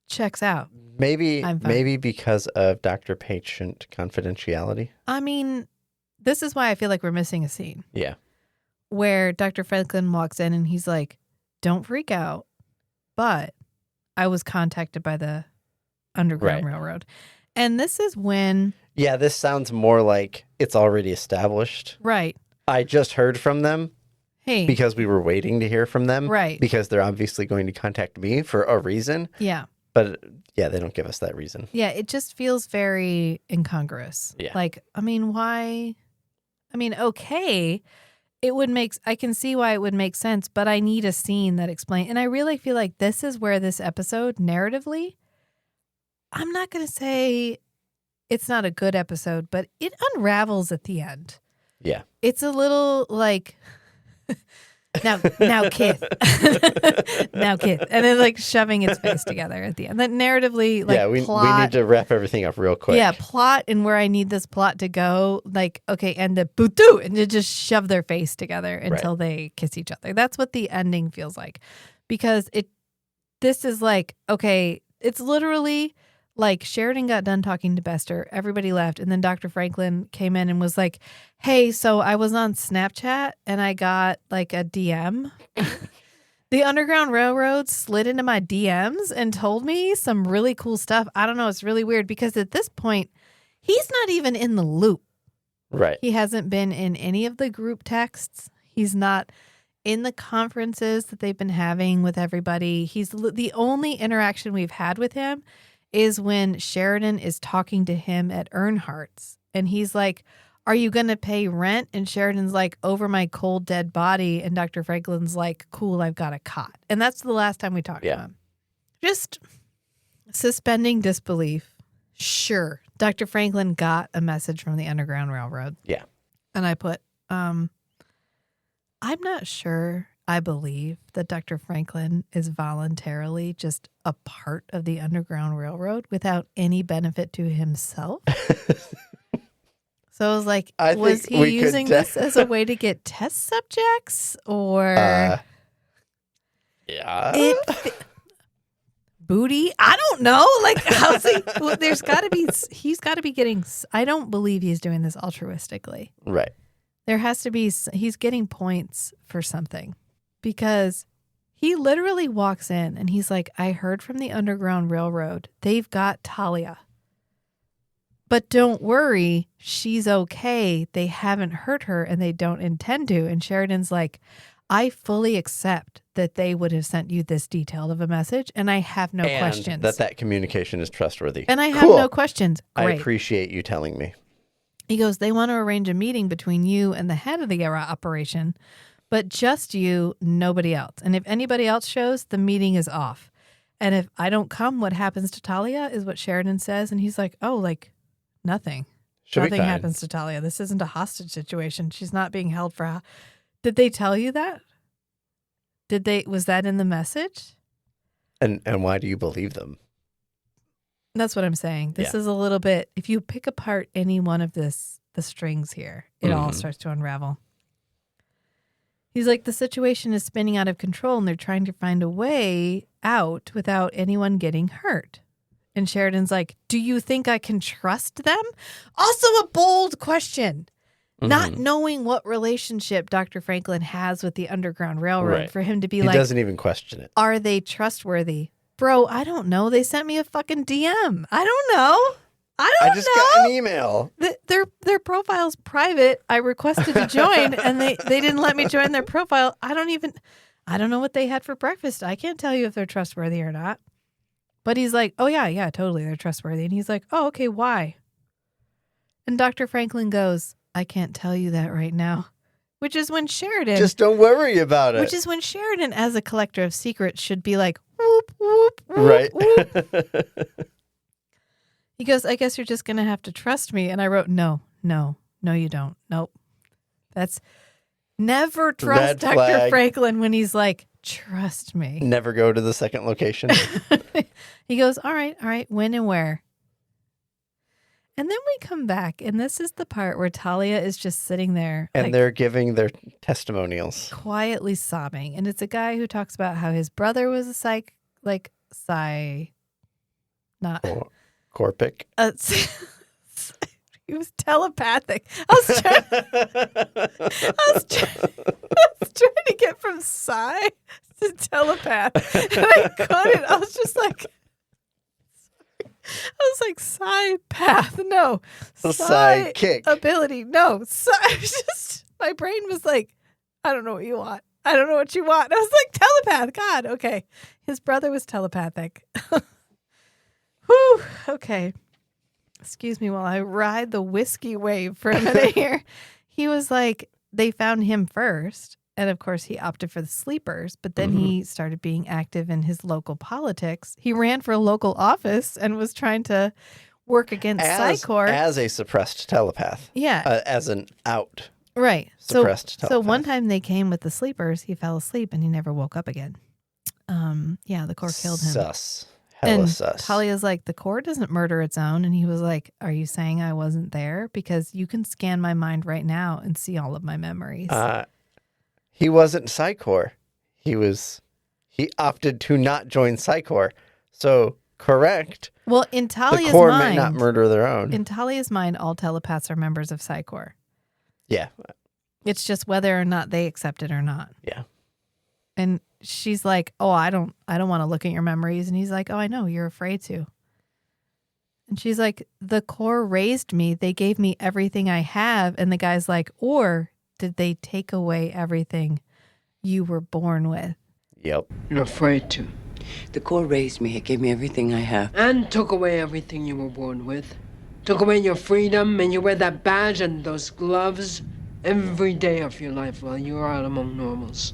checks out. Maybe because of doctor-patient confidentiality. I mean, this is why I feel like we're missing a scene. Yeah. Where Dr. Franklin walks in and he's like, don't freak out, but I was contacted by the Underground Railroad. And this is when... Yeah, this sounds more like it's already established. Right. I just heard from them. Hey. Because we were waiting to hear from them. Right. Because they're obviously going to contact me for a reason. Yeah. But yeah, they don't give us that reason. Yeah, it just feels very incongruous. Yeah. Like, I mean, why? I mean, okay, I can see why it would make sense, but I need a scene that explains. And I really feel like this is where this episode, narratively, I'm not going to say it's not a good episode, but it unravels at the end. Yeah. It's a little like... Now, Kith. Now, Kith. And then, like, shoving its face together at the end. That narratively, like, we plot. We need to wrap everything up real quick. Yeah, plot and where I need this plot to go. Like, okay, and the boo-doo, and to just shove their face together until they kiss each other. That's what the ending feels like. Because this is like, okay, it's literally... Like, Sheridan got done talking to Bester, everybody left, and then Dr. Franklin came in and was like, hey, so I was on Snapchat and I got, like, a DM. The Underground Railroad slid into my DMs and told me some really cool stuff. I don't know, it's really weird because at this point, he's not even in the loop. Right. He hasn't been in any of the group texts. He's not in the conferences that they've been having with everybody. He's the only interaction we've had with him is when Sheridan is talking to him at Earnhardt's. And he's like, are you going to pay rent? And Sheridan's like, over my cold, dead body. And Dr. Franklin's like, cool, I've got a cot. And that's the last time we talked to him. Just suspending disbelief. Sure. Dr. Franklin got a message from the Underground Railroad. Yeah. And I put, I'm not sure I believe that Dr. Franklin is voluntarily just a part of the Underground Railroad without any benefit to himself. So I was like, was he using this as a way to get test subjects or booty? I don't know. Like, how's he? Well, he's got to be getting, I don't believe he's doing this altruistically. Right. There has to be, he's getting points for something. Because he literally walks in and he's like, I heard from the Underground Railroad. They've got Talia. But don't worry, she's okay. They haven't hurt her and they don't intend to. And Sheridan's like, I fully accept that they would have sent you this detailed of a message and I have no questions. That communication is trustworthy. And I have no questions. Great. I appreciate you telling me. He goes, they want to arrange a meeting between you and the head of the operation. But just you, nobody else. And if anybody else shows, the meeting is off. And if I don't come, what happens to Talia is what Sheridan says. And he's like, oh, like nothing. Nothing happens to Talia. This isn't a hostage situation. She's not being held for. Did they tell you that? Was that in the message? And why do you believe them? That's what I'm saying. This is a little bit, if you pick apart any one of the strings here, it all starts to unravel. He's like, the situation is spinning out of control and they're trying to find a way out without anyone getting hurt. And Sheridan's like, do you think I can trust them? Also a bold question. Not knowing what relationship Dr. Franklin has with the Underground Railroad for him to be like. He doesn't even question it. Are they trustworthy? Bro, I don't know. They sent me a fucking DM. I don't know. I just got an email. Their profile's private. I requested to join and they didn't let me join their profile. I don't know what they had for breakfast. I can't tell you if they're trustworthy or not. But he's like, oh yeah, totally. They're trustworthy. And he's like, oh, okay, why? And Dr. Franklin goes, I can't tell you that right now. Which is when Sheridan... Just don't worry about it. Which is when Sheridan, as a collector of secrets, should be like, whoop, whoop, whoop, right. whoop. He goes, I guess you're just going to have to trust me. And I wrote, no, you don't. Nope. That's never trust Red Dr. flag. Franklin when he's like, trust me. Never go to the second location. He goes, all right, when and where? And then we come back, and this is the part where Talia is just sitting there. And like, they're giving their testimonials. quietly sobbing. And it's a guy who talks about how his brother was a not Corpic. he was telepathic. I was trying to get from psi to telepath. And I couldn't. I was just like, psy-path. No. Sidekick. Ability. No. My brain was like, I don't know what you want. I don't know what you want. I was like, telepath. God, okay. His brother was telepathic. Whew. Okay. Excuse me while I ride the whiskey wave for a minute here. He was like, they found him first. And of course, he opted for the sleepers. But then he started being active in his local politics. He ran for a local office and was trying to work against Psi Corps. As a suppressed telepath. Yeah. As an out. Right. Suppressed So telepath. one time they came with the sleepers, he fell asleep and he never woke up again. Yeah, the Corps killed him. Sus. Hella And sus. Talia's like, the Corps doesn't murder its own. And he was like, are you saying I wasn't there? Because you can scan my mind right now and see all of my memories. He wasn't Psi Corps. He opted to not join Psi Corps. So, correct. Well, in Talia's the Corps mind, may not murder their own. in Talia's mind, all telepaths are members of Psi Corps. Yeah. It's just whether or not they accept it or not. Yeah. And she's like, oh, I don't want to look at your memories. And he's like, oh, I know, you're afraid to. And she's like, the Corps raised me. They gave me everything I have. And the guy's like, or did they take away everything you were born with? Yep. You're afraid to. The Corps raised me. It gave me everything I have. And took away everything you were born with. Took away your freedom, and you wear that badge and those gloves every day of your life while you are out among normals.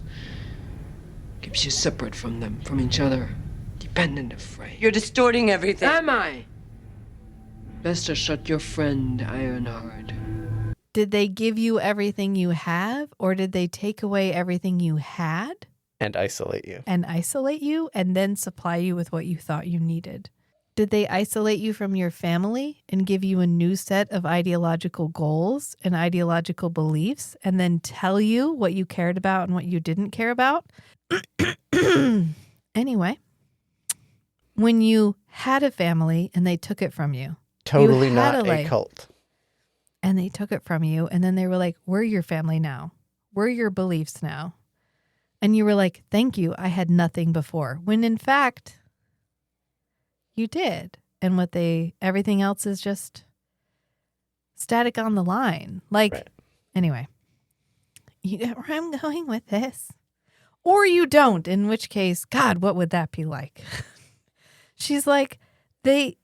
Keeps you separate from them, from each other. Dependent, afraid. You're distorting everything. Am I? Bester shut your friend Ironheart. Did they give you everything you have, or did they take away everything you had And isolate you. and then supply you with what you thought you needed? Did they isolate you from your family and give you a new set of ideological goals and ideological beliefs and then tell you what you cared about and what you didn't care about? Anyway, when you had a family and they took it from you. Totally you had not a cult. And they took it from you. And then they were like, we're your family now. We're your beliefs now. And you were like, thank you. I had nothing before. When in fact, you did. And everything else is just static on the line. Like, Right. Anyway. You know where I'm going with this. Or you don't, in which case, God, what would that be like? She's like, they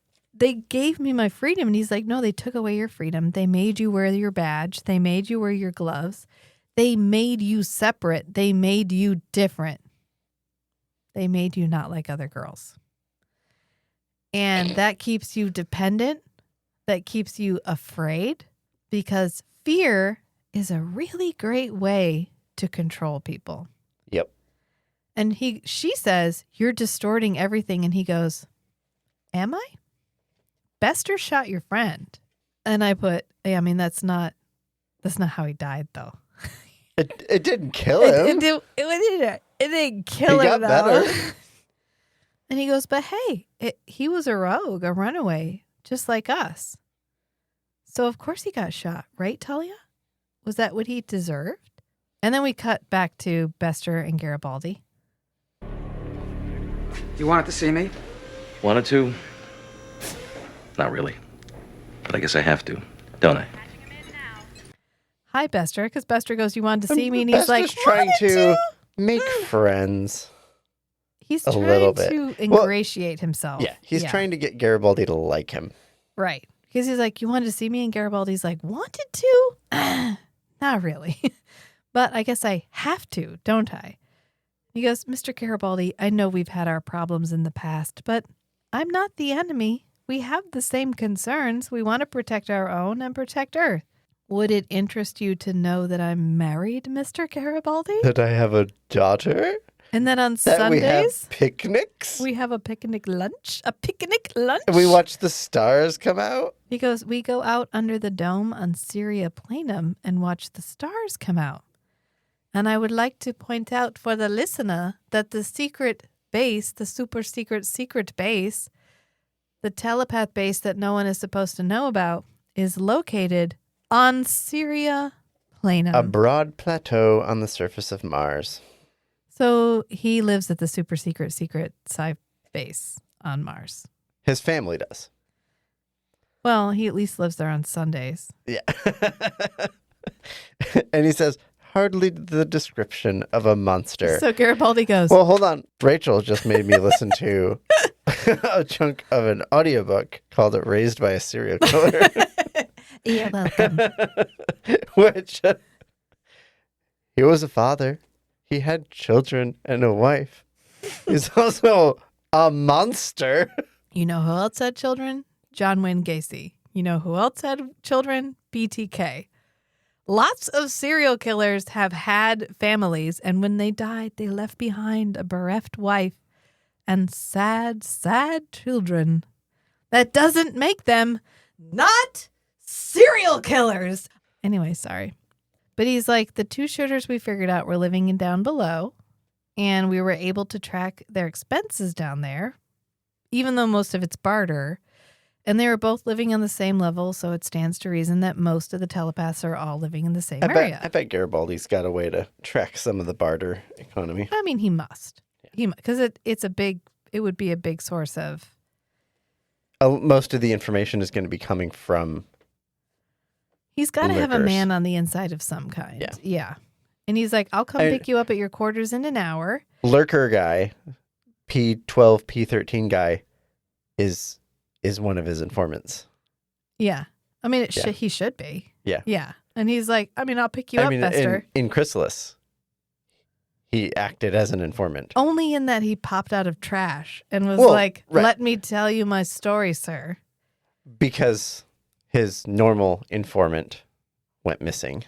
gave me my freedom. And he's like, no, they took away your freedom. They made you wear your badge. They made you wear your gloves. They made you separate. They made you different. They made you not like other girls. And that keeps you dependent. That keeps you afraid, because fear is a really great way to control people. Yep. And she says, you're distorting everything. And he goes, am I? Bester shot your friend. And I put, I mean, that's not how he died, though. It didn't kill him. It didn't kill He him, got though. better. And he goes, but hey, he was a rogue, a runaway, just like us. So of course he got shot, right, Talia? Was that what he deserved? And then we cut back to Bester and Garibaldi. You wanted to see me? Wanted to? Not really. But I guess I have to, don't I? Hi, Bester, because Bester goes, you wanted to see me? And he's Bester's like, trying "Wanted to make friends. He's a trying little bit. to ingratiate himself. Yeah, he's trying to get Garibaldi to like him. Right. Because he's like, you wanted to see me? And Garibaldi's like, wanted to? Not really. But I guess I have to, don't I? He goes, Mr. Garibaldi, I know we've had our problems in the past, but I'm not the enemy. We have the same concerns. We want to protect our own and protect Earth. Would it interest you to know that I'm married, Mr. Garibaldi? That I have a daughter? And then on That Sundays, we have picnics? we have a picnic lunch. A picnic lunch? We watch the stars come out? He goes, we go out under the dome on Syria Planum and watch the stars come out. And I would like to point out for the listener that the secret base, the super secret base, the telepath base that no one is supposed to know about, is located on Syria Planum. A broad plateau on the surface of Mars. So he lives at the super secret Psi base on Mars. His family does. Well, he at least lives there on Sundays. Yeah. And he says, hardly the description of a monster. So Garibaldi goes, Well, hold on. Rachel just made me listen to a chunk of an audiobook called Raised by a Serial Killer. you're welcome. Which he was a father. He had children and a wife. He's also a monster. You know who else had children? John Wayne Gacy. You know who else had children? BTK. Lots of serial killers have had families, and when they died, they left behind a bereft wife and sad, sad children. That doesn't make them not serial killers. Anyway, sorry. But he's like, the two shooters we figured out were living in down below, and we were able to track their expenses down there, even though most of it's barter. And they were both living on the same level, so it stands to reason that most of the telepaths are all living in the same area. I bet Garibaldi's got a way to track some of the barter economy. I mean, he must. Because it would be a big source of... Most of the information is going to be coming from... He's got to have a lurkers. man on the inside of some kind. Yeah. And he's like, I'll come pick you up at your quarters in an hour. Lurker guy, P12, P13 guy, is one of his informants. Yeah. I mean, he should be. Yeah. Yeah. And he's like, I'll pick you up, Bester. In Chrysalis, he acted as an informant. Only in that he popped out of trash and was Right. let me tell you my story, sir. Because his normal informant went missing.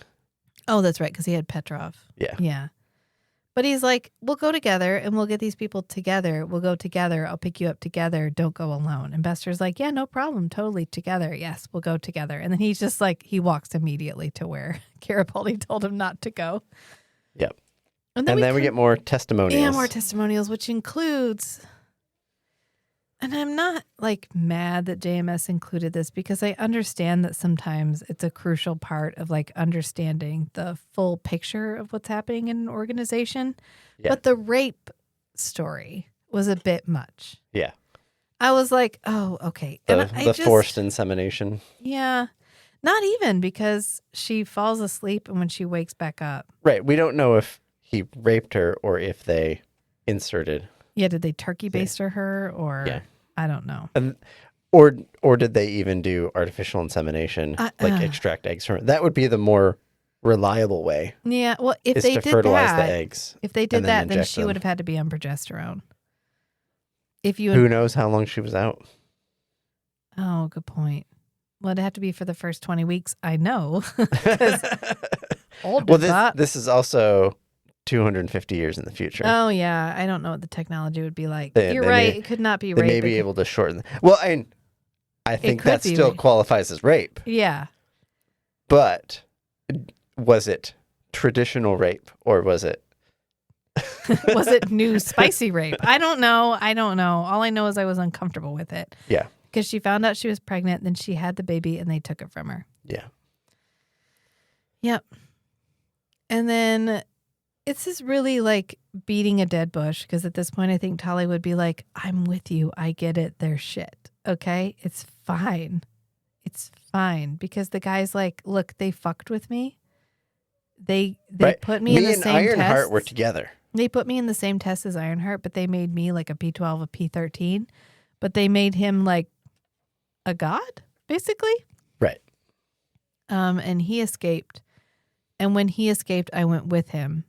Oh, that's right, because he had Petrov. Yeah. Yeah. But he's like, we'll go together and we'll get these people together. We'll go together. I'll pick you up together. Don't go alone. And Bester's like, yeah, no problem. Totally together. Yes, we'll go together. And then he's just like, he walks immediately to where Garibaldi told him not to go. Yep. And then we get more testimonials. Yeah, more testimonials, which includes, and I'm not like mad that JMS included this because I understand that sometimes it's a crucial part of like understanding the full picture of what's happening in an organization. Yeah. But the rape story was a bit much. Yeah. I was like, oh, okay. The forced insemination. Yeah. Not even, because she falls asleep and when she wakes back up. Right. We don't know if he raped her or if they inserted. Yeah, did they turkey baster her or I don't know. Or did they even do artificial insemination, like extract eggs from her? That would be the more reliable way. Yeah, well, if is they to did fertilize that, the eggs. If they did and that, then inject she them. would have had to be on progesterone. Who knows how long she was out? Oh, good point. Well, it'd have to be for the first 20 weeks. I know. 'Cause old Well, as that. this is also 250 years in the future. Oh, yeah. I don't know what the technology would be like. They You're may- right. It could not be They rape. may be able to shorten. Well, I think could that be still rape. qualifies as rape. Yeah. But was it traditional rape or was it? Was it new spicy rape? I don't know. All I know is I was uncomfortable with it. Yeah. Because she found out she was pregnant, then she had the baby, and they took it from her. Yeah. Yep. And then it's just really like beating a dead bush, because at this point I think Talia would be like, I'm with you. I get it. They're shit. Okay? It's fine. It's fine. Because the guy's like, look, they fucked with me. They put me in the and same Ironheart test. were together. They put me in the same test as Ironheart, but they made me like a P12, a P13. But they made him like a god, basically. Right. And he escaped. And when he escaped, I went with him.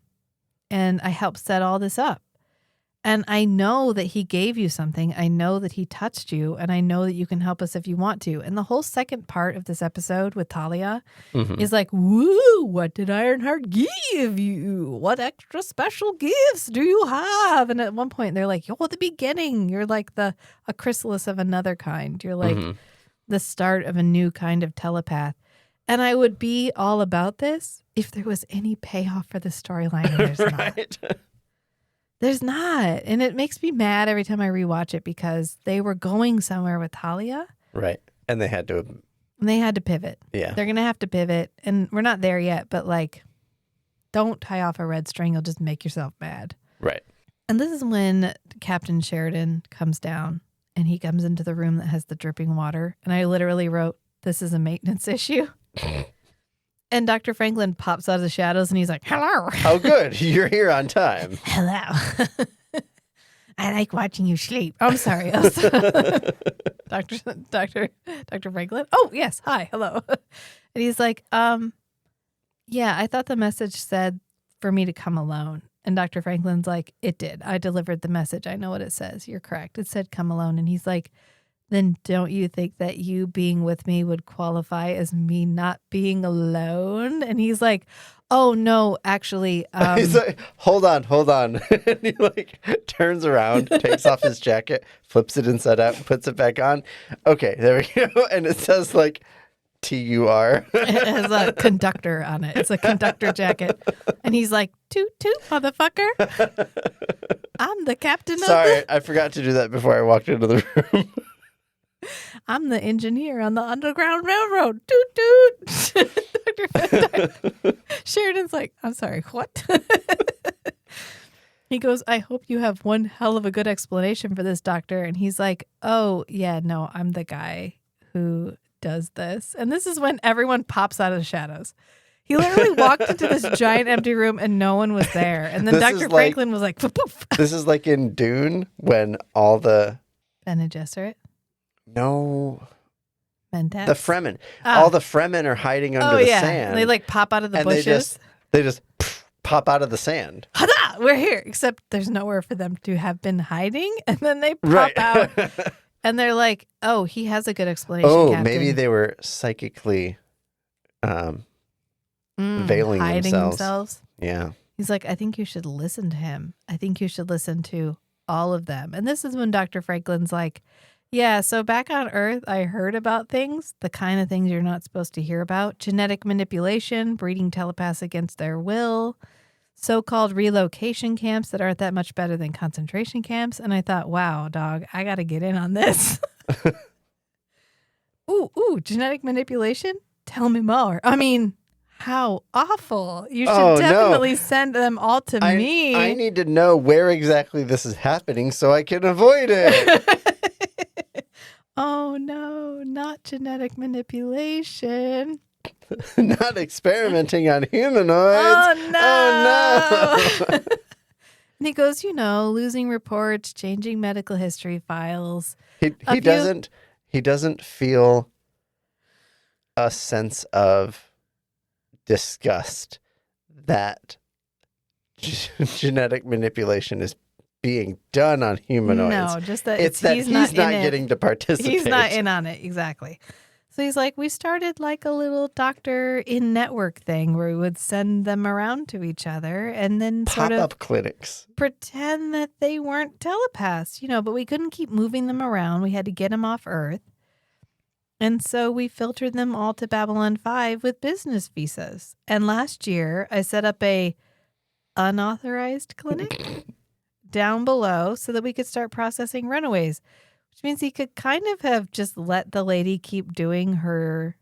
And I helped set all this up. And I know that he gave you something. I know that he touched you. And I know that you can help us if you want to. And the whole second part of this episode with Talia is like, woo, what did Ironheart give you? What extra special gifts do you have? And at one point they're like, at the beginning, you're like a chrysalis of another kind. You're like the start of a new kind of telepath. And I would be all about this if there was any payoff for the storyline. And there's Right. not. There's not. And it makes me mad every time I rewatch it because they were going somewhere with Talia. Right. And they had to. And they had to pivot. Yeah. They're going to have to pivot. And we're not there yet, but like, don't tie off a red string. You'll just make yourself mad. Right. And this is when Captain Sheridan comes down and he comes into the room that has the dripping water. And I literally wrote, this is a maintenance issue. And Dr. Franklin pops out of the shadows and he's like, hello. Oh, good. You're here on time. Hello. I like watching you sleep. I'm sorry. Dr. Franklin. Oh, yes. Hi. Hello. And he's like, yeah, I thought the message said for me to come alone. And Dr. Franklin's like, it did. I delivered the message. I know what it says. You're correct. It said come alone. And he's like, then don't you think that you being with me would qualify as me not being alone? And he's like, oh, no, actually. He's like, hold on. And he like turns around, takes off his jacket, flips it inside out, puts it back on. Okay, there we go. And it says like TUR. It has a conductor on it. It's a conductor jacket. And he's like, toot, toot, motherfucker. I'm the captain Sorry, I forgot to do that before I walked into the room. I'm the engineer on the Underground Railroad. Toot, toot. Sheridan's like, I'm sorry, what? He goes, I hope you have one hell of a good explanation for this, doctor. And he's like, oh, yeah, no, I'm the guy who does this. And this is when everyone pops out of the shadows. He literally walked into this giant empty room and no one was there. And then Dr. Franklin was like, poof, poof. This is like in Dune when all the... Bene Gesserit? No. Mentats? The Fremen. All the Fremen are hiding under the sand. And they like pop out of the and bushes. They just pop out of the sand. Hada! We're here. Except there's nowhere for them to have been hiding. And then they pop out. And they're like, oh, he has a good explanation, Captain. Maybe they were psychically veiling hiding themselves. Yeah. He's like, I think you should listen to him. I think you should listen to all of them. And this is when Dr. Franklin's like, yeah, so back on Earth, I heard about things, the kind of things you're not supposed to hear about. Genetic manipulation, breeding telepaths against their will, so-called relocation camps that aren't that much better than concentration camps. And I thought, wow, dog, I got to get in on this. Ooh, genetic manipulation? Tell me more. I mean, how awful. You should definitely send them all to me. I need to know where exactly this is happening so I can avoid it. Oh, no, not genetic manipulation. Not experimenting on humanoids. Oh, no. Oh, no. And he goes, losing reports, changing medical history files. He doesn't feel a sense of disgust that genetic manipulation is being done on humanoids. No, just that it's that he's not getting to participate. He's not in on it, exactly. So he's like, we started like a little doctor in network thing where we would send them around to each other and then pop-up clinics. Pretend that they weren't telepaths, but we couldn't keep moving them around. We had to get them off Earth. And so we filtered them all to Babylon 5 with business visas. And last year I set up a unauthorized clinic down below so that we could start processing runaways, which means he could kind of have just let the lady keep doing her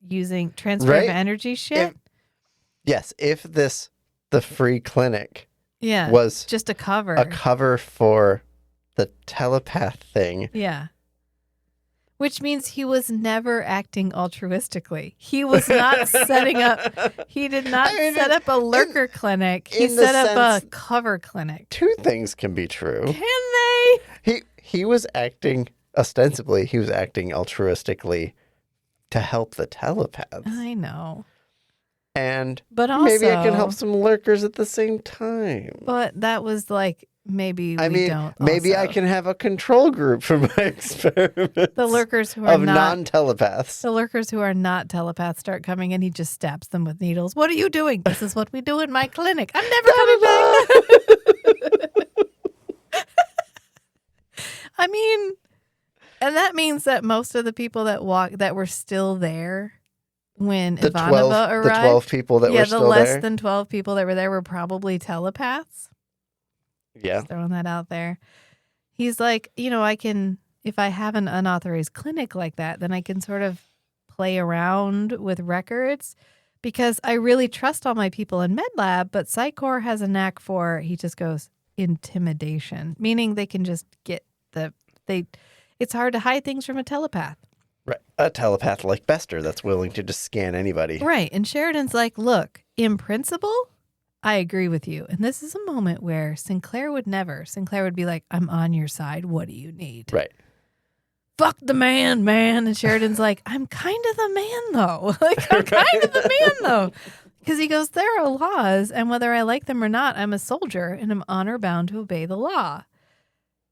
using transfer of energy shit. If the free clinic was just a cover for the telepath thing. Yeah. Which means he was never acting altruistically. He was not setting up, he did not set up a lurker clinic. He set up a cover clinic. Two things can be true. Can they? He was acting, ostensibly, he was acting altruistically to help the telepaths. I know. And But also, maybe I can help some lurkers at the same time. But that was like, maybe I we mean, don't. maybe I also. can have a control group for my experiments. The lurkers who are of non-telepaths. The lurkers who are not telepaths start coming and he just stabs them with needles. What are you doing? This is what we do in my clinic. I'm never coming back. I mean, and that means that most of the people that were still there when Ivanova arrived. The 12 people that were still there? Yeah, the less than 12 people that were there were probably telepaths. Yeah. Just throwing that out there. He's like, I can, if I have an unauthorized clinic like that, then I can sort of play around with records because I really trust all my people in MedLab, but Psi Corps has a knack for, he just goes, intimidation, meaning they can just get it's hard to hide things from a telepath. Right. A telepath like Bester that's willing to just scan anybody. Right. And Sheridan's like, look, in principle, I agree with you. And this is a moment where Sinclair would never. Sinclair would be like, I'm on your side. What do you need? Right. Fuck the man. And Sheridan's like, I'm kind of the man, though. I'm kind of the man, though. Because he goes, there are laws, and whether I like them or not, I'm a soldier, and I'm honor bound to obey the law.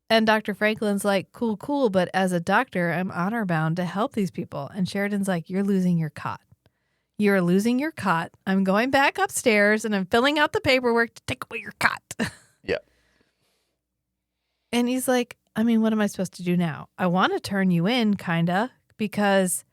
And Dr. Franklin's like, cool, but as a doctor, I'm honor bound to help these people. And Sheridan's like, you're losing your cot. You're losing your cot. I'm going back upstairs and I'm filling out the paperwork to take away your cot. Yeah. And he's like, I mean, what am I supposed to do now? I want to turn you in, kind of, because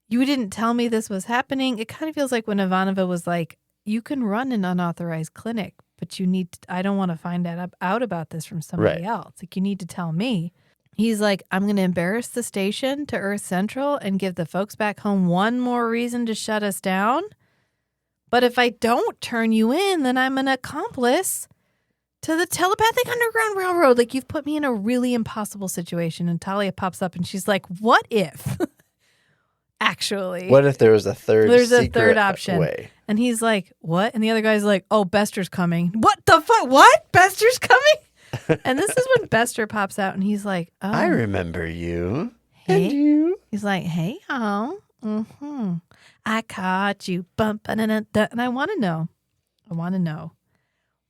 you didn't tell me this was happening. It kind of feels like when Ivanova was like, you can run an unauthorized clinic, but you need to, I don't want to find out about this from somebody else. Like, you need to tell me. He's like, I'm going to embarrass the station to Earth Central and give the folks back home one more reason to shut us down. But if I don't turn you in, then I'm an accomplice to the telepathic Underground Railroad. Like, you've put me in a really impossible situation. And Talia pops up and she's like, what if? Actually. What if there was a third There's a secret third option. way? And he's like, what? And the other guy's like, oh, Bester's coming. What the fuck? What? Bester's coming? And this is when Bester pops out and he's like, oh. I remember you. Hey. And you. He's like, hey, y'all. I caught you bumping. And I want to know.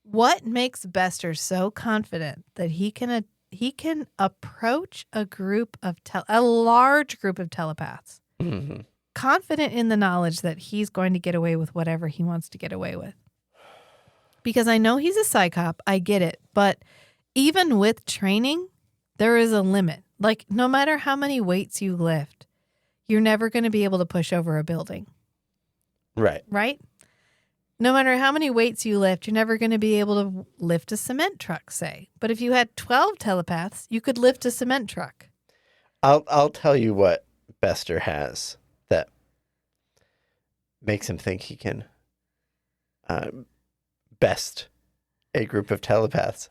What makes Bester so confident that he can approach a large group of telepaths? Mm-hmm. Confident in the knowledge that he's going to get away with whatever he wants to get away with. Because I know he's a psychop, I get it, but even with training, there is a limit. Like, no matter how many weights you lift, you're never going to be able to push over a building. Right. Right? No matter how many weights you lift, you're never going to be able to lift a cement truck, say. But if you had 12 telepaths, you could lift a cement truck. I'll tell you what Bester has that makes him think he can best a group of telepaths.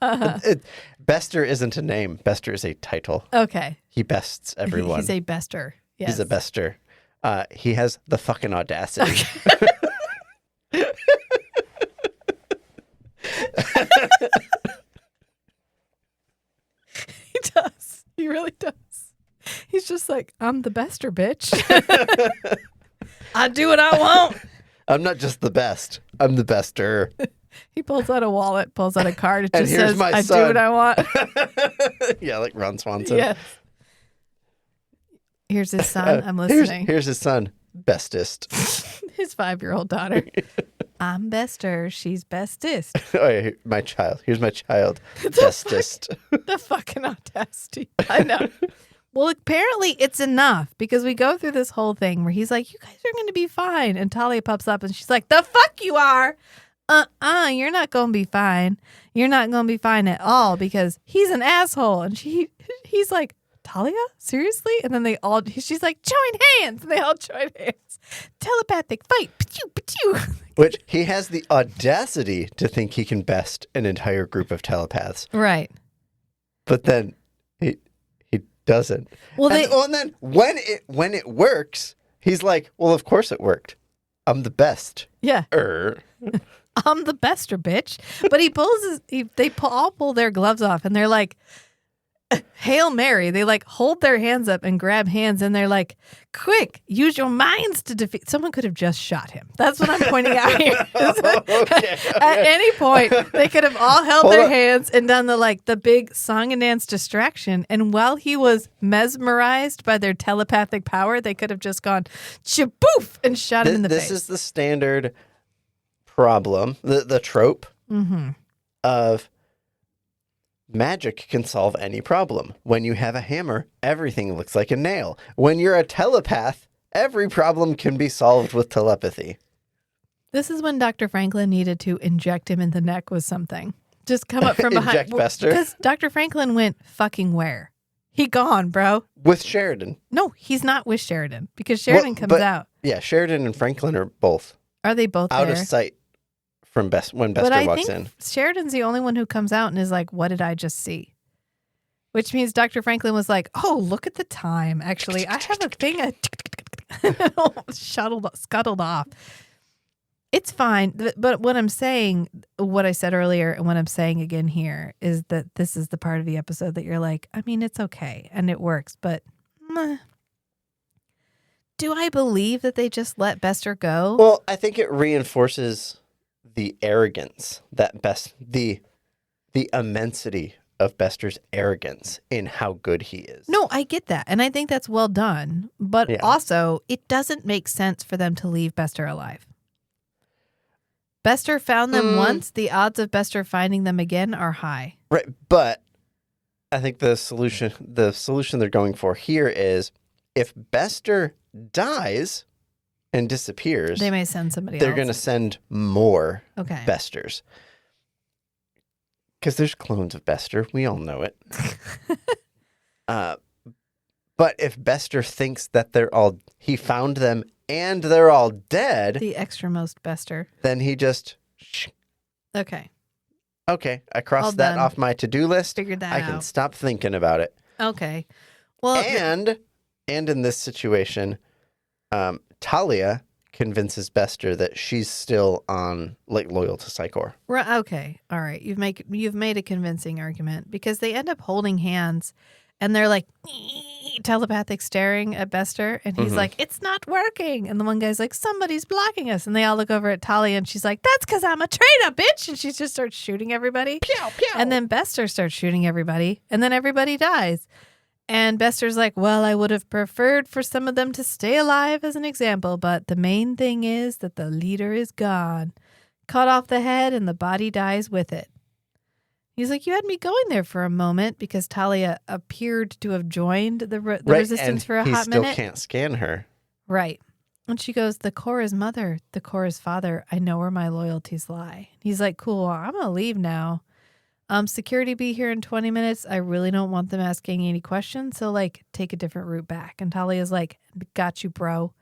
Bester isn't a name. Bester is a title. Okay. He bests everyone. He's a bester. Yes. He's a bester. He has the fucking audacity. Okay. He does. He really does. He's just like, I'm the bester, bitch. I do what I want. I'm not just the best. I'm the bester. He pulls out a wallet, pulls out a card. It And just here's says, my I son. do what I want. Yeah, like Ron Swanson. Yes. Here's his son. I'm listening. Here's his son. Bestest. His 5-year-old daughter. I'm Bester. She's bestest. Oh, yeah, my child. Here's my child. Bestest. The fucking audacity. I know. Well, apparently it's enough because we go through this whole thing where he's like, you guys are going to be fine. And Talia pops up and she's like, the fuck you are. You're not going to be fine. You're not going to be fine at all because he's an asshole. And he's like, Talia? Seriously? And then she's like, join hands. And they all join hands. Telepathic fight. Pachew, pachew. Which he has the audacity to think he can best an entire group of telepaths. Right. But then he doesn't. Well, and then when it works, he's like, well, of course it worked. I'm the best. Yeah. I'm the bester, bitch. But he pulls they all pull their gloves off and they're like, Hail Mary. They like hold their hands up and grab hands, and they're like, quick, use your minds to defeat. Someone could have just shot him. That's what I'm pointing out here. At any point, they could have all held their hands and done the big song and dance distraction. And while he was mesmerized by their telepathic power, they could have just gone chaboof and shot him in the face. This is the standard problem, the trope of magic can solve any problem. When you have a hammer, everything looks like a nail. When you're a telepath, every problem can be solved with telepathy. This is when Dr. Franklin needed to inject him in the neck with something. Just come up from behind. Inject Bester? Because Dr. Franklin went fucking where? He gone, bro. With Sheridan. No, he's not with Sheridan because Sheridan comes out. Yeah, Sheridan and Franklin are both. Are they both out there? of sight from when Bester but I walks think in. Sheridan's the only one who comes out and is like, what did I just see? Which means Dr. Franklin was like, oh, look at the time. Actually, I have a thing. Scuttled off. It's fine. But what I'm saying, what I said earlier and what I'm saying again here is that this is the part of the episode that you're like, I mean, it's okay and it works, but do I believe that they just let Bester go? Well, I think it reinforces the arrogance that the immensity of Bester's arrogance in how good he is. No, I get that. And I think that's well done. But also, it doesn't make sense for them to leave Bester alive. Bester found them once. The odds of Bester finding them again are high. Right. But I think the solution they're going for here is if Bester dies and disappears, they may send somebody they're else. going to send more Okay. Besters. Because there's clones of Bester. We all know it. But if Bester thinks that he found them and they're all dead. The extramost Bester. Then he just. Okay. Okay. I crossed that off my to-do list. Figured that I out. can stop thinking about it. Okay. Well. And in this situation, Talia convinces Bester that she's still loyal to Psi Corps. Right, okay. All right. You've made a convincing argument because they end up holding hands and they're like telepathic staring at Bester and he's like, it's not working. And the one guy's like, somebody's blocking us. And they all look over at Talia and she's like, that's because I'm a traitor, bitch. And she just starts shooting everybody. Pew, pew. And then Bester starts shooting everybody and then everybody dies. And Bester's like, well, I would have preferred for some of them to stay alive as an example, but the main thing is that the leader is gone. Cut off the head and the body dies with it. He's like, you had me going there for a moment because Talia appeared to have joined the resistance for a hot minute. He still can't scan her. Right. And she goes, the Corps is mother, the Corps is father. I know where my loyalties lie. He's like, cool, I'm going to leave now. Security be here in 20 minutes. I really don't want them asking any questions. So take a different route back. And Talia's like, got you, bro.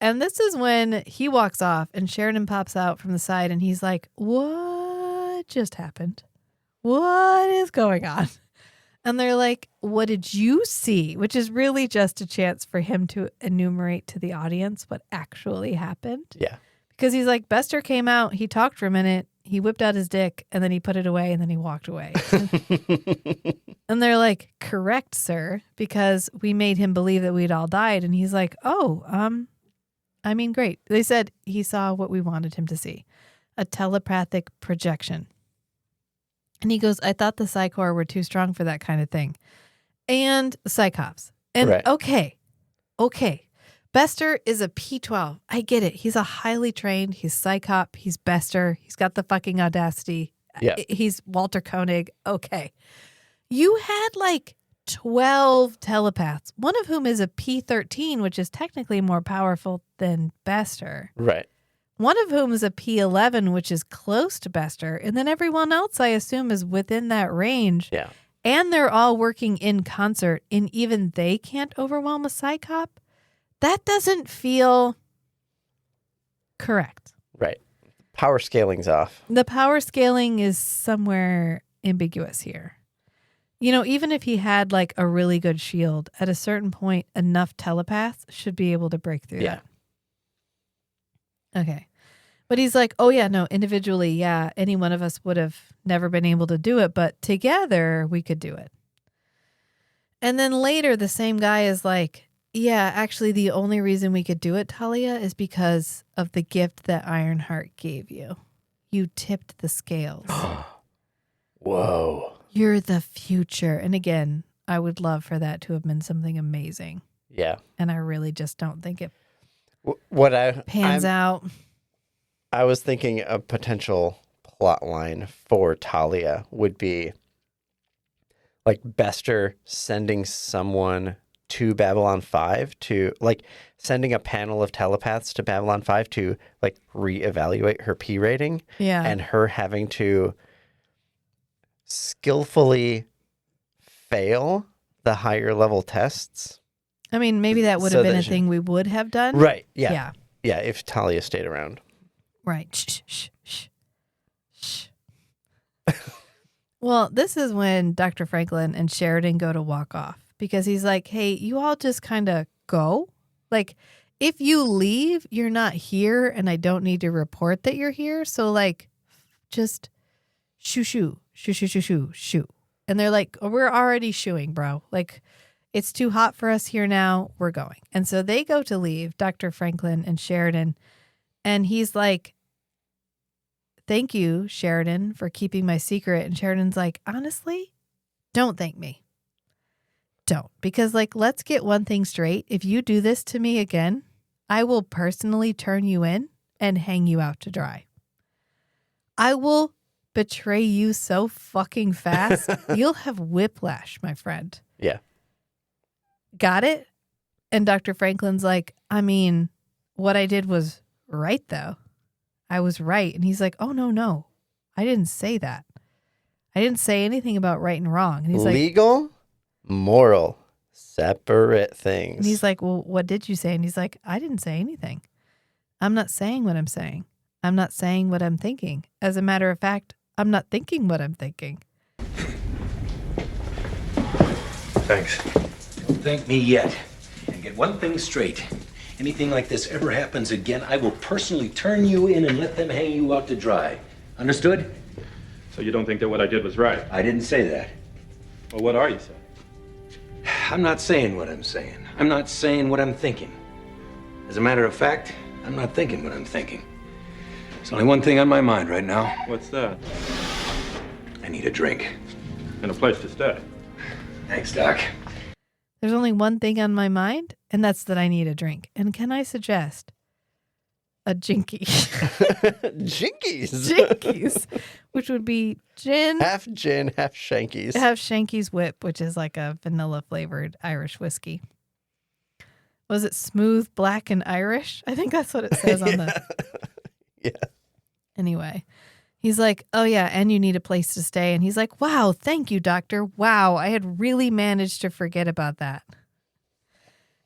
And this is when he walks off and Sheridan pops out from the side and he's like, what just happened? What is going on? And they're like, what did you see? Which is really just a chance for him to enumerate to the audience what actually happened. Yeah. Because he's like, Bester came out, he talked for a minute, he whipped out his dick, and then he put it away, and then he walked away. And they're like, correct, sir, because we made him believe that we'd all died. And he's like, I mean, great. They said he saw what we wanted him to see, a telepathic projection. And he goes, I thought the Psi Corps were too strong for that kind of thing. And Psychops. And right. Okay. Bester is a P12. I get it. He's a highly trained. He's Psychop. He's Bester. He's got the fucking audacity. Yeah. He's Walter Koenig. Okay. You had 12 telepaths, one of whom is a P13, which is technically more powerful than Bester. Right. One of whom is a P11, which is close to Bester. And then everyone else, I assume, is within that range. Yeah. And they're all working in concert, and even they can't overwhelm a Psychop. That doesn't feel correct. Right. Power scaling's off. The power scaling is somewhere ambiguous here. Even if he had a really good shield, at a certain point, enough telepaths should be able to break through that. Okay. But he's like, oh yeah, no, individually, yeah, any one of us would have never been able to do it, but together we could do it. And then later, the same guy is like, yeah, actually, the only reason we could do it, Talia, is because of the gift that Ironheart gave you. You tipped the scales. Whoa. You're the future. And again, I would love for that to have been something amazing. Yeah. And I really just don't think it What pans out. I was thinking a potential plot line for Talia would be like Bester sending someone to Babylon 5 to like sending a panel of telepaths to Babylon 5 to like reevaluate her P rating. Yeah. And her having to skillfully fail the higher level tests. I mean, maybe that would have been a thing we would have done. Right. Yeah. Yeah. Yeah. If Talia stayed around. Right. Shh, shh, shh, shh. Well, this is when Dr. Franklin and Sheridan go to walk off because he's like, hey, you all just kind of go. Like, if you leave, you're not here and I don't need to report that you're here. So, like, just shoo, shoo, shoo, shoo, shoo, shoo, shoo. And they're like, oh, we're already shooing, bro. Like, it's too hot for us here now. We're going. And so they go to leave, Dr. Franklin and Sheridan. And he's like, thank you, Sheridan, for keeping my secret. And Sheridan's like, honestly, don't thank me. Don't. Because, like, let's get one thing straight. If you do this to me again, I will personally turn you in and hang you out to dry. I will betray you so fucking fast, you'll have whiplash, my friend. Yeah. Got it? And Dr. Franklin's like, I mean, what I did was right, though. I was right. And he's like, oh, no. I didn't say that. I didn't say anything about right and wrong. And he's like, legal, moral, separate things. And he's like, well, what did you say? And he's like, I didn't say anything. I'm not saying what I'm saying. I'm not saying what I'm thinking. As a matter of fact, I'm not thinking what I'm thinking. Thanks. Don't thank me yet. And get one thing straight. Anything like this ever happens again, I will personally turn you in and let them hang you out to dry. Understood? So you don't think that what I did was right? I didn't say that. Well, what are you saying? I'm not saying what I'm saying. I'm not saying what I'm thinking. As a matter of fact, I'm not thinking what I'm thinking. There's only one thing on my mind right now. What's that? I need a drink. And a place to stay. Thanks, Doc. There's only one thing on my mind, and that's that I need a drink. And can I suggest a jinky? Jinkies. Jinkies, which would be gin, half Shankies. Half Shanky's Whip, which is like a vanilla flavored Irish whiskey. Was it smooth, black, and Irish? I think that's what it says on the. Yeah. Anyway, he's like, oh, yeah, and you need a place to stay. And he's like, wow, thank you, doctor. Wow, I had really managed to forget about that.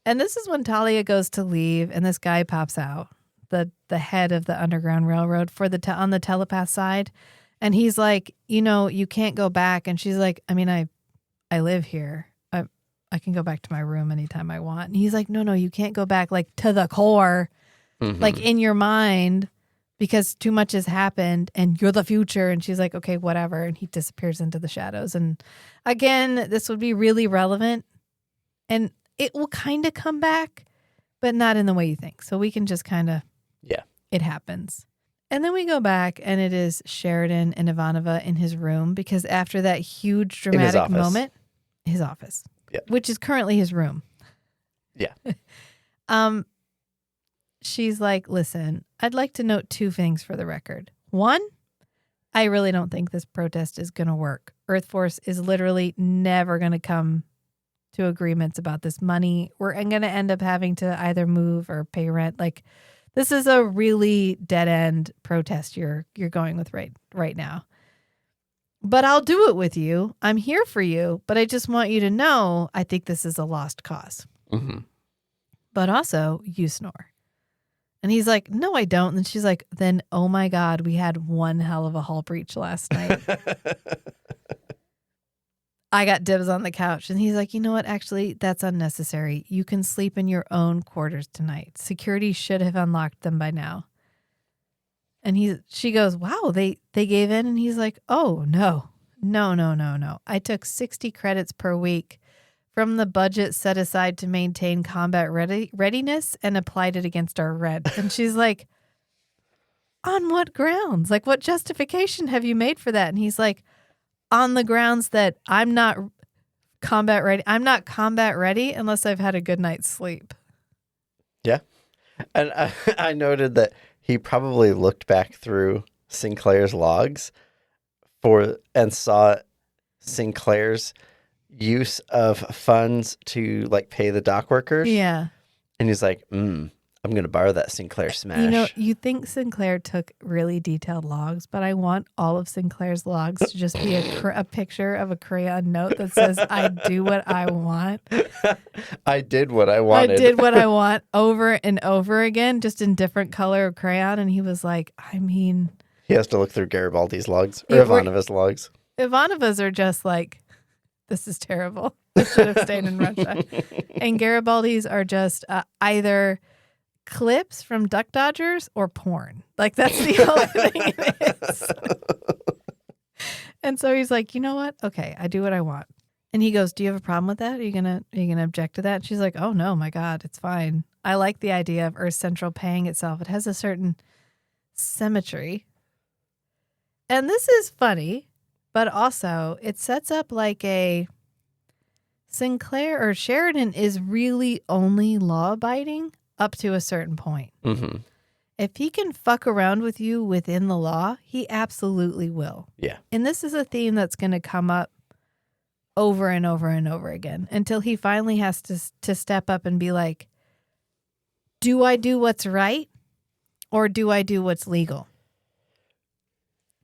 And this is when Talia goes to leave, and this guy pops out, the head of the Underground Railroad for on the telepath side. And he's like, you know, you can't go back. And she's like, I mean, I live here. I can go back to my room anytime I want. And he's like, no, you can't go back, like, to the core, like, in your mind. Because too much has happened and you're the future. And she's like, okay, whatever. And he disappears into the shadows. And again, this would be really relevant. And it will kind of come back, but not in the way you think. So we can just kind of, yeah, it happens. And then we go back and it is Sheridan and Ivanova in his room because after that huge dramatic moment, his office, yeah, which is currently his room. Yeah. She's like, listen, I'd like to note two things for the record. One, I really don't think this protest is going to work. Earth Force is literally never going to come to agreements about this money. We're going to end up having to either move or pay rent. Like, this is a really dead end protest you're going with right now. But I'll do it with you. I'm here for you. But I just want you to know I think this is a lost cause. Mm-hmm. But also, you snore. And he's like, no, I don't. And she's like, then, oh my God, we had one hell of a hall breach last night. I got dibs on the couch. And he's like, you know what? Actually, that's unnecessary. You can sleep in your own quarters tonight. Security should have unlocked them by now. And she goes, wow, they gave in. And he's like, oh, no. I took 60 credits per week from the budget set aside to maintain combat readiness and applied it against our red. And she's like, on what grounds? Like, what justification have you made for that? And he's like, on the grounds that I'm not combat ready. I'm not combat ready unless I've had a good night's sleep. Yeah. And I noted that he probably looked back through Sinclair's logs and saw Sinclair's use of funds to like pay the dock workers. Yeah. And he's like, I'm going to borrow that Sinclair smash. You know, you think Sinclair took really detailed logs, but I want all of Sinclair's logs to just be a picture of a crayon note that says, I do what I want. I did what I wanted. I did what I want over and over again, just in different color of crayon. And he was like, I mean... He has to look through Garibaldi's logs, or Ivanova's logs. Ivanova's are just like, this is terrible. I should have stayed in Russia. And Garibaldi's are just either clips from Duck Dodgers or porn. Like, that's the only thing it is. And so he's like, you know what? Okay, I do what I want. And he goes, do you have a problem with that? Are you gonna object to that? And she's like, oh no, my God, it's fine. I like the idea of Earth Central paying itself. It has a certain symmetry. And this is funny, but also it sets up like a Sinclair or Sheridan is really only law-abiding up to a certain point. Mm-hmm. If he can fuck around with you within the law, he absolutely will. Yeah. And this is a theme that's going to come up over and over and over again until he finally has to step up and be like, do I do what's right or do I do what's legal?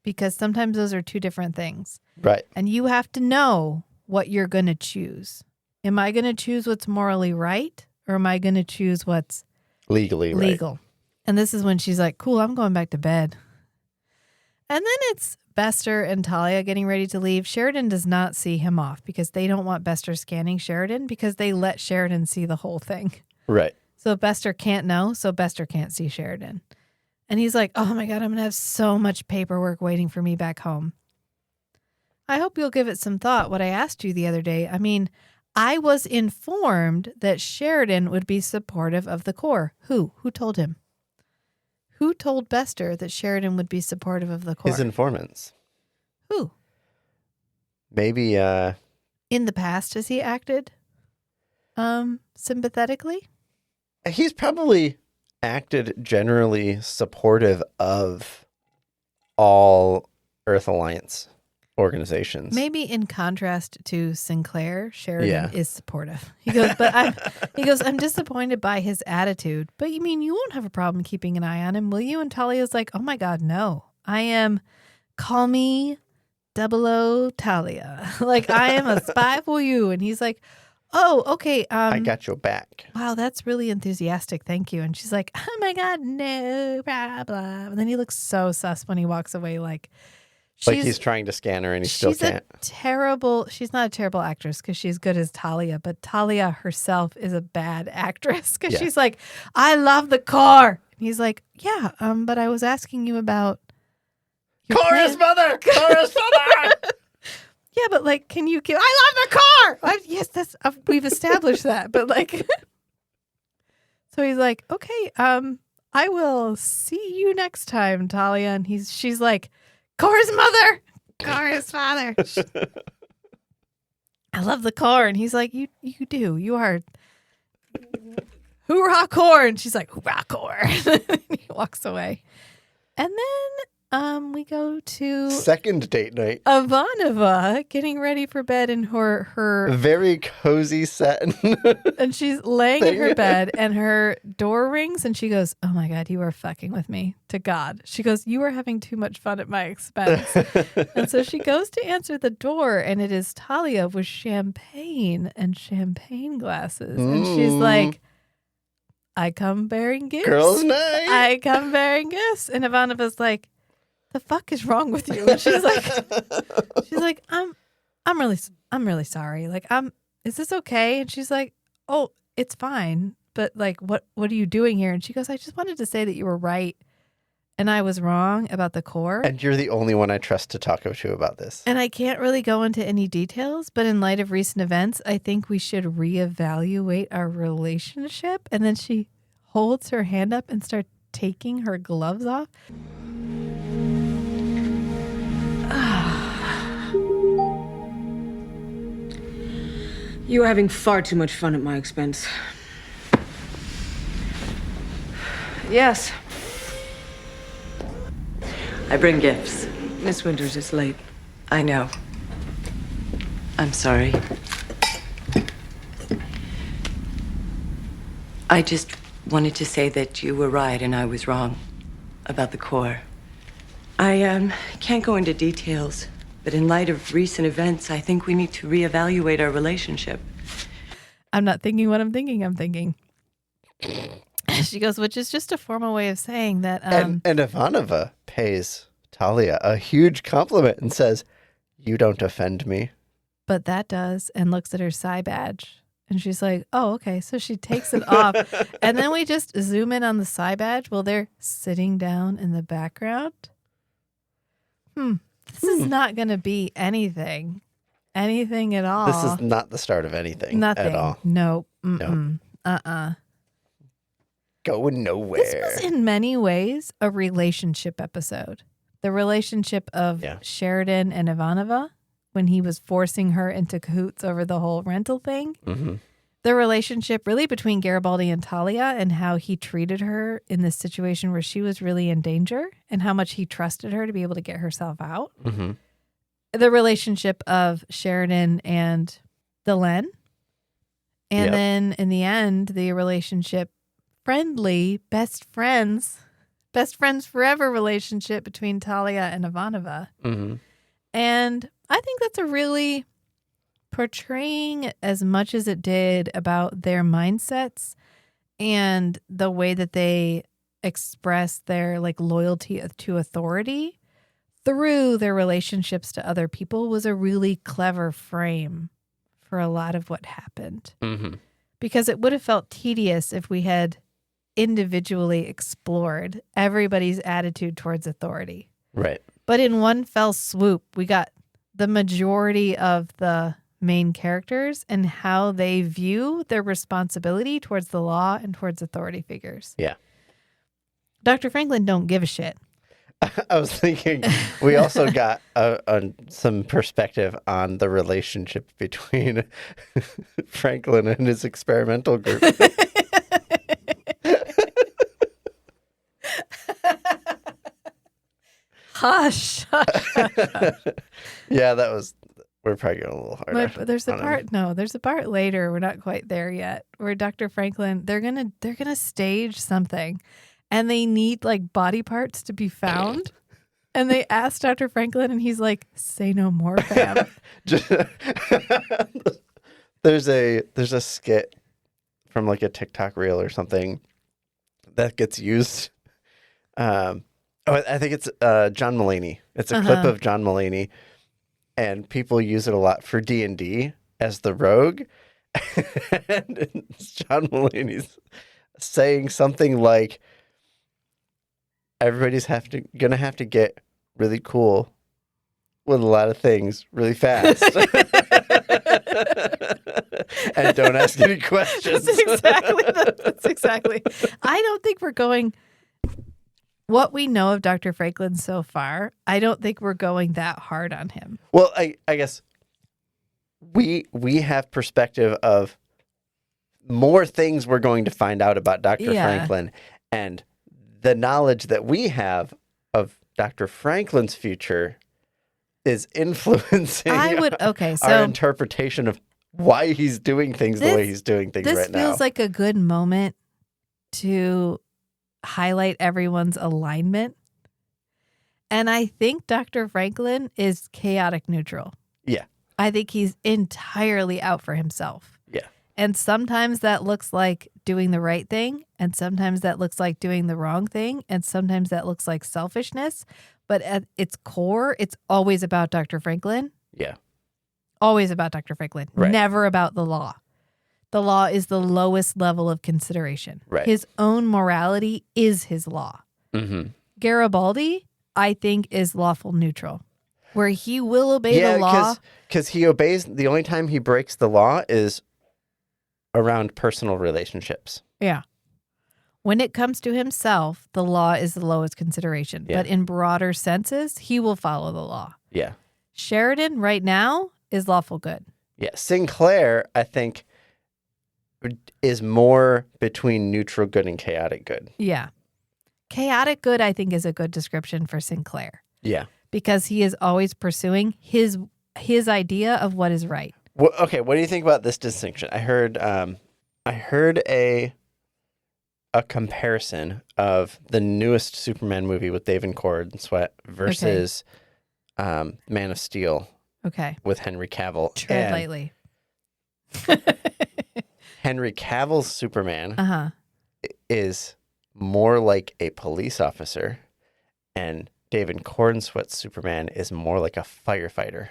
Because sometimes those are two different things. Right. And you have to know what you're going to choose. Am I going to choose what's morally right or am I going to choose what's legally legal? Right. And this is when she's like, cool, I'm going back to bed. And then it's Bester and Talia getting ready to leave. Sheridan does not see him off because they don't want Bester scanning Sheridan because they let Sheridan see the whole thing. Right. So Bester can't know, so Bester can't see Sheridan. And he's like, oh my God, I'm going to have so much paperwork waiting for me back home. I hope you'll give it some thought, what I asked you the other day. I mean, I was informed that Sheridan would be supportive of the Corps. Who? Who told him? Who told Bester that Sheridan would be supportive of the Corps? His informants. Who? Maybe, In the past, has he acted sympathetically? He's probably acted generally supportive of all Earth Alliance organizations. Maybe in contrast to Sinclair, Sheridan is supportive. He goes, I'm disappointed by his attitude. But you mean you won't have a problem keeping an eye on him, will you? And Talia's like, oh my God, no. Call me 00 Talia. Like, I am a spy for you. And he's like, oh, okay. I got your back. Wow, that's really enthusiastic. Thank you. And she's like, oh my God, no problem. And then he looks so sus when he walks away, like he's trying to scan her and he still can't. She's not a terrible actress because she's good as Talia, but Talia herself is a bad actress because she's like, I love the car. And he's like, yeah, but I was asking you about Cora's mother! Cora's mother! Yeah, but like, can you give? I love the car. Yes, that's we've established that. But like, so he's like, okay, I will see you next time, Talia. And she's like, Cora's mother, Cora's father. I love the car, and he's like, you do, you are. Hoorah, Cor, and she's like, hoorah, Cor. He walks away, and then. We go to second date night. Ivanova getting ready for bed in her very cozy set. And she's laying in her bed and her door rings and she goes, oh my God, you are fucking with me to God. She goes, you are having too much fun at my expense. And so she goes to answer the door and it is Talia with champagne and champagne glasses. And she's like, I come bearing gifts. Girls' night. I come bearing gifts. And Ivanova's like, the fuck is wrong with you? And she's like, I'm really sorry. Like, is this okay? And she's like, oh, it's fine. But like, what are you doing here? And she goes, I just wanted to say that you were right and I was wrong about the core. And you're the only one I trust to talk to about this. And I can't really go into any details, but in light of recent events, I think we should reevaluate our relationship. And then she holds her hand up and starts taking her gloves off. You are having far too much fun at my expense. Yes, I bring gifts. Miss Winters, it's late. I know. I'm sorry. I just wanted to say that you were right and I was wrong about the Corps. I can't go into details, but in light of recent events, I think we need to reevaluate our relationship. I'm not thinking what I'm thinking. She goes, which is just a formal way of saying that. And Ivanova pays Talia a huge compliment and says, "You don't offend me." But that does, and looks at her Psi badge. And she's like, oh, okay. So she takes it off. And then we just zoom in on the Psi badge while they're sitting down in the background. This is not going to be anything at all. This is not the start of anything at all. Nope. No. Going nowhere. This was in many ways a relationship episode. The relationship of Sheridan and Ivanova when he was forcing her into cahoots over the whole rental thing. Mm-hmm. The relationship really between Garibaldi and Talia and how he treated her in this situation where she was really in danger and how much he trusted her to be able to get herself out. Mm-hmm. The relationship of Sheridan and Delenn. And then in the end, the relationship friendly, best friends forever relationship between Talia and Ivanova. Mm-hmm. And I think that's a really portraying as much as it did about their mindsets and the way that they express their loyalty to authority through their relationships to other people was a really clever frame for a lot of what happened. Mm-hmm. Because it would have felt tedious if we had individually explored everybody's attitude towards authority. Right. But in one fell swoop, we got the majority of the main characters and how they view their responsibility towards the law and towards authority figures. Yeah. Dr. Franklin don't give a shit. I was thinking we also got some perspective on the relationship between Franklin and his experimental group. Hush. Yeah, we're probably going a little harder. But there's a part later, we're not quite there yet, where Dr. Franklin, they're gonna stage something and they need body parts to be found. And they ask Dr. Franklin and he's like, say no more, fam. There's a skit from a TikTok reel or something that gets used. I think it's John Mulaney. It's a clip of John Mulaney, and people use it a lot for D&D as the rogue. And John Mulaney's saying something like, everybody's gonna have to get really cool with a lot of things really fast. And don't ask any questions. That's exactly. I don't think we're going... What we know of Dr. Franklin so far, I don't think we're going that hard on him. Well, I guess we have perspective of more things we're going to find out about Dr. Franklin, and the knowledge that we have of Dr. Franklin's future is influencing our interpretation of why he's doing things the way he's doing things right now. This feels like a good moment to highlight everyone's alignment. And I think Dr. Franklin is chaotic neutral. Yeah. I think he's entirely out for himself. Yeah. And sometimes that looks like doing the right thing, and sometimes that looks like doing the wrong thing, and sometimes that looks like selfishness. But at its core, it's always about Dr. Franklin. Yeah. Always about Dr. Franklin. Right. Never about the law. The law is the lowest level of consideration. Right. His own morality is his law. Mm-hmm. Garibaldi, I think, is lawful neutral, where he will obey the law. Because he obeys. The only time he breaks the law is around personal relationships. Yeah. When it comes to himself, the law is the lowest consideration. Yeah. But in broader senses, he will follow the law. Yeah. Sheridan, right now, is lawful good. Yeah. Sinclair, I think, is more between neutral good and chaotic good. Yeah. Chaotic good, I think, is a good description for Sinclair. Yeah. Because he is always pursuing his idea of what is right. Well, okay, what do you think about this distinction? I heard a comparison of the newest Superman movie with David Cornsweet versus Man of Steel Okay. with Henry Cavill. Tread And lightly. Henry Cavill's Superman Uh-huh. is more like a police officer, and David Cornsweet's Superman is more like a firefighter,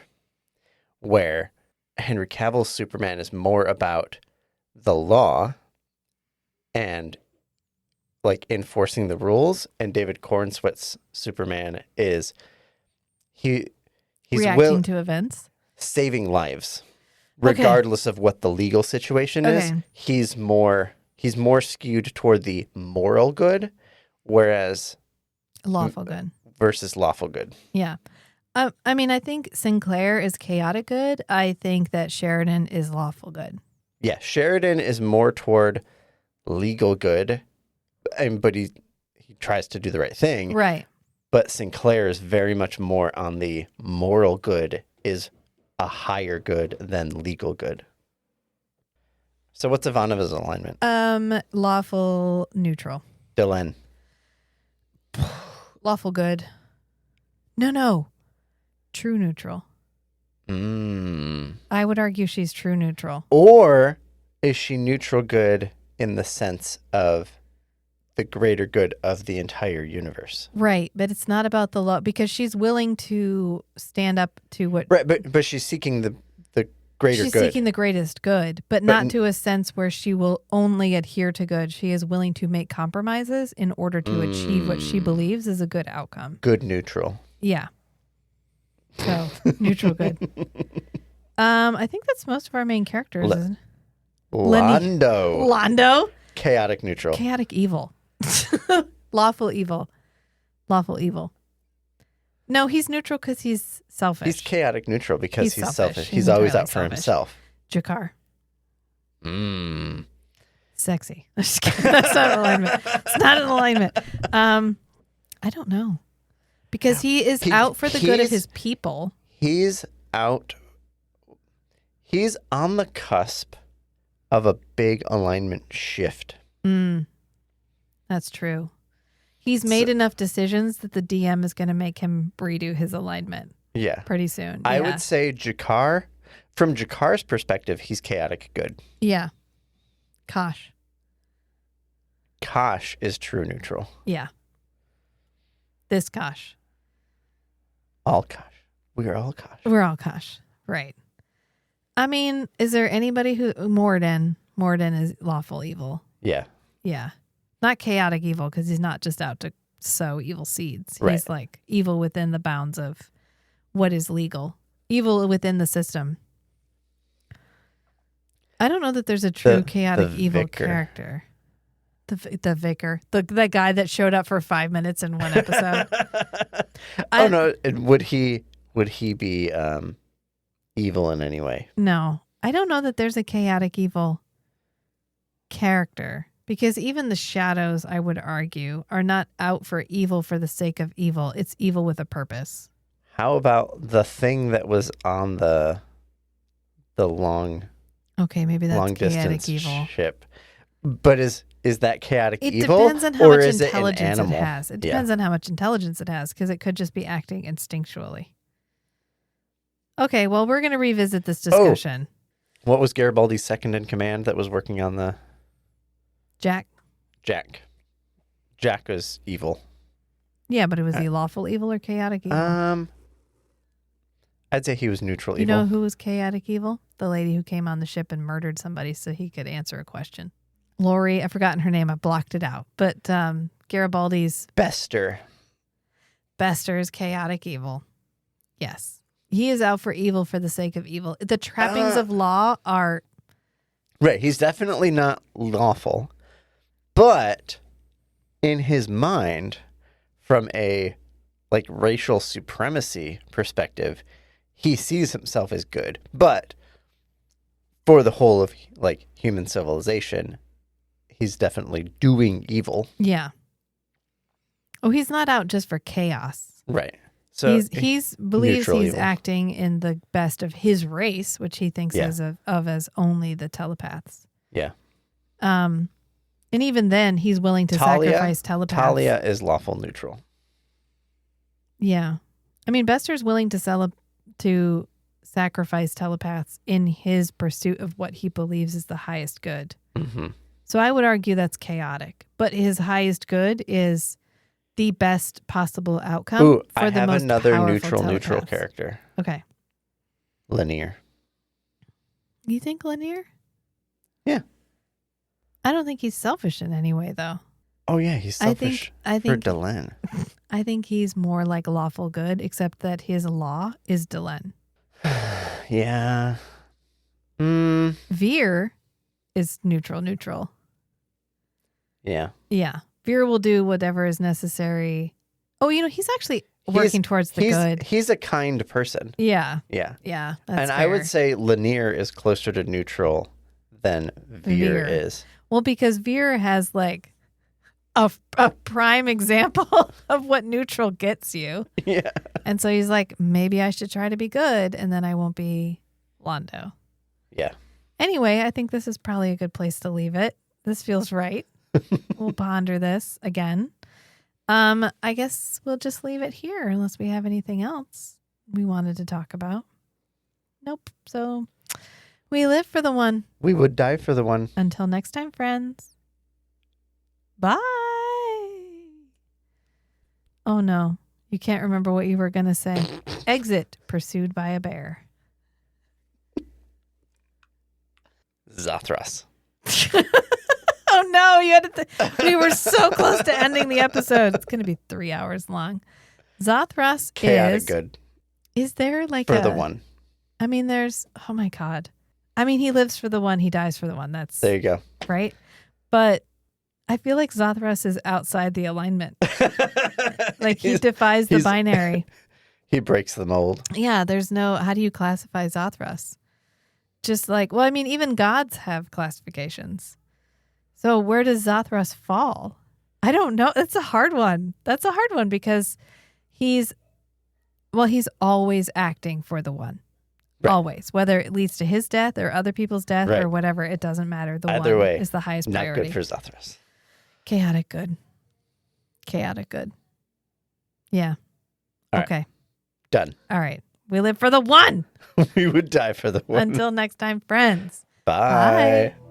where Henry Cavill's Superman is more about the law and like enforcing the rules, and David Cornsweet's Superman is he's Reacting to events. saving lives, regardless of what the legal situation is. Okay. He's more skewed toward the moral good, whereas Lawful good. versus lawful good. Yeah. I mean, I think Sinclair is chaotic good. I think that Sheridan is lawful good. Yeah, Sheridan is more toward legal good, but he tries to do the right thing. Right. But Sinclair is very much more on the moral good, is a higher good than legal good. So what's Ivanova's alignment? Lawful neutral. Delenn. Lawful good. No. True neutral. I would argue she's true neutral. Or is she neutral good in the sense of the greater good of the entire universe? Right, but it's not about the law because she's willing to stand up to what. Right, but she's seeking the greater she's good. seeking the greatest good, but not to a sense where she will only adhere to good. She is willing to make compromises in order to achieve what she believes is a good outcome. Good neutral. Yeah. So neutral good. I think that's most of our main characters. Isn't it? Londo. Londo. Chaotic neutral. Chaotic evil. Lawful evil. Lawful evil. No, he's neutral because he's selfish. He's chaotic neutral because he's selfish. He's He's always entirely out for selfish. himself. Jakar. Sexy. I'm just kidding. That's not an alignment. It's not an alignment. I don't know. Because he is out for the good of his people. He's out. He's on the cusp of a big alignment shift. That's true. He's made enough decisions that the DM is going to make him redo his alignment. Yeah. Pretty soon. I Yeah. would say Jakar, from Jakar's perspective, he's chaotic good. Yeah. Kosh. Kosh is true neutral. Yeah. This Kosh. All Kosh. We are all Kosh. We're all Kosh. Right. I mean, is there anybody who Morden is lawful evil? Yeah. Yeah. Not chaotic evil because he's not just out to sow evil seeds. Right. He's like evil within the bounds of what is legal. Evil within the system. I don't know that there's a true chaotic evil vicar. character. The vicar. The guy that showed up for 5 minutes in one episode. No, would he be evil in any way? No. I don't know that there's a chaotic evil character. Because even the shadows, I would argue, are not out for evil for the sake of evil. It's evil with a purpose. How about the thing that was on the long Okay, maybe that's long chaotic distance evil. ship? But is that chaotic It evil? depends on how or much is intelligence it an animal? has. It depends on how much intelligence it has, because it could just be acting instinctually. Okay, well, we're going to revisit this discussion. What was Garibaldi's second in command that was working on the Jack? Jack? Jack was evil. Yeah, but was he lawful evil or chaotic evil? I'd say he was neutral You evil. know who was chaotic evil? The lady who came on the ship and murdered somebody so he could answer a question. Lori, I've forgotten her name. I blocked it out. But Garibaldi's... Bester. Bester is chaotic evil. Yes. He is out for evil for the sake of evil. The trappings of law are... Right. He's definitely not lawful. But in his mind, from a like racial supremacy perspective, he sees himself as good. But for the whole of like human civilization, he's definitely doing evil. Yeah. Oh, he's not out just for chaos. Right. So he's believes neutral he's evil. acting in the best of his race, which he thinks Yeah. of as only the telepaths. Yeah. And even then, he's willing to sacrifice telepaths. Talia is lawful neutral. Yeah. I mean, Bester's willing to sacrifice telepaths in his pursuit of what he believes is the highest good. Mm-hmm. So I would argue that's chaotic. But his highest good is the best possible outcome Ooh, for I the have most another powerful neutral telepaths. character. Okay. Linear. You think linear? Yeah. I don't think he's selfish in any way, though. Oh yeah, he's selfish I for think Delenn. I think he's more like lawful good, except that his law is Delenn. Yeah. Veer is neutral. Yeah. Yeah. Veer will do whatever is necessary. Oh, he's actually working towards the good. He's a kind person. Yeah. Yeah. Yeah. That's And fair. I would say Lanier is closer to neutral than Veer is. Well, because Veer has like a prime example of what neutral gets you. Yeah. And so he's like, maybe I should try to be good and then I won't be Londo. Yeah. Anyway, I think this is probably a good place to leave it. This feels right. We'll ponder this again. I guess we'll just leave it here unless we have anything else we wanted to talk about. Nope. So we live for the one. We would die for the one. Until next time, friends. Bye. Oh no, you can't remember what you were going to say. Exit pursued by a bear. Zathras. Oh no, you had to we were so close to ending the episode. It's going to be 3 hours long. Zathras Chaotic is good. Is there like for the one? I mean, there's oh my god. I mean, he lives for the one, he dies for the one. That's There you go. right. But I feel like Zathras is outside the alignment. Like he defies the binary. He breaks the mold. Yeah, there's no how do you classify Zathras? Just like, well, I mean, even gods have classifications. So where does Zathras fall? I don't know. That's a hard one. That's a hard one because he's always acting for the one. Right. Always. Whether it leads to his death or other people's death Right. or whatever, it doesn't matter. The Either one way, is the highest not priority. good for Zathras. Chaotic good. Chaotic good. Yeah. All right. Okay. Done. All right. We live for the one. We would die for the one. Until next time, friends. Bye. Bye.